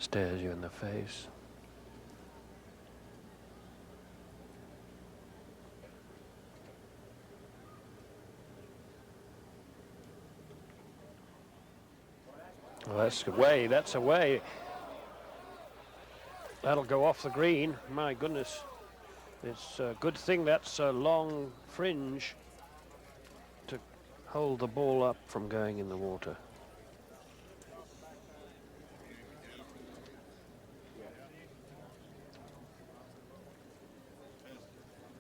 stares you in the face. Well, that's away, that's away. That'll go off the green. My goodness. It's a good thing that's a long fringe to hold the ball up from going in the water.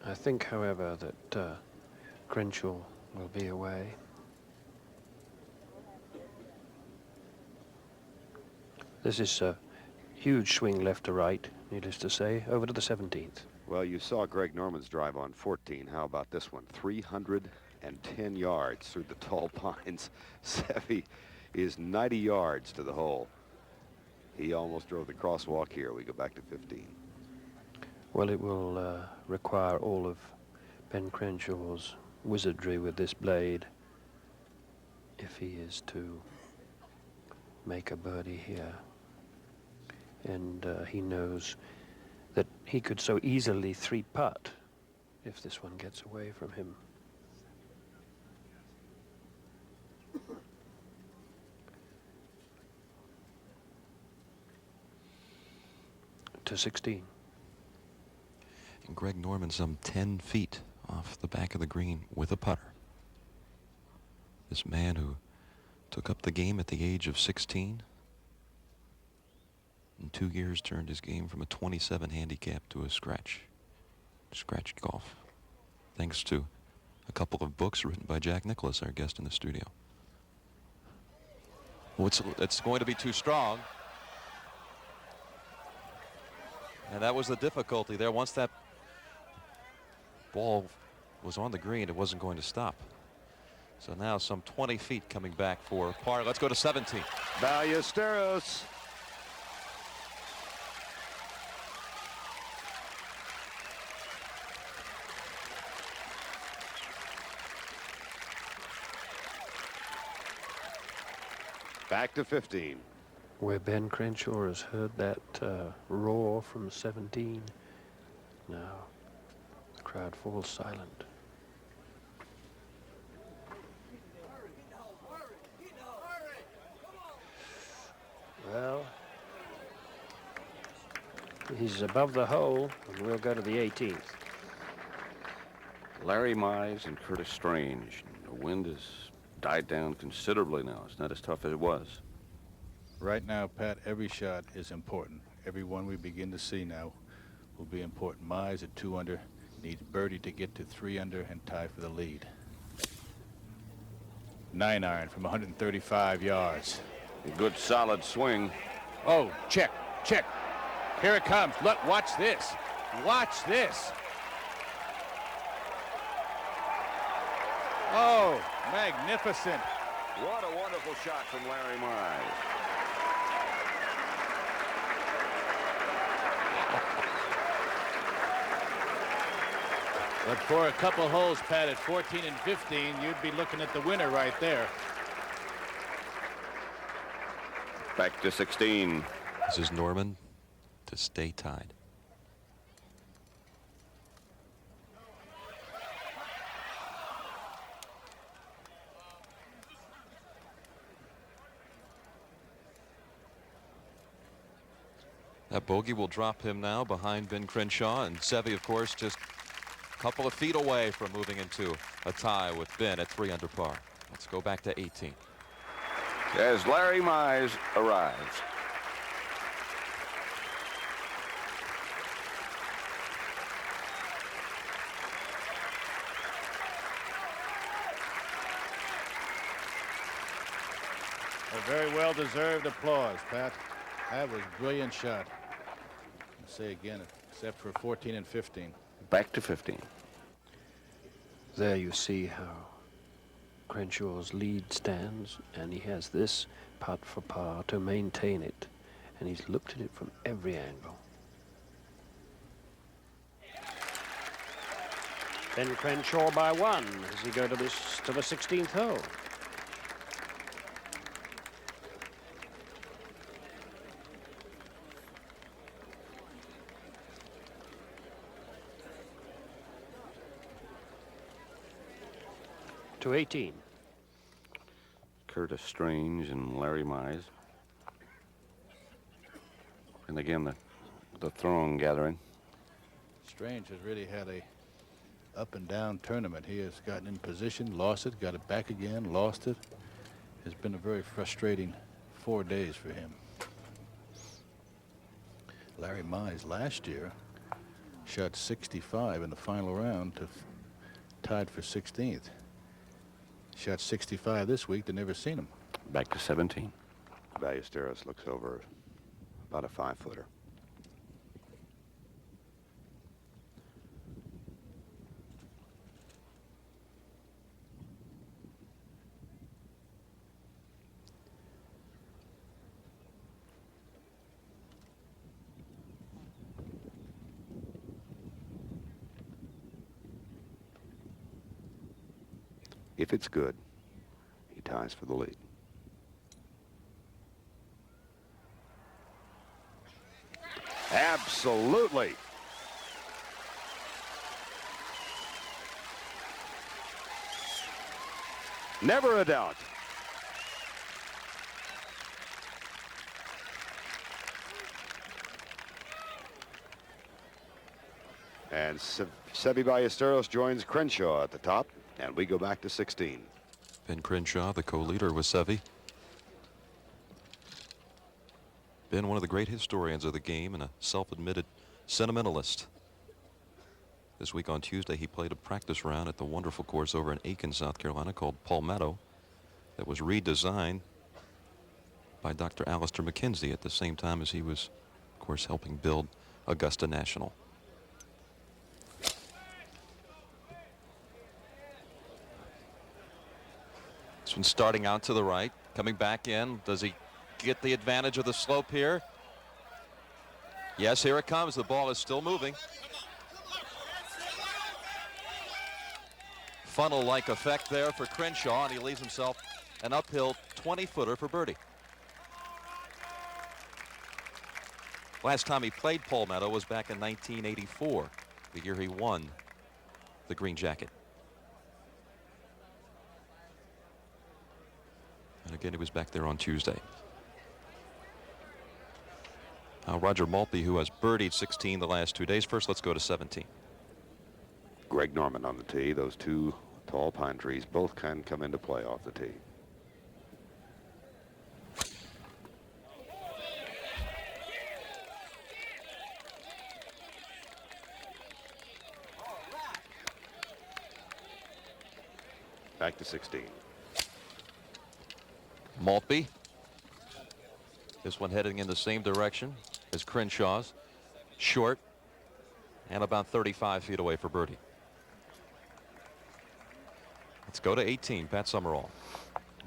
I think, however, that Crenshaw will be away. This is a huge swing left to right, needless to say, over to the 17th. Well, you saw Greg Norman's drive on 14. How about this one? 310 yards through the tall pines. Seve is 90 yards to the hole. He almost drove the crosswalk here. We go back to 15. Well, it will require all of Ben Crenshaw's wizardry with this blade if he is to make a birdie here. And he knows that he could so easily 3-putt if this one gets away from him. To 16. And Greg Norman some 10 feet off the back of the green with a putter. This man who took up the game at the age of 16. In 2 years turned his game from a 27 handicap to a scratch golf. Thanks to a couple of books written by Jack Nicklaus, our guest in the studio. Well, it's going to be too strong. And that was the difficulty there. Once that ball was on the green, it wasn't going to stop. So now some 20 feet coming back for par. Let's go to 17. Ballesteros. Back to 15. Where Ben Crenshaw has heard that roar from 17, now the crowd falls silent. Well, he's above the hole, and we'll go to the 18th. Larry Mize and Curtis Strange. The wind has died down considerably now. It's not as tough as it was. Right now, Pat, every shot is important. Every one we begin to see now will be important. Mize at 2 under needs birdie to get to 3 under and tie for the lead. 9-iron from 135 yards. A good solid swing. Oh, check. Here it comes. Look, watch this. Watch this. Oh, magnificent. What a wonderful shot from Larry Mize. But for a couple holes, Pat, at 14 and 15, you'd be looking at the winner right there. Back to 16. This is Norman to stay tied. That bogey will drop him now behind Ben Crenshaw, and Seve, of course, just a couple of feet away from moving into a tie with Ben at 3 under par. Let's go back to 18. As Larry Mize arrives. A very well-deserved applause, Pat. That was a brilliant shot. I'll say again, except for 14 and 15. Back to 15. There you see how Crenshaw's lead stands, and he has this putt for par to maintain it, and he's looked at it from every angle. Ben Crenshaw by 1 as he go to the 16th hole. To 18. Curtis Strange and Larry Mize. And again, the throng gathering. Strange has really had a up and down tournament. He has gotten in position, lost it, got it back again, lost it. It's been a very frustrating 4 days for him. Larry Mize last year shot 65 in the final round to tied for 16th. Shot 65 this week. They've never seen him. Back to 17. Ballesteros looks over about a 5-footer. If it's good, he ties for the lead. Absolutely. Never a doubt. And Seve Ballesteros joins Crenshaw at the top, and we go back to 16. Ben Crenshaw, the co-leader with Seve. Ben, one of the great historians of the game and a self-admitted sentimentalist. This week on Tuesday, he played a practice round at the wonderful course over in Aiken, South Carolina, called Palmetto, that was redesigned by Dr. Alistair McKenzie at the same time as he was, of course, helping build Augusta National. This one starting out to the right, coming back in. Does he get the advantage of the slope here? Yes, here it comes. The ball is still moving. Funnel-like effect there for Crenshaw, and he leaves himself an uphill 20-footer for birdie. Last time he played Palmetto was back in 1984, the year he won the green jacket. And again, he was back there on Tuesday. Now Roger Maltbie, who has birdied 16 the last 2 days. First, let's go to 17. Greg Norman on the tee. Those two tall pine trees both can come into play off the tee. Back to 16. Maltbie. This one heading in the same direction as Crenshaw's. Short and about 35 feet away for birdie. Let's go to 18. Pat Summerall.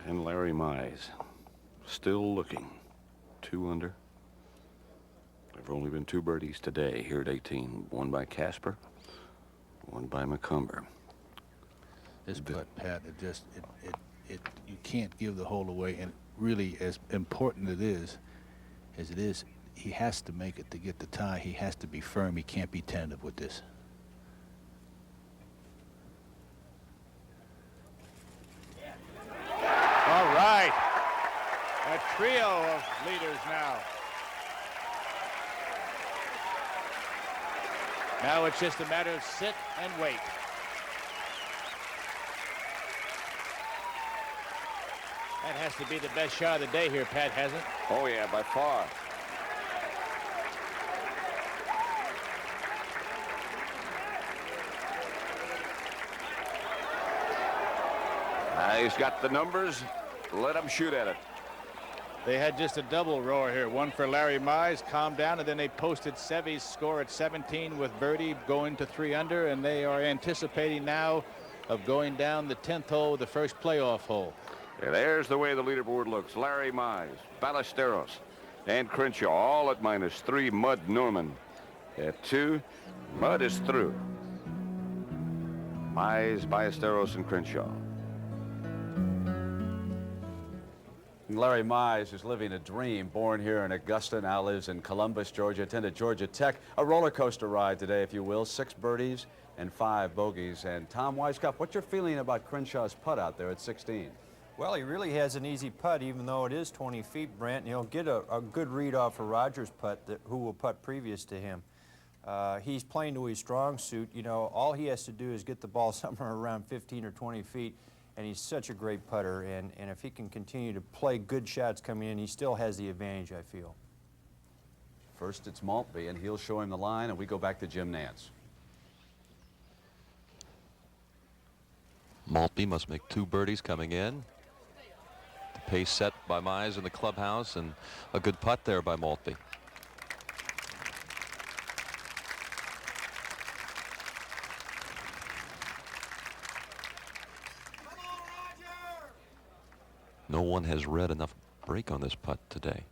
And Larry Mize still looking. 2 under. There have only been 2 birdies today here at 18. One by Casper, one by McCumber. This putt, Pat, you can't give the hole away, and really as important as it is, he has to make it to get the tie. He has to be firm. He can't be tentative with this. All right. A trio of leaders now. Now it's just a matter of sit and wait. That has to be the best shot of the day here, Pat, hasn't it? Oh, yeah, by far. He's got the numbers. Let him shoot at it. They had just a double roar here. One for Larry Mize, calmed down, and then they posted Seve's score at 17 with birdie going to 3 under, and they are anticipating now of going down the 10th hole, the first playoff hole. Yeah, there's the way the leaderboard looks. Larry Mize, Ballesteros, and Crenshaw all at -3. Mud Norman at 2. Mud is through. Mize, Ballesteros, and Crenshaw. Larry Mize is living a dream. Born here in Augusta, now lives in Columbus, Georgia. Attended Georgia Tech. A roller coaster ride today, if you will. 6 birdies and 5 bogeys. And Tom Weisskopf, what's your feeling about Crenshaw's putt out there at 16? Well, he really has an easy putt, even though it is 20 feet, Brent. And he'll get a good read off of Rogers' putt, who will putt previous to him. He's playing to his strong suit. You know, all he has to do is get the ball somewhere around 15 or 20 feet. And he's such a great putter, and if he can continue to play good shots coming in, he still has the advantage, I feel. First, it's Maltbie, and he'll show him the line, and we go back to Jim Nance. Maltbie must make 2 birdies coming in. The pace set by Mize in the clubhouse, and a good putt there by Maltbie. No one has read enough break on this putt today.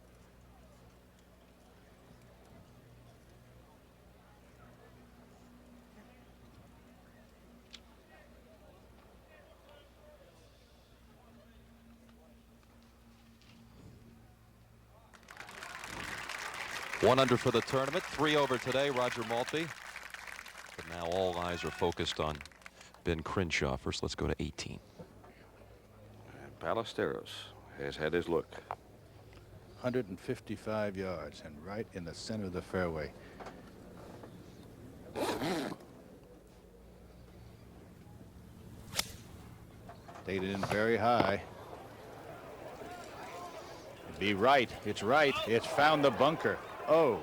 One under for the tournament, 3 over today, Roger Maltbie. But now all eyes are focused on Ben Crenshaw. First, let's go to 18. Ballesteros has had his look. 155 yards and right in the center of the fairway. Stayed in very high. It'd be right. It's right. It's found the bunker. Oh,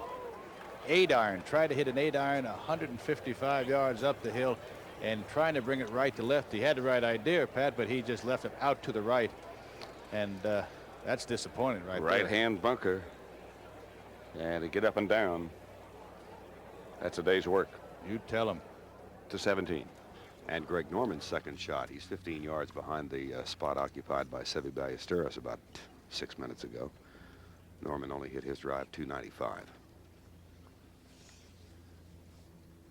8-iron. Tried to hit an 8-iron 155 yards up the hill, and trying to bring it right to left. He had the right idea, Pat, but he just left it out to the right, and that's disappointing right there. Right-hand bunker, and to get up and down, that's a day's work. You tell him. To 17. And Greg Norman's second shot. He's 15 yards behind the spot occupied by Seve Ballesteros about 6 minutes ago. Norman only hit his drive 295.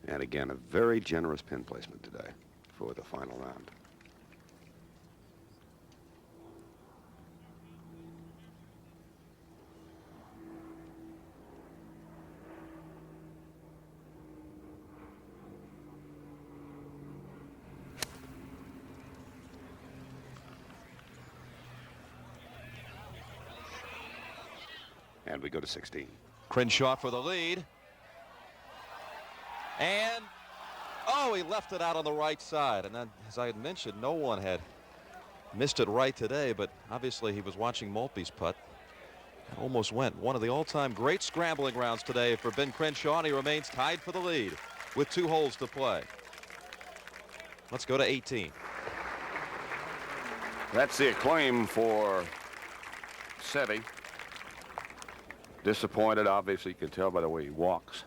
And again, a very generous pin placement today for the final round. And we go to 16. Crenshaw for the lead. And, oh, he left it out on the right side. And then, as I had mentioned, no one had missed it right today, but obviously he was watching Maltbie's putt. And almost went. One of the all-time great scrambling rounds today for Ben Crenshaw, and he remains tied for the lead with 2 holes to play. Let's go to 18. That's the acclaim for Seve. Disappointed, obviously, you can tell by the way he walks.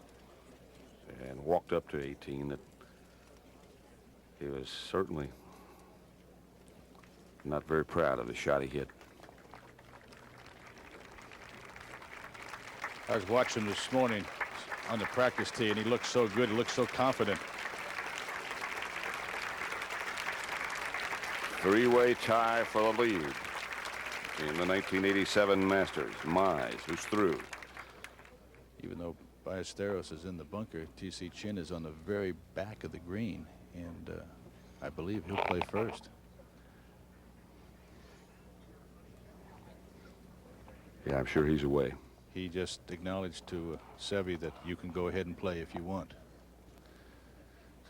And walked up to 18 that he was certainly not very proud of the shot he hit. I was watching him this morning on the practice tee, and he looked so good. He looked so confident. 3-way tie for the lead in the 1987 Masters. Mize, who's through. Even though Ballesteros is in the bunker, T.C. Chin is on the very back of the green, and I believe he'll play first. Yeah, I'm sure he's away. He just acknowledged to Seve that you can go ahead and play if you want.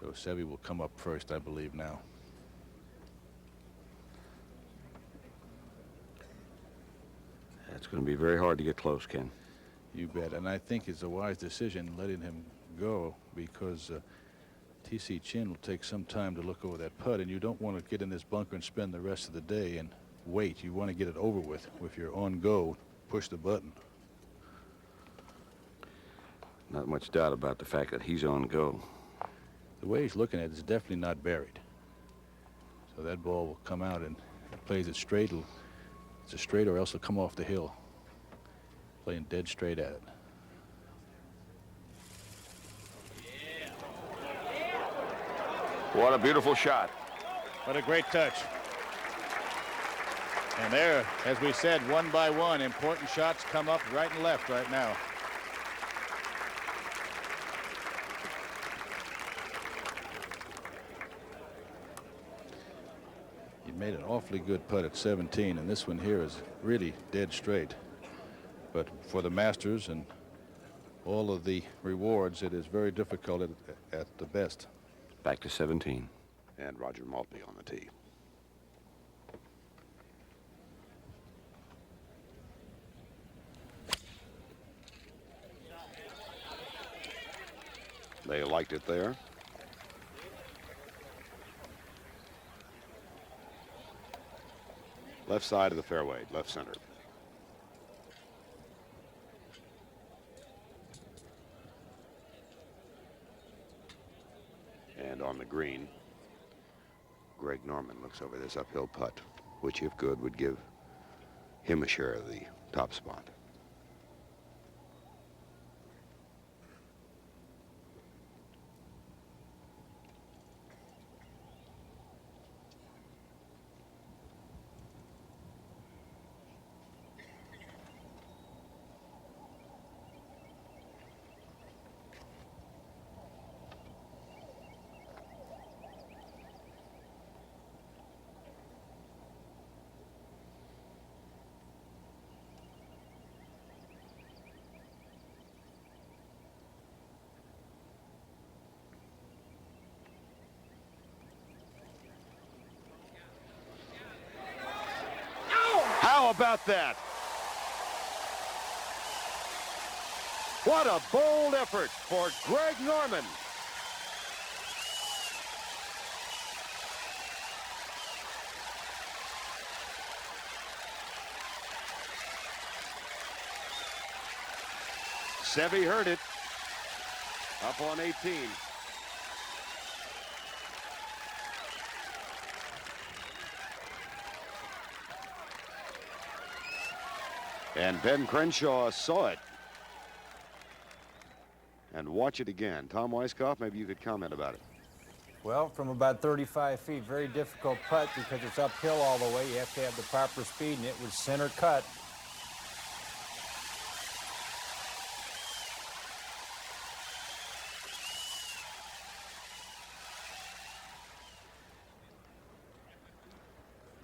So Seve will come up first, I believe, now. It's going to be very hard to get close, Ken. You bet. And I think it's a wise decision letting him go, because T.C. Chin will take some time to look over that putt, and you don't want to get in this bunker and spend the rest of the day and wait. You want to get it over with. If you're on go, push the button. Not much doubt about the fact that he's on go. The way he's looking at it is definitely not buried. So that ball will come out and he plays it straight. It's a straight or else it'll come off the hill. Playing dead straight at it. What a beautiful shot. What a great touch. And there, as we said, one by one, important shots come up right and left right now. He made an awfully good putt at 17, and this one here is really dead straight. But for the Masters and all of the rewards, it is very difficult at the best. Back to 17. And Roger Maltbie on the tee. They liked it there. Left side of the fairway, left center. And on the green, Greg Norman looks over this uphill putt, which if good would give him a share of the top spot. How about that? What a bold effort for Greg Norman. Seve heard it. Up on 18. And Ben Crenshaw saw it. And watch it again. Tom Weiskopf, maybe you could comment about it. Well, from about 35 feet, very difficult putt because it's uphill all the way. You have to have the proper speed, and it was center cut.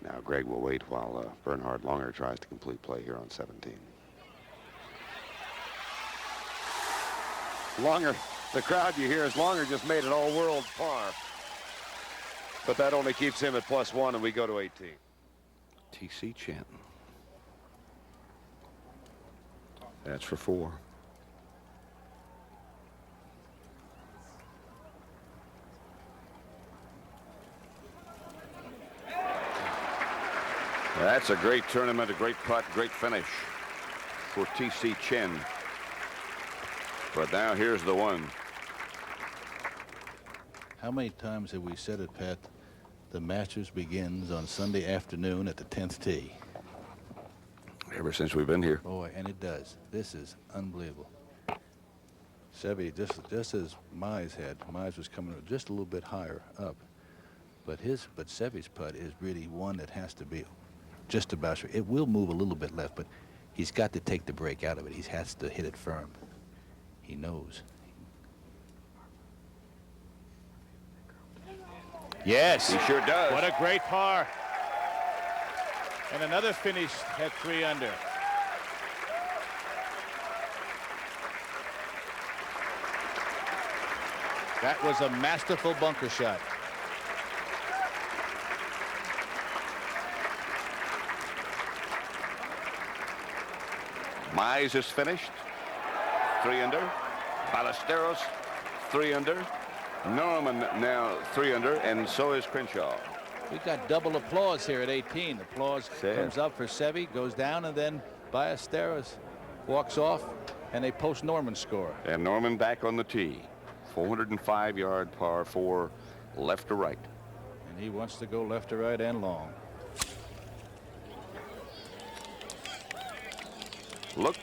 Now Greg will wait while Bernhard Longer tries to complete play here on 17. Longer, the crowd you hear is Longer just made an all-world par. But that only keeps him at +1, and we go to 18. T.C. Chen. That's for 4. That's a great tournament, a great putt, great finish for T.C. Chen. But now here's the one. How many times have we said it, Pat? The Masters begins on Sunday afternoon at the 10th tee. Ever since we've been here. Boy, and it does. This is unbelievable. Seve, just as Mize had, Mize was coming just a little bit higher up. But Seve's putt is really one that has to be just about straight. It will move a little bit left, but he's got to take the break out of it. He has to hit it firm. He knows. Yes. He sure does. What a great par. And another finish at 3 under. That was a masterful bunker shot. Mize is finished. 3 under. Ballesteros, 3 under. Norman now 3 under, and so is Crenshaw. We got double applause here at 18. Applause Sad. comes up for Seve, goes down, and then Ballesteros walks off, and they post Norman's score. And Norman back on the tee. 405-yard par 4, left to right. And he wants to go left to right and long. Look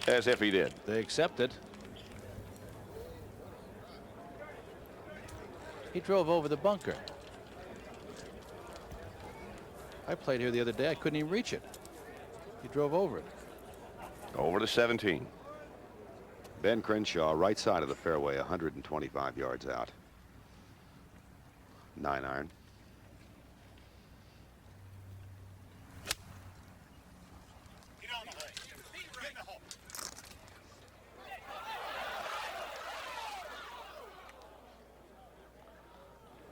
as if he did. They accept it. He drove over the bunker. I played here the other day. I couldn't even reach it. He drove over it. Over to 17. Ben Crenshaw, right side of the fairway, 125 yards out. 9-iron.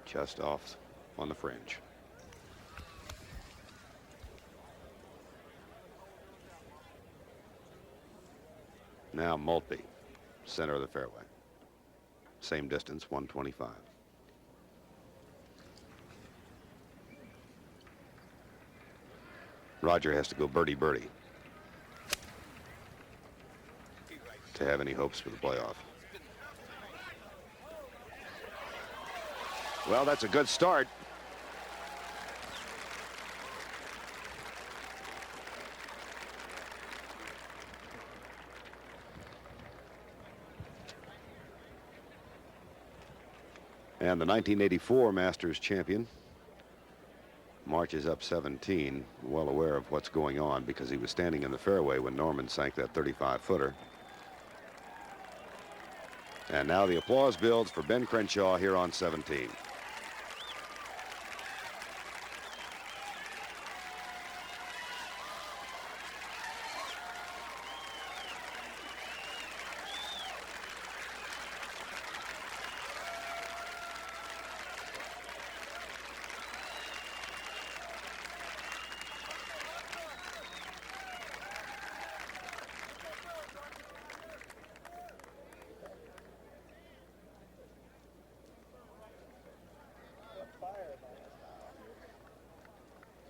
Just off on the fringe. Now Maltbie, center of the fairway. Same distance, 125. Roger has to go birdie-birdie to have any hopes for the playoff. Well, that's a good start. And the 1984 Masters champion marches up 17, well aware of what's going on because he was standing in the fairway when Norman sank that 35-footer. And now the applause builds for Ben Crenshaw here on 17.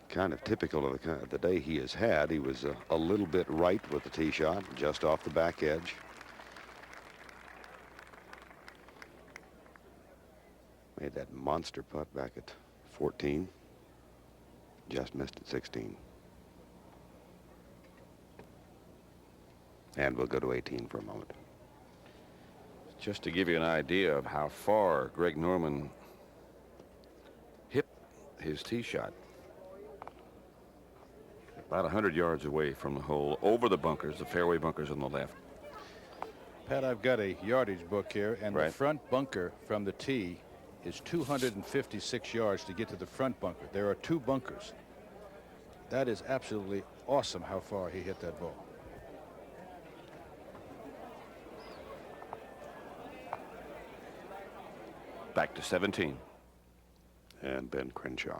Kind of typical of the day he has had. He was a little bit right with the tee shot, just off the back edge. Made that monster putt back at 14. Just missed at 16. And we'll go to 18 for a moment. Just to give you an idea of how far Greg Norman hit his tee shot. About 100 yards away from the hole, over the bunkers, the fairway bunkers on the left. Pat, I've got a yardage book here, and the front bunker from the tee is 256 yards to get to the front bunker. There are 2 bunkers. That is absolutely awesome how far he hit that ball. Back to 17. And Ben Crenshaw.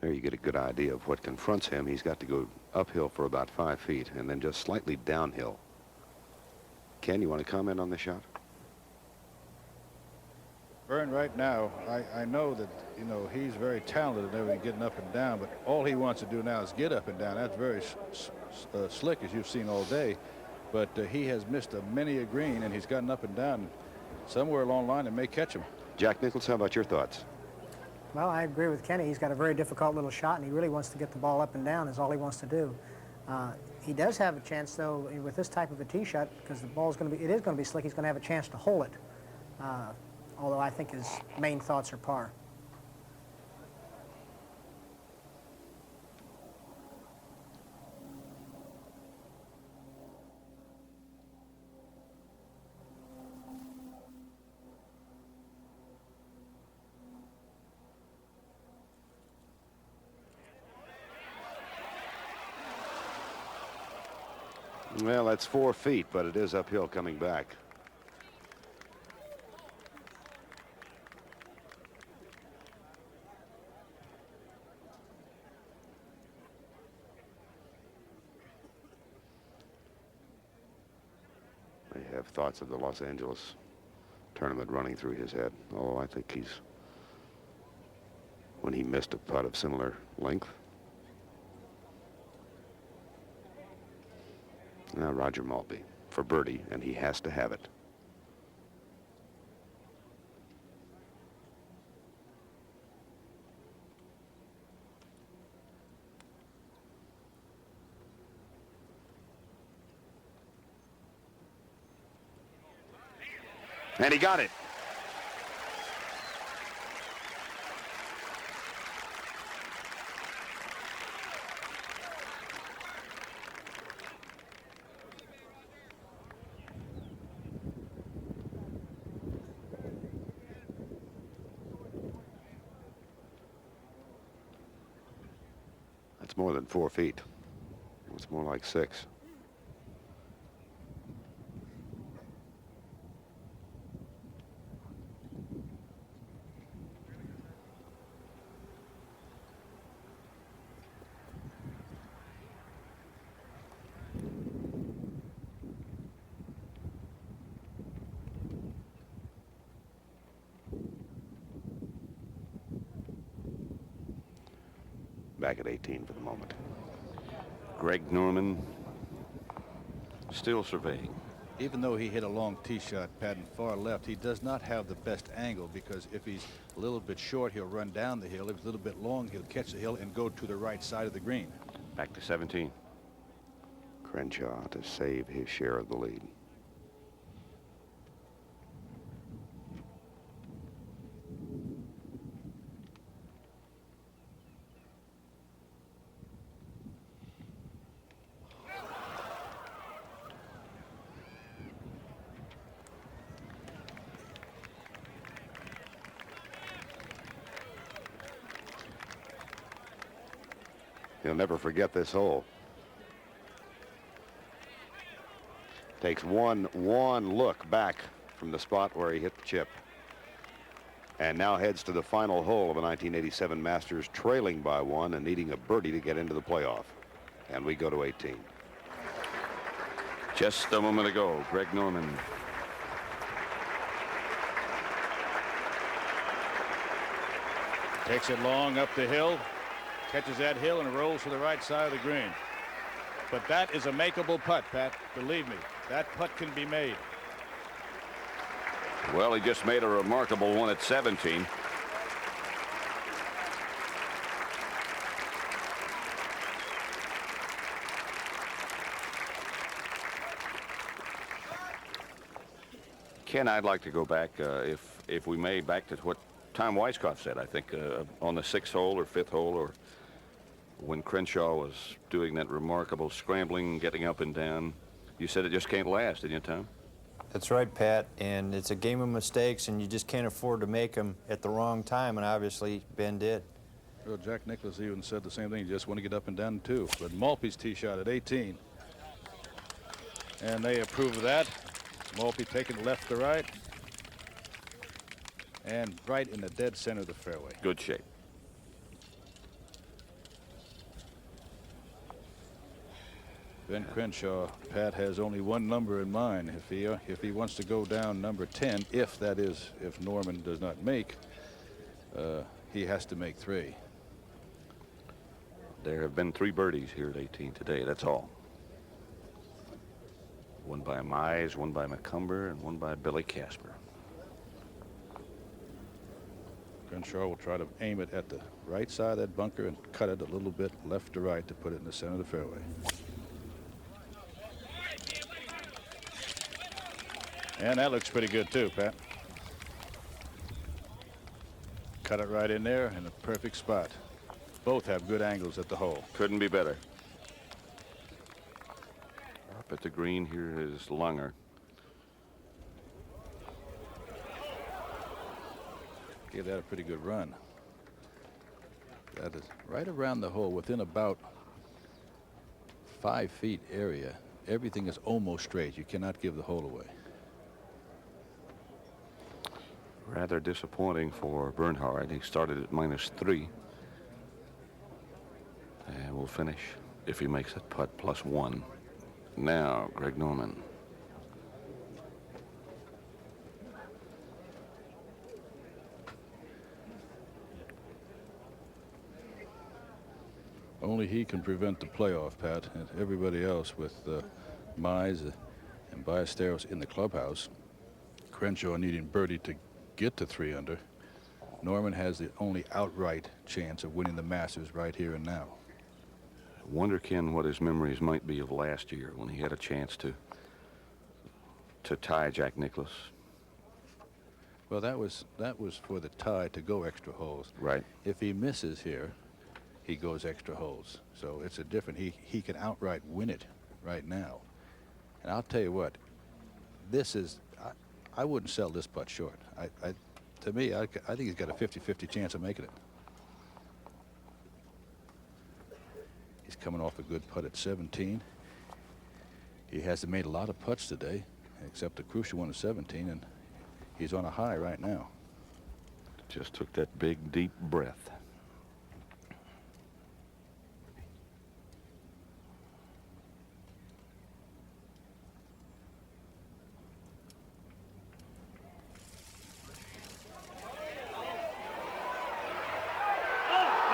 There you get a good idea of what confronts him. He's got to go uphill for about 5 feet and then just slightly downhill. Ken, you want to comment on the shot? Vern, right now, I know that, you know, he's very talented and everything, getting up and down, but all he wants to do now is get up and down. That's very slick, as you've seen all day. But he has missed many a green, and he's gotten up and down. Somewhere along the line, it may catch him. Jack Nicklaus, how about your thoughts? Well, I agree with Kenny. He's got a very difficult little shot, and he really wants to get the ball up and down is all he wants to do. He does have a chance, though, with this type of a tee shot, because the ball's going to be, it is going to be slick. He's going to have a chance to hole it. Although I think his main thoughts are par. Well, that's 4 feet, but it is uphill coming back. May have thoughts of the Los Angeles tournament running through his head, although I think he's when he missed a putt of similar length. Now Roger Maltbie for birdie, and he has to have it. And he got it. That's more than 4 feet. It's more like 6. Back at 18 for the moment. Greg Norman still surveying. Even though he hit a long tee shot, Pat, and far left, he does not have the best angle, because if he's a little bit short, he'll run down the hill. If he's a little bit long, he'll catch the hill and go to the right side of the green. Back to 17. Crenshaw to save his share of the lead. He'll never forget this hole. Takes one look back from the spot where he hit the chip. And now heads to the final hole of the 1987 Masters, trailing by 1 and needing a birdie to get into the playoff. And we go to 18. Just a moment ago, Greg Norman. Takes it long up the hill, catches that hill and rolls to the right side of the green. But that is a makeable putt, Pat. Believe me, that putt can be made. Well, he just made a remarkable one at 17. Ken, I'd like to go back, if we may, back to what Tom Weiskopf said, I think, on the 6th hole or 5th hole, or when Crenshaw was doing that remarkable scrambling, getting up and down. You said it just can't last, didn't you, Tom? That's right, Pat, and it's a game of mistakes, and you just can't afford to make them at the wrong time, and obviously Ben did. Well, Jack Nicklaus even said the same thing. You just want to get up and down, too. But Maltbie's tee shot at 18. And they approve of that. Maltbie taking left to right. And right in the dead center of the fairway. Good shape. Ben Crenshaw, Pat, has only one number in mind. If he wants to go down number 10, if Norman does not make, he has to make 3. There have been 3 birdies here at 18 today, that's all. One by Mize, one by McCumber, and one by Billy Casper. Crenshaw will try to aim it at the right side of that bunker and cut it a little bit left to right to put it in the center of the fairway. And that looks pretty good too, Pat. Cut it right in there in the perfect spot. Both have good angles at the hole. Couldn't be better. Up at the green here is Lunger. Gave that a pretty good run. That is right around the hole within about 5 feet area. Everything is almost straight. You cannot give the hole away. Rather disappointing for Bernhard. He started at -3. And we'll finish, if he makes that putt, +1. Now, Greg Norman. Only he can prevent the playoff, Pat, and everybody else with Mize and Ballesteros in the clubhouse. Crenshaw needing birdie to get to 3 under. Norman has the only outright chance of winning the Masters right here and now. Wonder, Ken, what his memories might be of last year when he had a chance to tie Jack Nicklaus. Well, that was for the tie to go extra holes. Right. If he misses here, he goes extra holes. So it's a different. He can outright win it right now. And I'll tell you what, this is. I wouldn't sell this putt short. To me, I think he's got a 50-50 chance of making it. He's coming off a good putt at 17. He hasn't made a lot of putts today, except a crucial one at 17, and he's on a high right now. Just took that big, deep breath.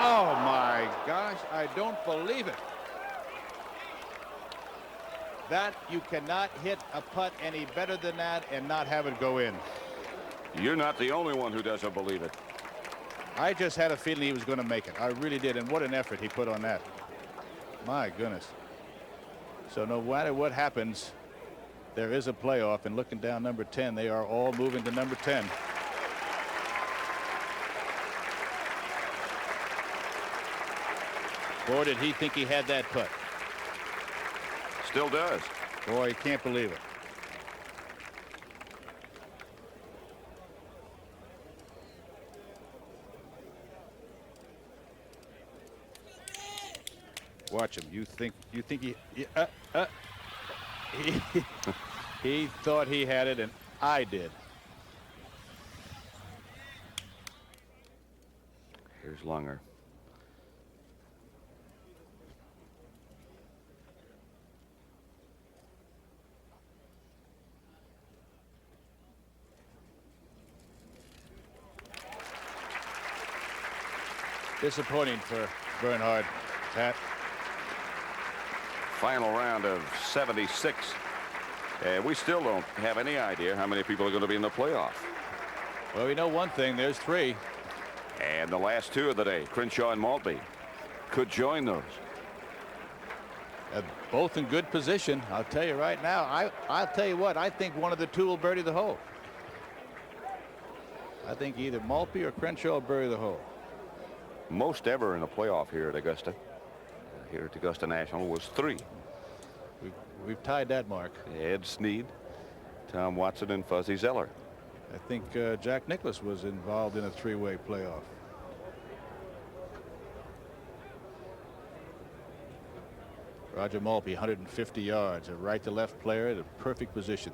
Oh my gosh, I don't believe it. That you cannot hit a putt any better than that and not have it go in. You're not the only one who doesn't believe it. I just had a feeling he was going to make it. I really did, and what an effort he put on that. My goodness. So no matter what happens, there is a playoff, and looking down number 10, they are all moving to number 10. Boy, did he think he had that putt. Still does. Boy, you can't believe it. Watch him. You think he thought he had it, and I did. Here's Lunger. Disappointing for Bernhard, Pat. Final round of 76. We still don't have any idea how many people are going to be in the playoff. Well, we know one thing. There's 3. And the last 2 of the day, Crenshaw and Maltbie, could join those. Both in good position. I'll tell you right now. I'll tell you what. I think one of the 2 will birdie the hole. I think either Maltbie or Crenshaw will birdie the hole. Most ever in a playoff here at Augusta. Here at Augusta National was 3. We've tied that mark. Ed Snead, Tom Watson, and Fuzzy Zeller. I think Jack Nicklaus was involved in a 3-way playoff. Roger Maltbie, 150 yards, a right-to-left player at a perfect position.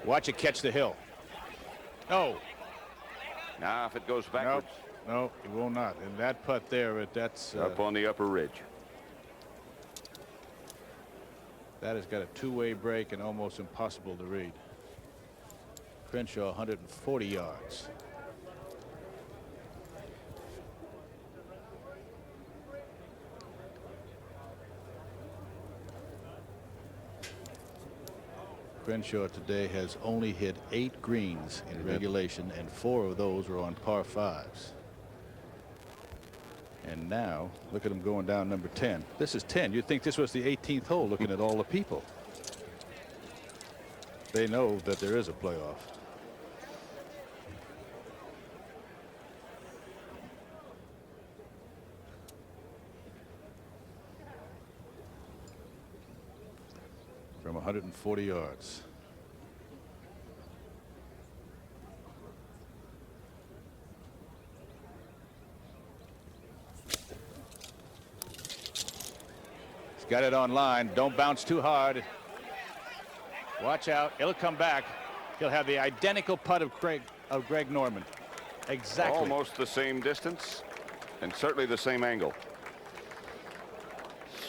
Watch it catch the hill. No. Now, if it goes backwards. No, it will not. And that putt there, that's up on the upper ridge. That has got a 2-way break and almost impossible to read. Crenshaw, 140 yards. Crenshaw today has only hit 8 greens in regulation, and 4 of those were on par 5s. And now, look at him going down number 10. This is 10. You'd think this was the 18th hole, looking at all the people. They know that there is a playoff. From 140 yards. He's got it on line. Don't bounce too hard. Watch out. It'll come back. He'll have the identical putt of Greg Norman. Exactly. Almost the same distance and certainly the same angle.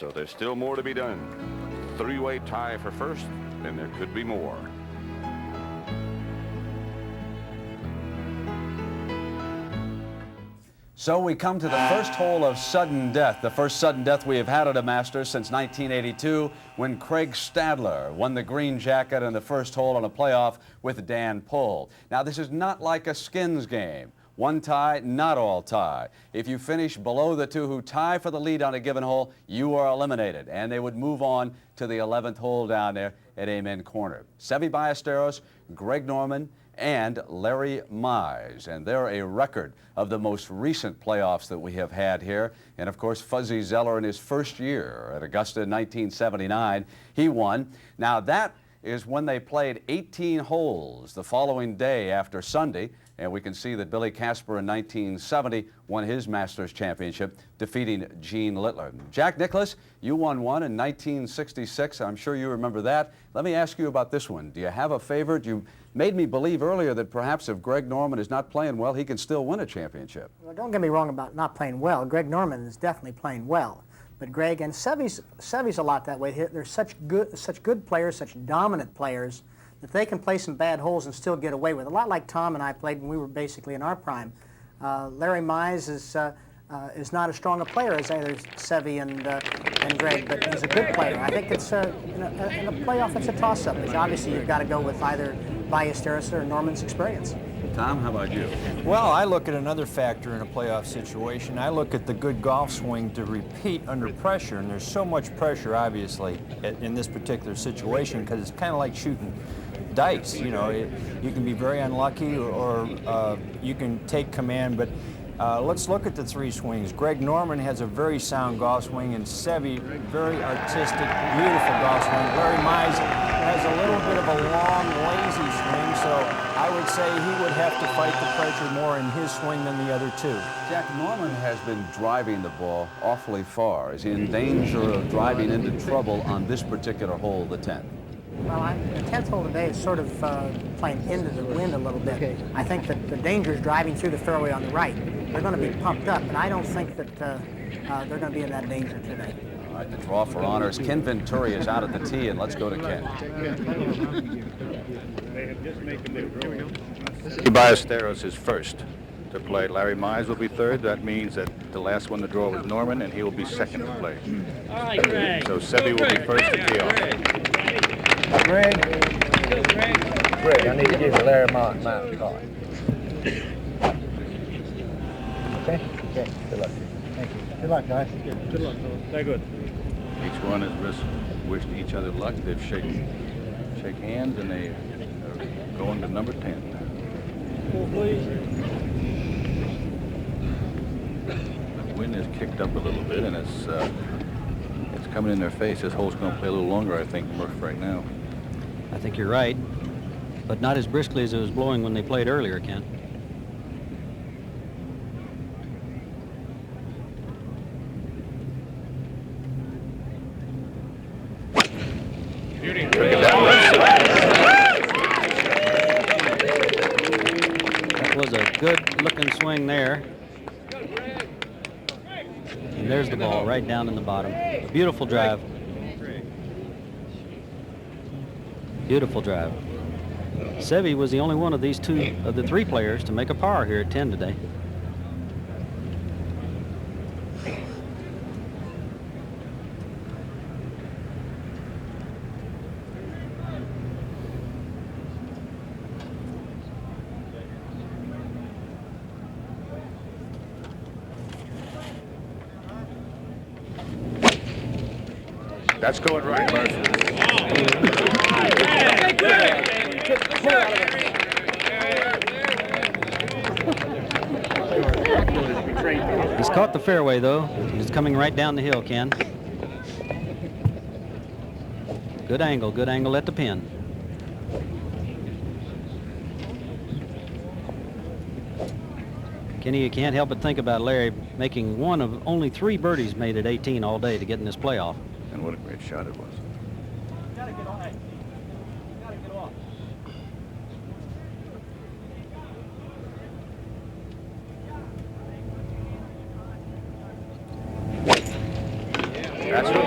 So there's still more to be done. 3-way tie for first, and there could be more. So we come to the first hole of sudden death, the first sudden death we have had at a Masters since 1982, when Craig Stadler won the green jacket in the first hole on a playoff with Dan Pull. Now, this is not like a skins game. One tie, not all tie. If you finish below the two who tie for the lead on a given hole, you are eliminated, and they would move on to the 11th hole down there at Amen Corner. Seve Ballesteros, Greg Norman, and Larry Mize, and they're a record of the most recent playoffs that we have had here. And of course, Fuzzy Zeller in his first year at Augusta in 1979, he won. Now that is when they played 18 holes the following day after Sunday, and we can see that Billy Casper in 1970 won his Masters championship, defeating Gene Littler. Jack Nicklaus, you won one in 1966. I'm sure you remember that. Let me ask you about this one. Do you have a favorite? You made me believe earlier that perhaps if Greg Norman is not playing well, he can still win a championship. Well, don't get me wrong about not playing well. Greg Norman is definitely playing well. But Greg and Seve's a lot that way. They're such good players, such dominant players, that they can play some bad holes and still get away with it. A lot like Tom and I played when we were basically in our prime. Larry Mize is not as strong a player as either Seve and Greg, but he's a good player. I think it's in a playoff, it's a toss-up. Obviously, you've got to go with either Ballesteros or Norman's experience. Tom, how about you? Well, I look at another factor in a playoff situation. I look at the good golf swing to repeat under pressure, and there's so much pressure, obviously, in this particular situation, because it's kind of like shooting dice. You know, you can be very unlucky, or you can take command, but let's look at the three swings. Greg Norman has a very sound golf swing, and Seve, very artistic, beautiful golf swing. Larry Mize has a little bit of a long, lazy swing, so I would say he would have to fight the pressure more in his swing than the other two. Jack, Norman has been driving the ball awfully far. Is he in danger of driving into trouble on this particular hole, the 10th? Well, the 10th hole today is sort of playing into the wind a little bit. I think that the danger is driving through the fairway on the right. They're going to be pumped up, but I don't think that they're going to be in that danger today. All right, the draw for honors. Ken Venturi is out at the tee, and let's go to Ken. Ballesteros is first to play. Larry Mize will be third. That means that the last one to draw was Norman, and he will be second to play. All right, Greg. So Seve will be first to tee off. Greg, I need to give you Larry Mize my card. Okay? Okay. Good luck. Thank you. Good luck, guys. Good luck, fellas. Very good. Each one has wished each other luck. They've shake hands, and they are going to number 10. Please. The wind has kicked up a little bit, and it's coming in their face. This hole's going to play a little longer, I think, Murph, right now. I think you're right, but not as briskly as it was blowing when they played earlier, Ken. That was a good-looking swing there. And there's the ball right down in the bottom. A beautiful drive. Beautiful drive. Seve was the only one of these two of the three players to make a par here at 10 today. That's going right, Murph. He's caught the fairway, though. He's coming right down the hill, Ken. Good angle at the pin. Kenny, you can't help but think about Larry making one of only 3 birdies made at 18 all day to get in this playoff. And what a great shot it was. Gotta get off. Gotta get off. That's what.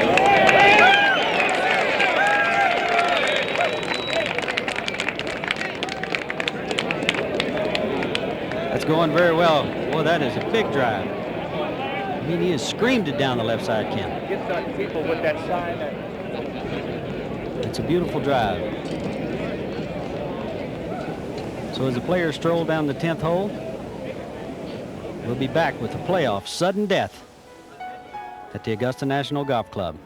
That's going very well. Boy, that is a big drive. I mean, he has screamed it down the left side, Ken. Get some people with that sign. It's a beautiful drive. So as the players stroll down the 10th hole, we'll be back with the playoff sudden death at the Augusta National Golf Club.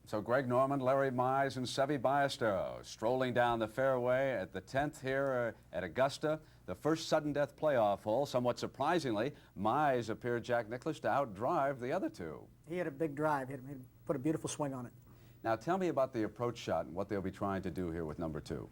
So Greg Norman, Larry Mize, and Seve Ballesteros strolling down the fairway at the 10th here at Augusta. The first sudden death playoff hole. Somewhat surprisingly, Mize appeared Jack Nicklaus to outdrive the other two. He had a big drive. He put a beautiful swing on it. Now tell me about the approach shot and what they'll be trying to do here with number 2.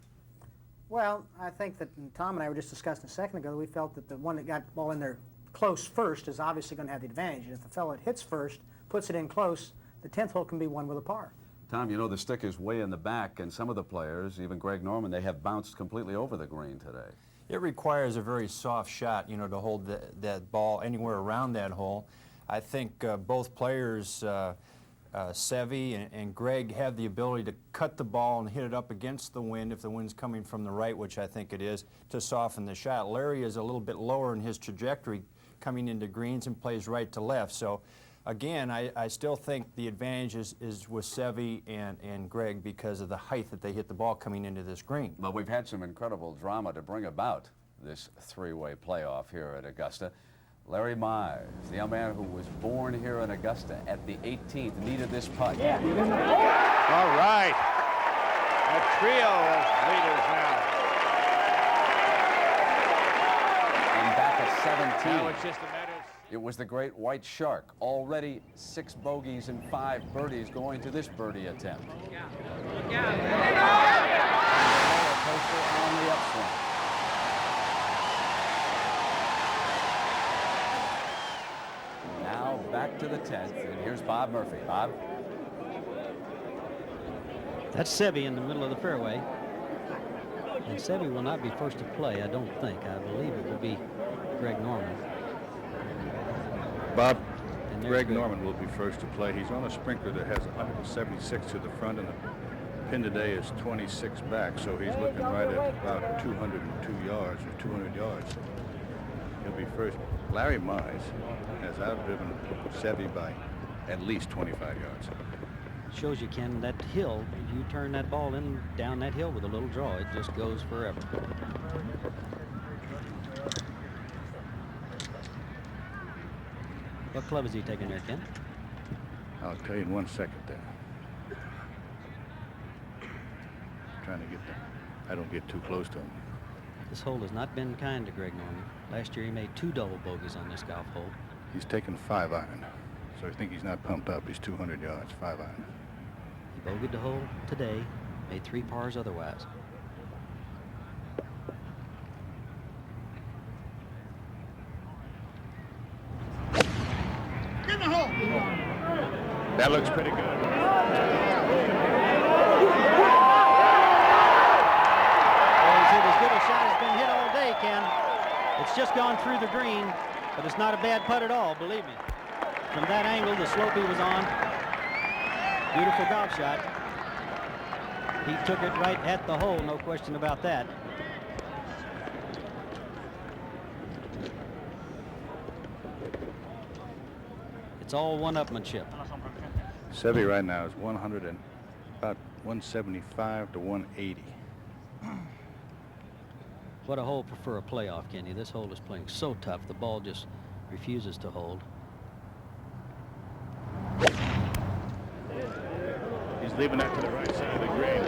Well, I think that Tom and I were just discussing a second ago that we felt that the one that got the ball in there close first is obviously going to have the advantage. And if the fellow that hits first puts it in close, the 10th hole can be won with a par. Tom, you know the stick is way in the back, and some of the players, even Greg Norman, they have bounced completely over the green today. It requires a very soft shot, you know, to hold that ball anywhere around that hole. I think both players, Seve and Greg, have the ability to cut the ball and hit it up against the wind if the wind's coming from the right, which I think it is, to soften the shot. Larry is a little bit lower in his trajectory coming into greens and plays right to left. So again, I still think the advantage is with Seve and Greg because of the height that they hit the ball coming into this green. Well, we've had some incredible drama to bring about this three-way playoff here at Augusta. Larry Mize, the young man who was born here in Augusta at the 18th, needed this putt. Yeah. All right. A trio of leaders now. And back at 17. Now it's just a matter of... It was the great White Shark, already 6 bogeys and 5 birdies going to this birdie attempt. Roller coaster on the upswing. Now back to the 10th, and here's Bob Murphy. Bob? That's Seve in the middle of the fairway. And Seve will not be first to play, I don't think. I believe it will be Greg Norman. Bob, Greg Norman will be first to play. He's on a sprinkler that has 176 to the front, and the pin today is 26 back, so he's looking right at about 202 yards or 200 yards. He'll be first. Larry Mize has outdriven Seve by at least 25 yards. Shows you, Ken, that hill, if you turn that ball in down that hill with a little draw, it just goes forever. What club is he taking there, Ken? I'll tell you in 1 second there. Trying to get there. I don't get too close to him. This hole has not been kind to Greg Norman. Last year he made 2 double bogeys on this golf hole. He's taken 5 iron, so I think he's not pumped up. He's 200 yards, 5 iron. He bogeyed the hole today, made 3 pars otherwise. In the hole! That looks pretty good. As good a shot has been hit all day, Ken. It's just gone through the green, but it's not a bad putt at all, believe me. From that angle, the slope he was on, beautiful golf shot. He took it right at the hole, no question about that. It's all one-upmanship. Seve right now is about 175 to 180. What a hole for a playoff, Kenny. This hole is playing so tough, the ball just refuses to hold. He's leaving that to the right side of the green.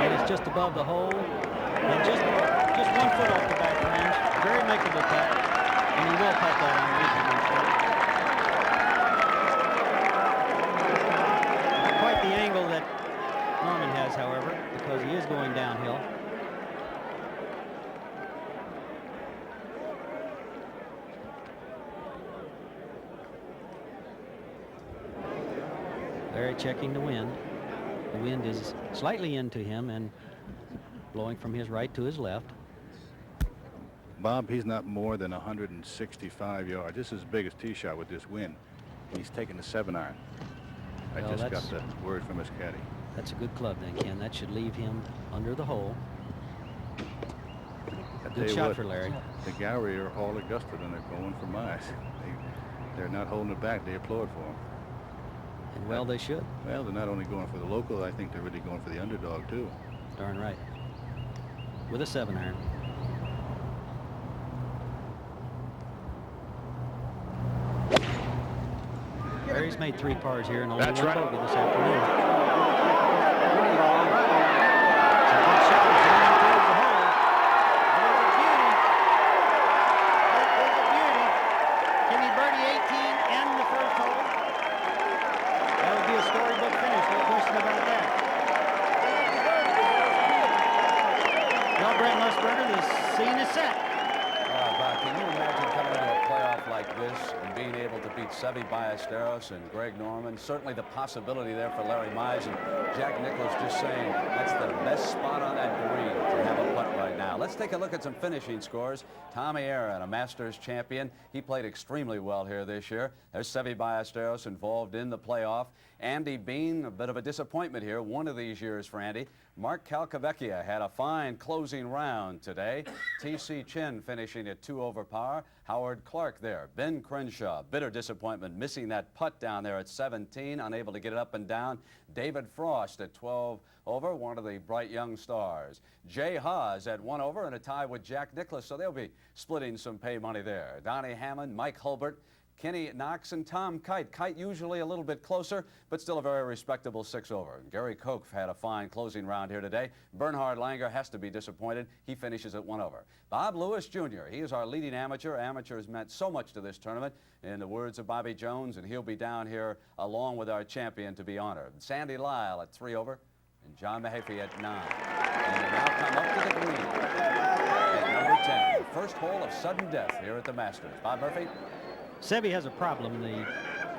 And it's just above the hole, and just 1 foot off the back range. Very makeable putt, and he will putt that on reasonably. Not quite the angle that Norman has, however, because he is going downhill. Larry checking the wind. The wind is slightly into him and blowing from his right to his left. Bob, he's not more than 165 yards. This is his biggest tee shot with this wind. He's taking the 7 iron. I Well, just got that's- the word from his caddy. That's a good club then, Ken. That should leave him under the hole. Good shot for Larry. The gallery are all Augusta, and they're going for Mize. They're not holding it back. They applaud for him. And well, they should. Well, they're not only going for the local, I think they're really going for the underdog, too. Darn right. With a 7-iron. Larry's made 3 pars here and only 1 bogey this afternoon. Seve Ballesteros and Greg Norman. Certainly the possibility there for Larry Mize, and Jack Nicklaus just saying that's the best spot on that green to have a putt right now. Let's take a look at some finishing scores. Tommy Aaron, a Masters champion. He played extremely well here this year. There's Seve Ballesteros involved in the playoff. Andy Bean, a bit of a disappointment here one of these years for Andy. Mark Calcavecchia had a fine closing round today. T.C. Chin finishing at 2 over par. Howard Clark there. Ben Crenshaw, bitter disappointment, missing that putt down there at 17, unable to get it up and down. David Frost at 12 over, one of the bright young stars. Jay Haas at 1 over and a tie with Jack Nicklaus, so they'll be splitting some pay money there. Donnie Hammond, Mike Hulbert, Kenny Knox, and Tom Kite. Kite usually a little bit closer, but still a very respectable 6 over. Gary Koch had a fine closing round here today. Bernhard Langer has to be disappointed. He finishes at 1 over. Bob Lewis Jr., he is our leading amateur. Amateur has meant so much to this tournament, in the words of Bobby Jones, and he'll be down here along with our champion to be honored. Sandy Lyle at 3 over, and John Mahaffey at 9. And they now come up to the green at number 10. First hole of sudden death here at the Masters. Bob Murphy. Seve has a problem. The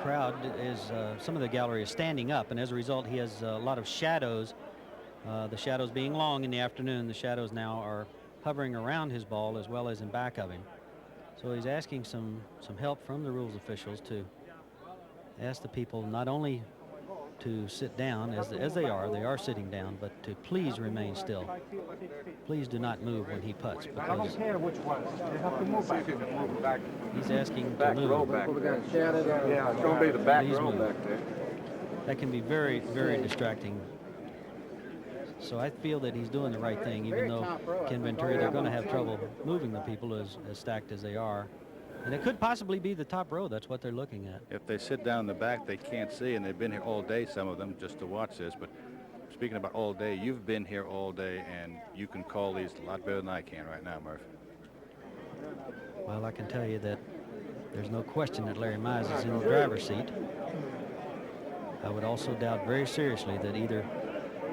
crowd is, some of the gallery is standing up, and as a result, he has a lot of shadows. The shadows being long in the afternoon, the shadows now are hovering around his ball as well as in back of him. So he's asking some help from the rules officials to ask the people not only to sit down as they are sitting down, but to please remain still. Please do not move when he putts, because I don't care which one. You have to move back. Move back. He's asking back to move. row back there. Yeah, it's going to be the back Please row move. back there. That can be very, very distracting. So I feel that he's doing the right thing, even though Ken Venturi, they're going to have trouble moving the people as stacked as they are. And it could possibly be the top row. That's what they're looking at. If they sit down in the back, they can't see, and they've been here all day, some of them, just to watch this. But speaking about all day, you've been here all day, and you can call these a lot better than I can right now, Murph. Well, I can tell you that there's no question that Larry Mize is in the driver's seat. I would also doubt very seriously that either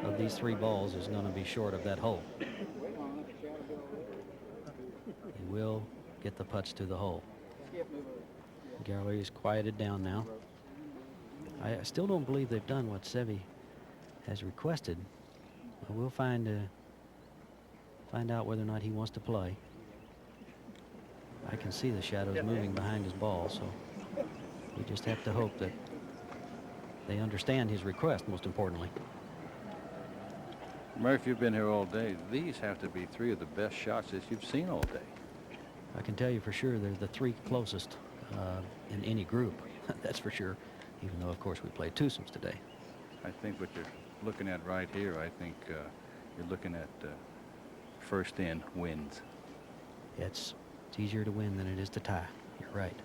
of these 3 balls is going to be short of that hole. He will get the putts to the hole. The gallery is quieted down now. I still don't believe they've done what Seve has requested. But we'll find out whether or not he wants to play. I can see the shadows moving behind his ball, so we just have to hope that they understand his request, most importantly. Murph, you've been here all day. These have to be 3 of the best shots that you've seen all day. I can tell you for sure they're the 3 closest in any group. That's for sure, even though, of course, we played twosomes today. I think what you're looking at right here, I think you're looking at first in wins. It's easier to win than it is to tie. You're right.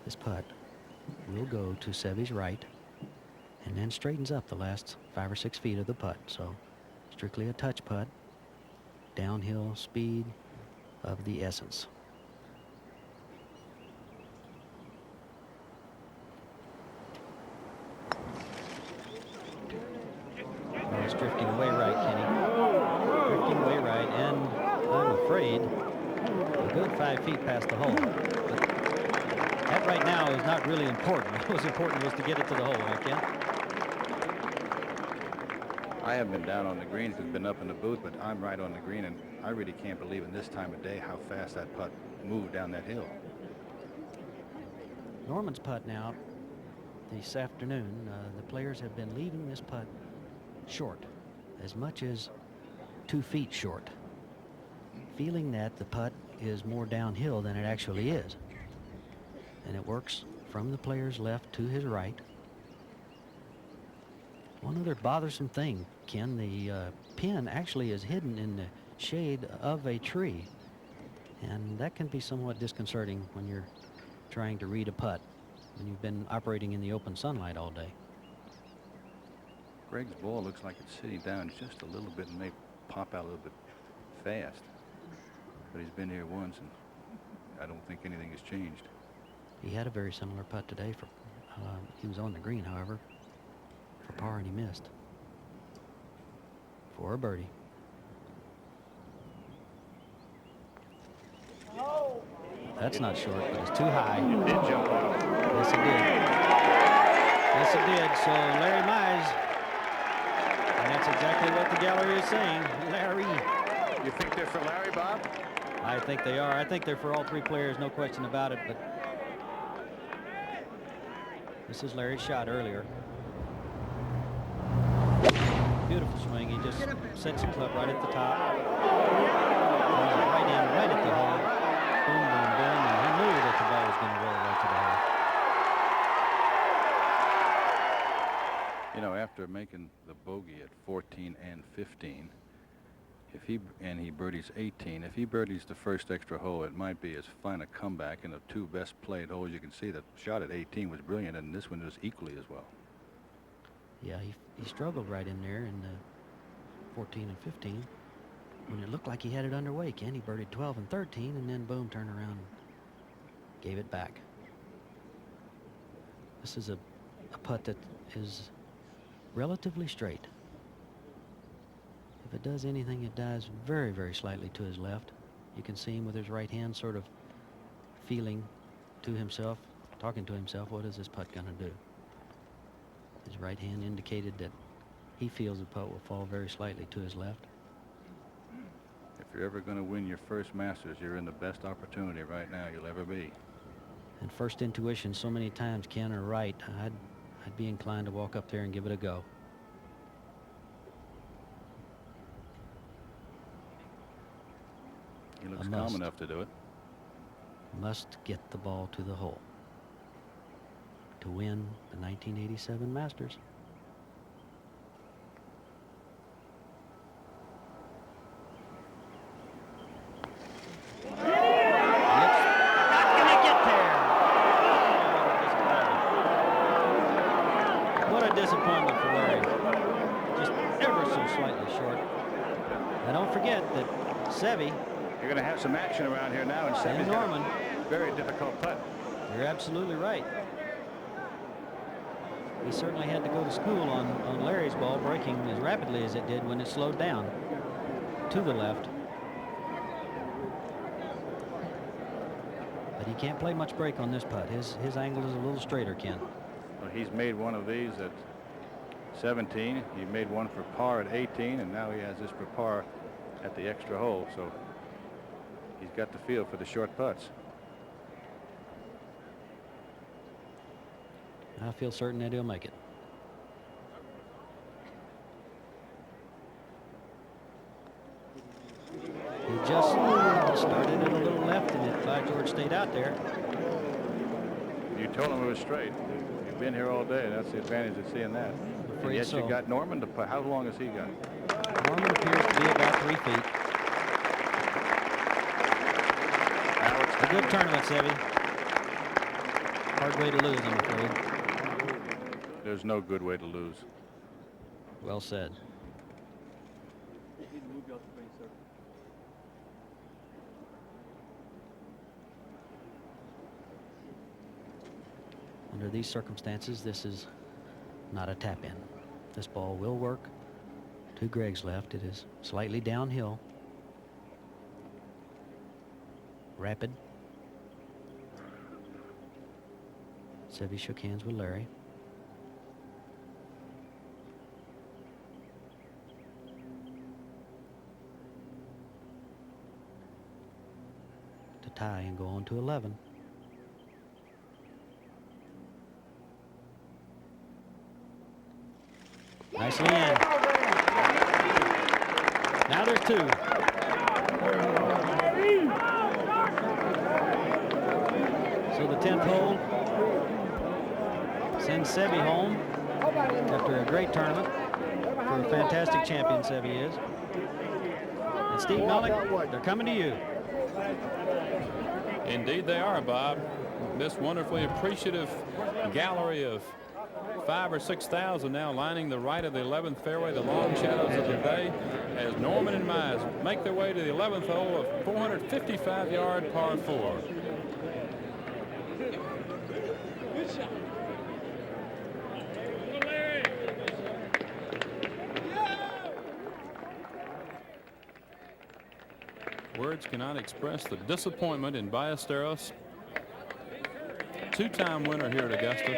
This putt will go to Seve's right and then straightens up the last 5 or 6 feet of the putt. So strictly a touch putt, downhill speed of the essence. Oh, it's drifting way right, Kenny. Drifting way right, and I'm afraid a good 5 feet past the hole. But that right now is not really important. What was important was to get it to the hole, right, Ken? I haven't been down on the green, it's been up in the booth, but I'm right on the green, and I really can't believe in this time of day how fast that putt moved down that hill. Norman's putt now this afternoon, the players have been leaving this putt short, as much as 2 feet short. feeling that the putt is more downhill than it actually is. And it works from the player's left to his right. One other bothersome thing, Ken, the pin actually is hidden in the shade of a tree. And that can be somewhat disconcerting when you're trying to read a putt, when you've been operating in the open sunlight all day. Greg's ball looks like it's sitting down just a little bit and may pop out a little bit fast. But he's been here once, and I don't think anything has changed. He had a very similar putt today. He was on the green, however, for par, and he missed. For a birdie. That's not short, but it's too high. It did jump out. Yes, it did. Yes, it did. So Larry Mize, and that's exactly what the gallery is saying. Larry. You think they're for Larry, Bob? I think they are. I think they're for all three players, no question about it. But this is Larry's shot earlier. Beautiful swing. He just sets the club right at the top. Right in, right at the hole. Boom, boom, boom. And he knew that the ball was going to roll right to the hole. You know, after making the bogey at 14 and 15, if he birdies 18, if he birdies the first extra hole, it might be as fine a comeback. And the two best played holes, you can see that shot at 18 was brilliant, and this one was equally as well. Yeah, he struggled right in there in 14 and 15 when it looked like he had it underway. Ken, he birdied 12 and 13, and then boom, turned around and gave it back. This is a putt that is relatively straight. If it does anything, it dives very, very slightly to his left. You can see him with his right hand sort of feeling to himself, talking to himself, what is this putt going to do? His right hand indicated that he feels the putt will fall very slightly to his left. If you're ever going to win your first Masters, you're in the best opportunity right now you'll ever be. And first intuition so many times, Ken, are right. I'd be inclined to walk up there and give it a go. He looks calm enough to do it. Must get the ball to the hole to win the 1987 Masters. What a disappointment for Larry. Just ever so slightly short. And don't forget that Seve, you're going to have some action around here now, and Seve's Norman, very difficult putt. You're absolutely right. He certainly had to go to school on Larry's ball, breaking as rapidly as it did when it slowed down to the left. But he can't play much break on this putt. His angle is a little straighter, Ken. Well, he's made one of these at 17. He made one for par at 18, and now he has this for par at the extra hole. So he's got the feel for the short putts. I feel certain that he'll make it. He just started it a little left, and it, by George, stayed out there. You told him it was straight. You've been here all day. That's the advantage of seeing that. And yet you got Norman to putt. How long has he got? Norman appears to be about 3 feet. A good tournament, Seve. Hard way to lose, I'm afraid. There's no good way to lose. Well said. Under these circumstances, this is not a tap-in. This ball will work to Greg's left. It is slightly downhill. Rapid. Seve shook hands with Larry. To tie and go on to 11. Nicely in. Now there's two. the 10th hole. Sends Seve home after a great tournament. For a fantastic champion, Seve is. And Steve Melnick, they're coming to you. Indeed they are, Bob. This wonderfully appreciative gallery of 5,000 or 6,000 now lining the right of the 11th fairway, the long shadows of the day, as Norman and Mize make their way to the 11th hole of 455-yard par 4. Words cannot express the disappointment in Ballesteros, two-time winner here at Augusta.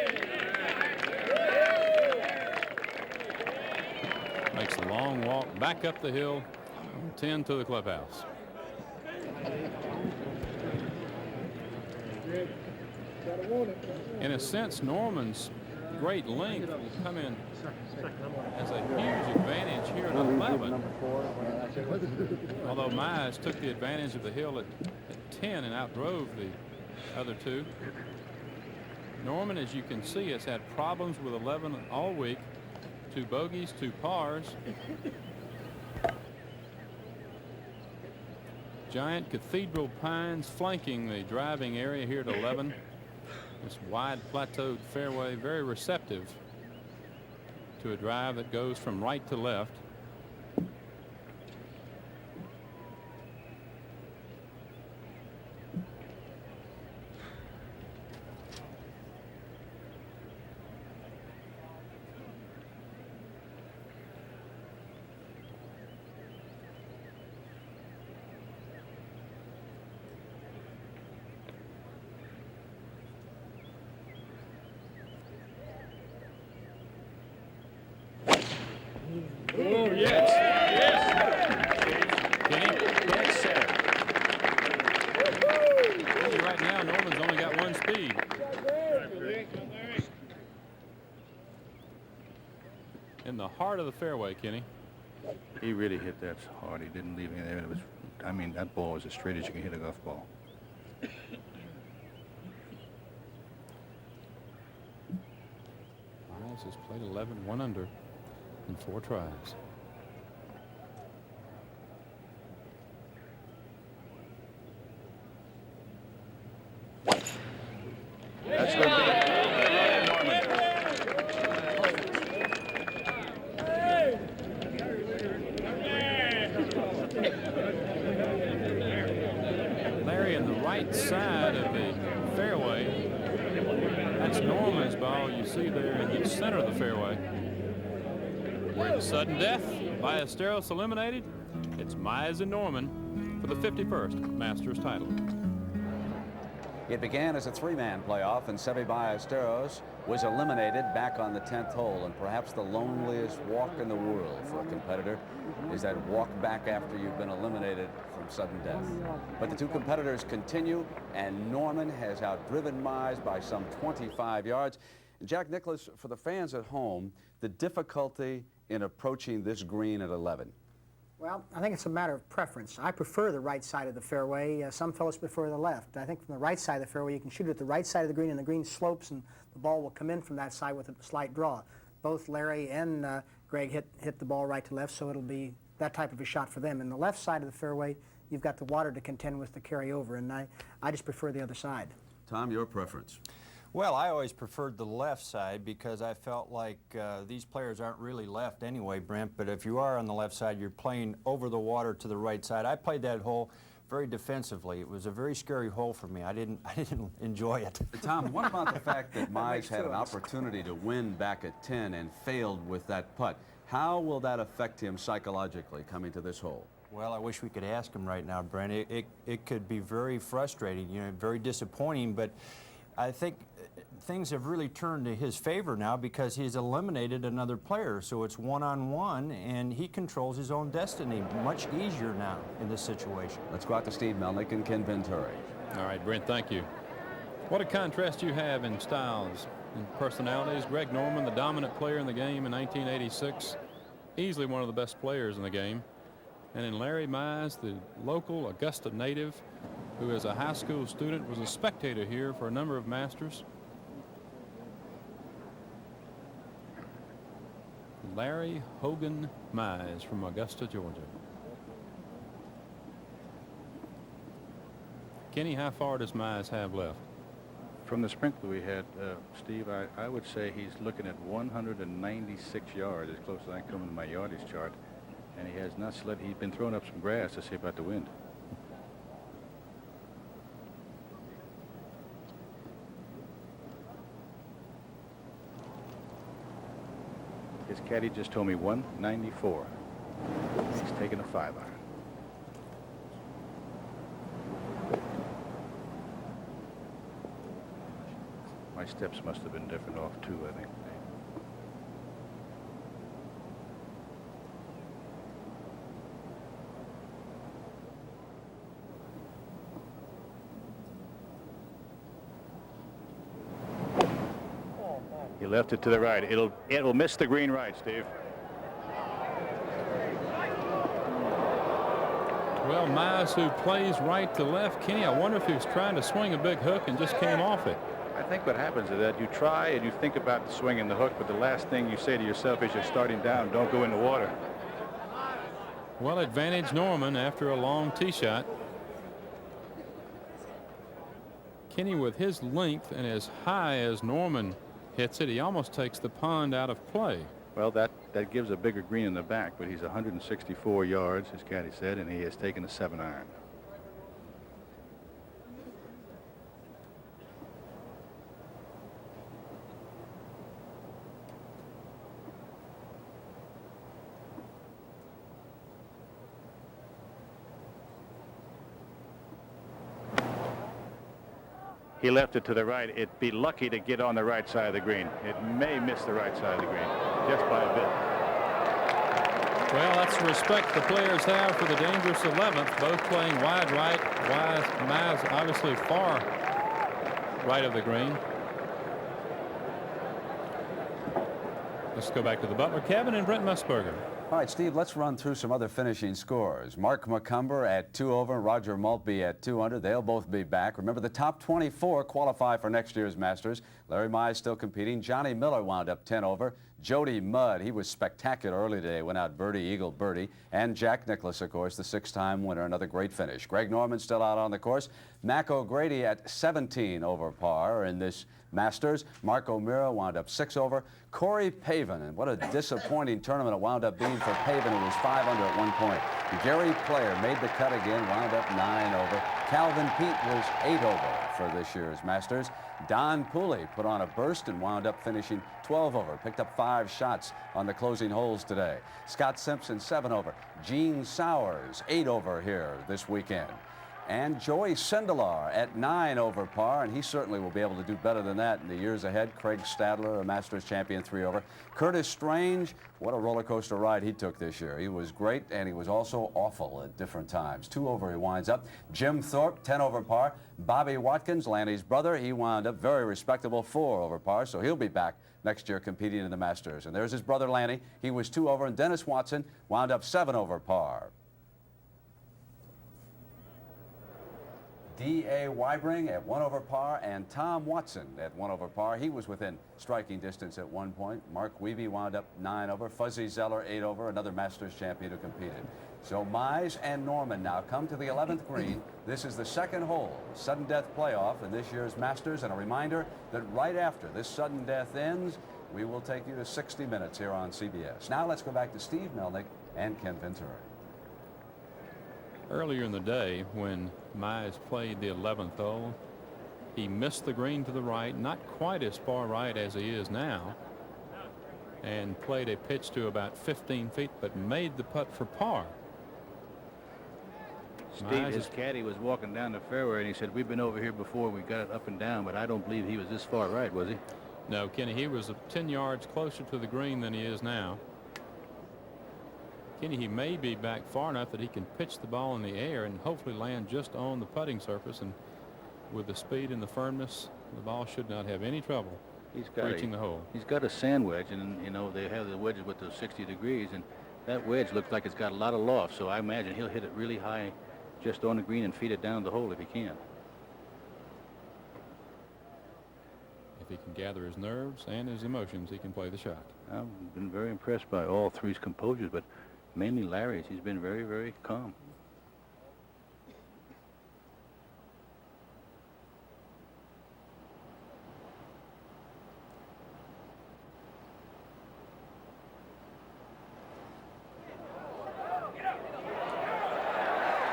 Makes a long walk back up the hill, 10 to the clubhouse. In a sense, Norman's great length will come in as a huge advantage here at 11. Although Mize took the advantage of the hill at 10 and outdrove the other two. Norman, as you can see, has had problems with 11 all week. 2 bogeys, 2 pars. Giant cathedral pines flanking the driving area here at 11. This wide plateaued fairway, very receptive to a drive that goes from right to left. Oh, yes. Kenny? Right now, Norman's only got 1 speed. In the heart of the fairway, Kenny. He really hit that hard. He didn't leave any there. It was, I mean, that ball was as straight as you can hit a golf ball. Mize has played 11, 1 under in 4 tries. That's going to be Larry in the right side of the fairway. That's Norman's ball you see there in the center of the fairway. We're in sudden death. Ballesteros eliminated. It's Mize and Norman for the 51st Masters title. It began as a 3-man playoff, and Seve Ballesteros was eliminated back on the 10th hole. And perhaps the loneliest walk in the world for a competitor is that walk back after you've been eliminated from sudden death. But the 2 competitors continue, and Norman has outdriven Mize by some 25 yards. And Jack Nicklaus, for the fans at home, the difficulty in approaching this green at 11. Well, I think it's a matter of preference. I prefer the right side of the fairway. Some fellows prefer the left. I think from the right side of the fairway, you can shoot it at the right side of the green, and the green slopes, and the ball will come in from that side with a slight draw. Both Larry and Greg hit the ball right to left, so it'll be that type of a shot for them. And the left side of the fairway, you've got the water to contend with to carry over, and I just prefer the other side. Tom, your preference? Well, I always preferred the left side because I felt like these players aren't really left anyway, Brent, but if you are on the left side, you're playing over the water to the right side. I played that hole very defensively. It was a very scary hole for me. I didn't enjoy it. Tom, what about the fact that Mize had an opportunity to win back at 10 and failed with that putt? How will that affect him psychologically coming to this hole? Well, I wish we could ask him right now, Brent. It could be very frustrating, you know, very disappointing, but I think things have really turned to his favor now because he's eliminated another player. So it's one-on-one, and he controls his own destiny much easier now in this situation. Let's go out to Steve Melnick and Ken Venturi. All right, Brent, thank you. What a contrast you have in styles and personalities. Greg Norman, the dominant player in the game in 1986, easily one of the best players in the game. And in Larry Mize, the local Augusta native, who is a high school student, was a spectator here for a number of Masters. Larry Hogan Mize from Augusta, Georgia. Kenny, how far does Mize have left? From the sprinkler we had, Steve, I would say he's looking at 196 yards, as close as I can come to my yardage chart. And he has not slid. He's been throwing up some grass to see about the wind. His caddy just told me 194. He's taking a 5-iron. My steps must have been different off too, I think. He left it to the right. It'll miss the green right, Steve. Well, Mize, who plays right to left, Kenny, I wonder if he was trying to swing a big hook and just came off it. I think what happens is that you try and you think about the swing and the hook, but the last thing you say to yourself is you're starting down, don't go in the water. Well, advantage Norman after a long tee shot. Kenny, with his length and as high as Norman hits it, he almost takes the pond out of play. Well, that gives a bigger green in the back, but he's 164 yards, as caddy said, and he has taken a 7-iron. He left it to the right. It'd be lucky to get on the right side of the green. It may miss the right side of the green, just by a bit. Well, that's the respect the players have for the dangerous 11th, both playing wide right. Mize obviously far right of the green. Let's go back to the Butler cabin and Brent Musburger. All right, Steve, let's run through some other finishing scores. Mark McCumber at 2 over, Roger Maltbie at 2 under. They'll both be back. Remember, the top 24 qualify for next year's Masters. Larry Mize still competing. Johnny Miller wound up 10 over. Jody Mudd, he was spectacular early today, went out birdie, eagle, birdie. And Jack Nicklaus, of course, the 6-time winner, another great finish. Greg Norman still out on the course. Mac O'Grady at 17 over par in this Masters. Mark O'Meara wound up 6 over. Corey Pavin, and what a disappointing tournament it wound up being for Pavin, who was 5 under at one point. Gary Player made the cut again, wound up 9 over. Calvin Peete was 8 over for this year's Masters. Don Pooley put on a burst and wound up finishing 12 over. Picked up 5 shots on the closing holes today. Scott Simpson 7 over. Gene Sowers 8 over here this weekend. And Joey Sindelar at 9 over par, and he certainly will be able to do better than that in the years ahead. Craig Stadler, a Masters champion, 3 over. Curtis Strange, what a roller coaster ride he took this year. He was great, and he was also awful at different times. 2 over he winds up. Jim Thorpe, 10 over par. Bobby Watkins, Lanny's brother, he wound up very respectable, 4 over par, so he'll be back next year competing in the Masters. And there's his brother Lanny. He was 2 over, and Dennis Watson wound up 7 over par. D.A. Wybring at 1 over par, and Tom Watson at 1 over par. He was within striking distance at one point. Mark Weavy wound up 9 over. Fuzzy Zeller 8 over, another Masters champion who competed. So Mize and Norman now come to the 11th green. This is the second hole, sudden death playoff in this year's Masters, and a reminder that right after this sudden death ends, we will take you to 60 minutes here on CBS. Now let's go back to Steve Melnick and Ken Venturi. Earlier in the day, when Mize played the 11th hole, he missed the green to the right, not quite as far right as he is now, and played a pitch to about 15 feet, but made the putt for par. Steve, his caddy was walking down the fairway, and he said, we've been over here before, we got it up and down, but I don't believe he was this far right, was he? No, Kenny, he was 10 yards closer to the green than he is now. Kenny, he may be back far enough that he can pitch the ball in the air and hopefully land just on the putting surface, and with the speed and the firmness, the ball should not have any trouble reaching the hole. He's got a sand wedge, and you know they have the wedges with those 60 degrees, and That wedge looks like it's got a lot of loft, so I imagine he'll hit it really high just on the green and feed it down the hole if he can. If he can gather his nerves and his emotions, he can play the shot. I've been very impressed by all three's composures, but mainly Larry's. He's been very, very calm.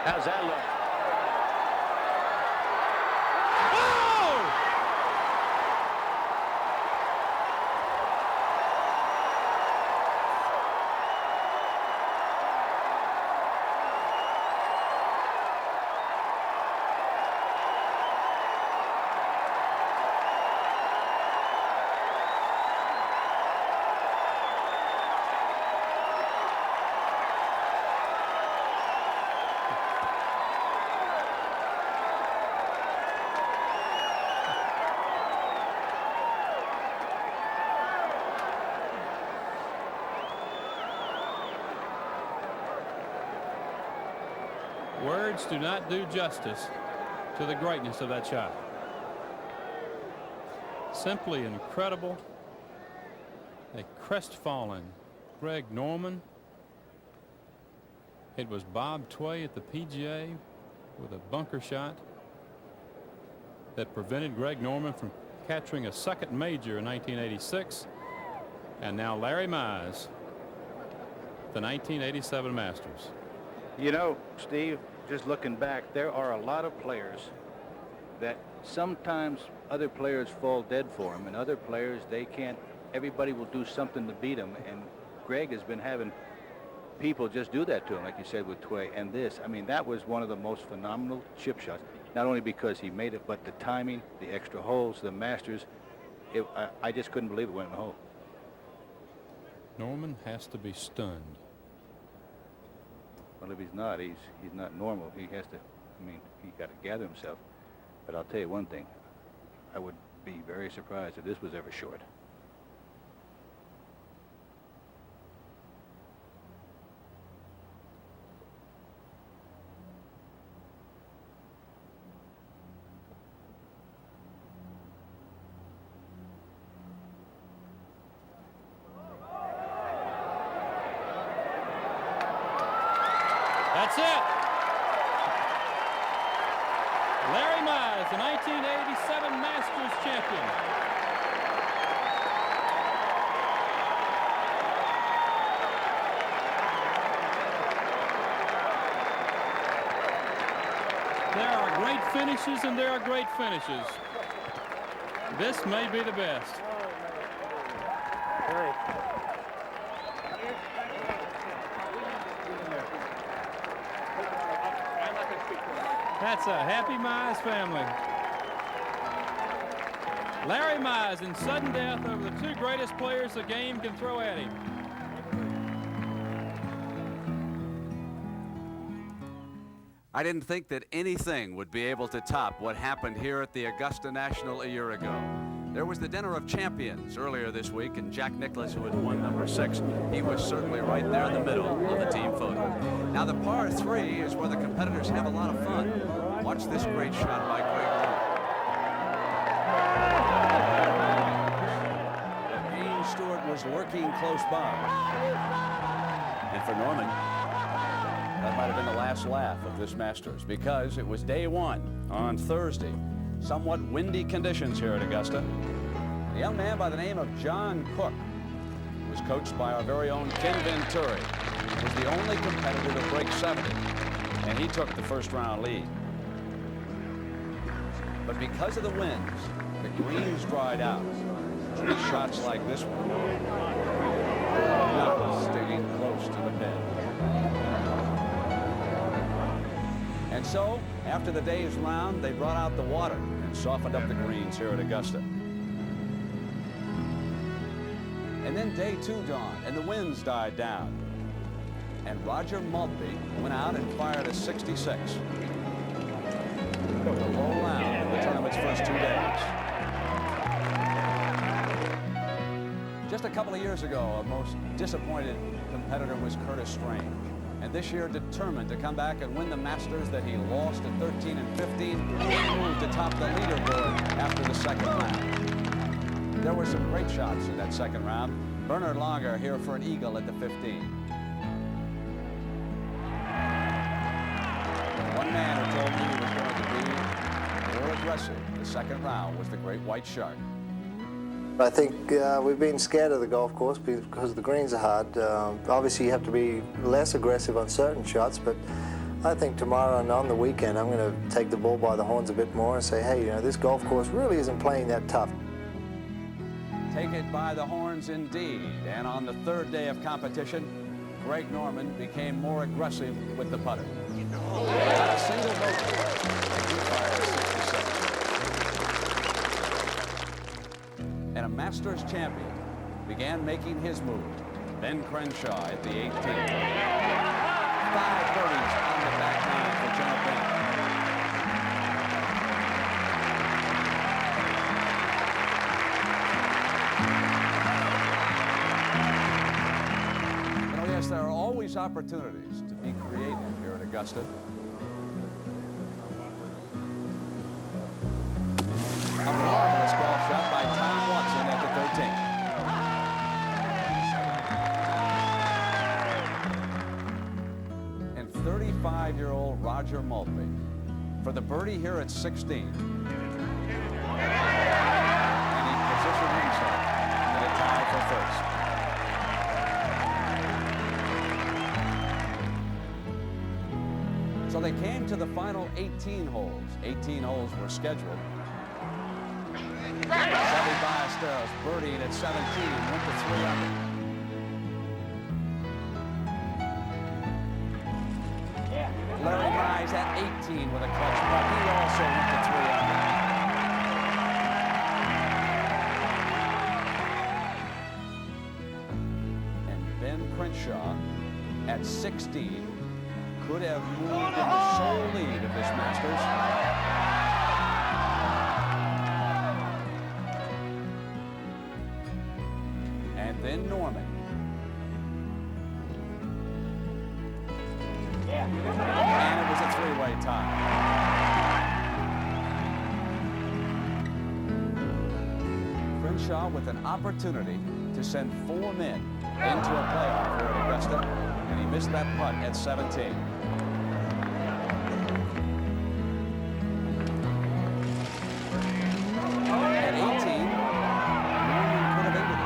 How's that look? Words do not do justice to the greatness of that shot. Simply incredible. A crestfallen Greg Norman. It was Bob Tway at the PGA with a bunker shot that prevented Greg Norman from capturing a second major in 1986. And now Larry Mize, the 1987 Masters. You know, Steve, just looking back, there are a lot of players that sometimes other players fall dead for them, and other players, they can't, everybody will do something to beat them, and Greg has been having people just do that to him, like you said with Tway. And this, I mean, that was one of the most phenomenal chip shots, not only because he made it, but the timing, the extra holes, the Masters. I just couldn't believe it went in the hole. Norman has to be stunned. Well, if he's not, he's not normal. He has to, I mean, he got to gather himself. But I'll tell you one thing, I would be very surprised if this was ever short. That's it. Larry Mize, the 1987 Masters champion. There are great finishes and there are great finishes. This may be the best. That's a happy Mize family. Larry Mize in sudden death over the two greatest players the game can throw at him. I didn't think that anything would be able to top what happened here at the Augusta National a year ago. There was the Dinner of Champions earlier this week, and Jack Nicklaus, who had won number 6, he was certainly right there in the middle of the team photo. Now the par 3 is where the competitors have a lot of fun. Watch this great shot by Greg Norman. Dean Stewart was lurking close by. And for Norman, that might have been the last laugh of this Masters, because it was day 1 on Thursday. Somewhat windy conditions here at Augusta. A young man by the name of John Cook was coached by our very own Ken Venturi. He was the only competitor to break 70, and he took the first round lead. But because of the winds, the greens dried out. Shots like this one not staying close to the pin. And so, after the day's round, they brought out the water and softened up the greens here at Augusta. And then day 2 dawned, and the winds died down. And Roger Maltbie went out and fired a 66. The low round of the tournament's first 2 days. Just a couple of years ago, a most disappointed competitor was Curtis Strange. And this year, determined to come back and win the Masters that he lost at 13 and 15, he moved to top the leaderboard after the second round. There were some great shots in that second round. Bernard Langer here for an eagle at the 15. One man who told me he was going to be more aggressive the second round was the great White Shark. I think we've been scared of the golf course because the greens are hard. Obviously, you have to be less aggressive on certain shots, but I think tomorrow and on the weekend, I'm going to take the bull by the horns a bit more and say, hey, you know, this golf course really isn't playing that tough. Take it by the horns indeed. And on the third day of competition, Greg Norman became more aggressive with the putter. Not a single bogey. He fired 67. And a Masters champion began making his move. Ben Crenshaw at the 18th. 5 birdies on the back nine for General Ben. You know, yes, there are always opportunities to be creative here at Augusta. A marvelous golf shot by Tom Watson at the 13th. And 35-year-old Roger Maltbie for the birdie here at 16. And he positioned himself in a tie for first. So they came to the final 18 holes. 18 holes were scheduled. Seve Ballesteros birdied at 17, went to 3 under. Larry Mize at 18 with a clutch putt. He also went to 3 under. And Ben Crenshaw at 16 could have moved in the sole lead of this Masters. Then Norman. And it was a three-way tie. Crenshaw with an opportunity to send 4 men into a playoff here at Augusta, and he missed that putt at 17. At 18, Norman could have ended it.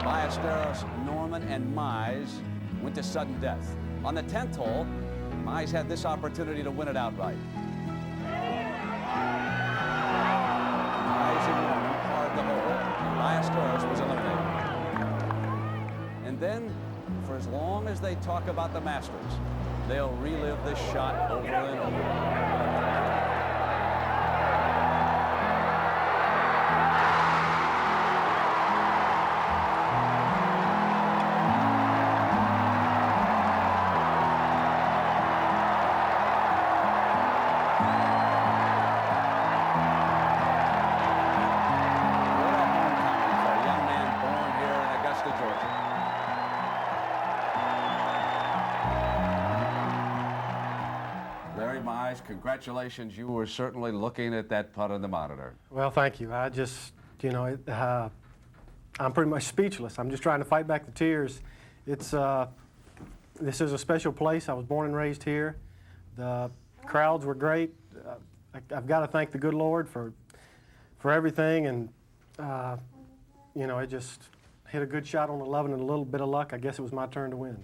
Ballesteros, Norman, and Mize went to sudden death. On the 10th hole, Mize had this opportunity to win it outright. Mize and Norman parred the hole, and Ballesteros was eliminated. And then, for as long as they talk about the Masters, they'll relive this shot over and over. Congratulations, you were certainly looking at that putt on the monitor. Well, thank you. I just, you know, I'm pretty much speechless. I'm just trying to fight back the tears. It's, this is a special place. I was born and raised here. The crowds were great. I've got to thank the good Lord for everything, and, you know, I just hit a good shot on 11 and a little bit of luck. I guess it was my turn to win.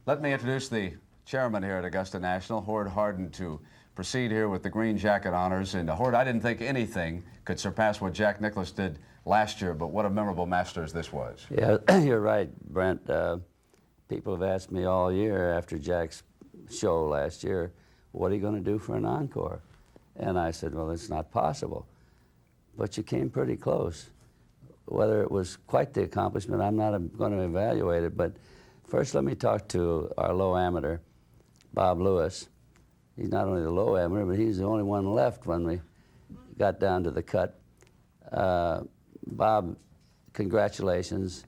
Let me introduce the chairman here at Augusta National, Hord Harden, to proceed here with the green jacket honors. And Hord, I didn't think anything could surpass what Jack Nicklaus did last year, but what a memorable Masters this was. Yeah, you're right, Brent. People have asked me all year after Jack's show last year, what are you going to do for an encore? And I said, well, it's not possible. But you came pretty close. Whether it was quite the accomplishment, I'm not going to evaluate it, but first let me talk to our low amateur, Bob Lewis. He's not only the low amateur, but he's the only one left when we got down to the cut. Bob congratulations.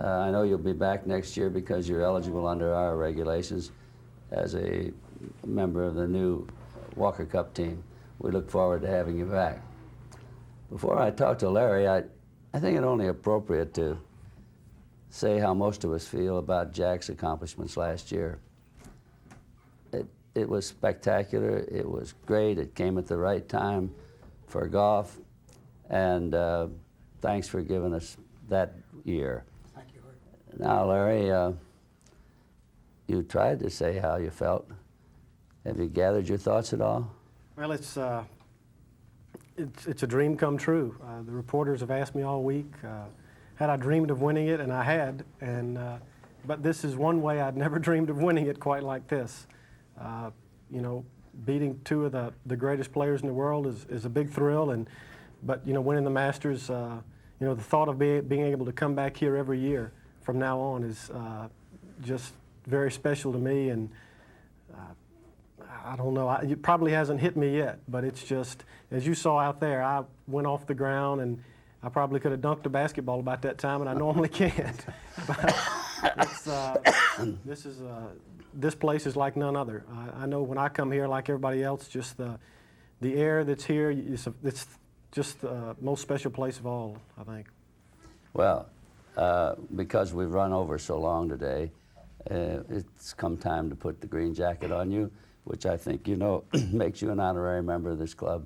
I know you'll be back next year because you're eligible under our regulations as a member of the new Walker Cup team. We look forward to having you back. Before I talk to Larry, I think it only appropriate to say how most of us feel about Jack's accomplishments last year. It was spectacular, it was great, it came at the right time for golf, and thanks for giving us that year. Thank you, Herb. Now, Larry, you tried to say how you felt. Have you gathered your thoughts at all? Well, it's a dream come true. The reporters have asked me all week, had I dreamed of winning it, and I had. But this is one way I'd never dreamed of winning it quite like this. You know, beating two of the greatest players in the world is a big thrill, but you know, winning the Masters, you know, the thought of being able to come back here every year from now on is just very special to me, and I don't know, it probably hasn't hit me yet, but it's just, as you saw out there, I went off the ground and I probably could have dunked a basketball about that time, and I normally can't. But this place is like none other. I know when I come here, like everybody else, just the air that's here, it's just the most special place of all, I think. Well, because we've run over so long today, it's come time to put the green jacket on you, which I think you know makes you an honorary member of this club,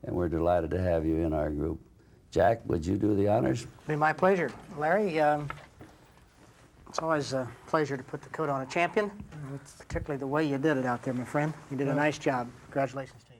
and we're delighted to have you in our group. Jack, would you do the honors? It'd be my pleasure. Larry, it's always a pleasure to put the coat on a champion, particularly the way you did it out there, my friend. You did a nice job. Congratulations, Jack.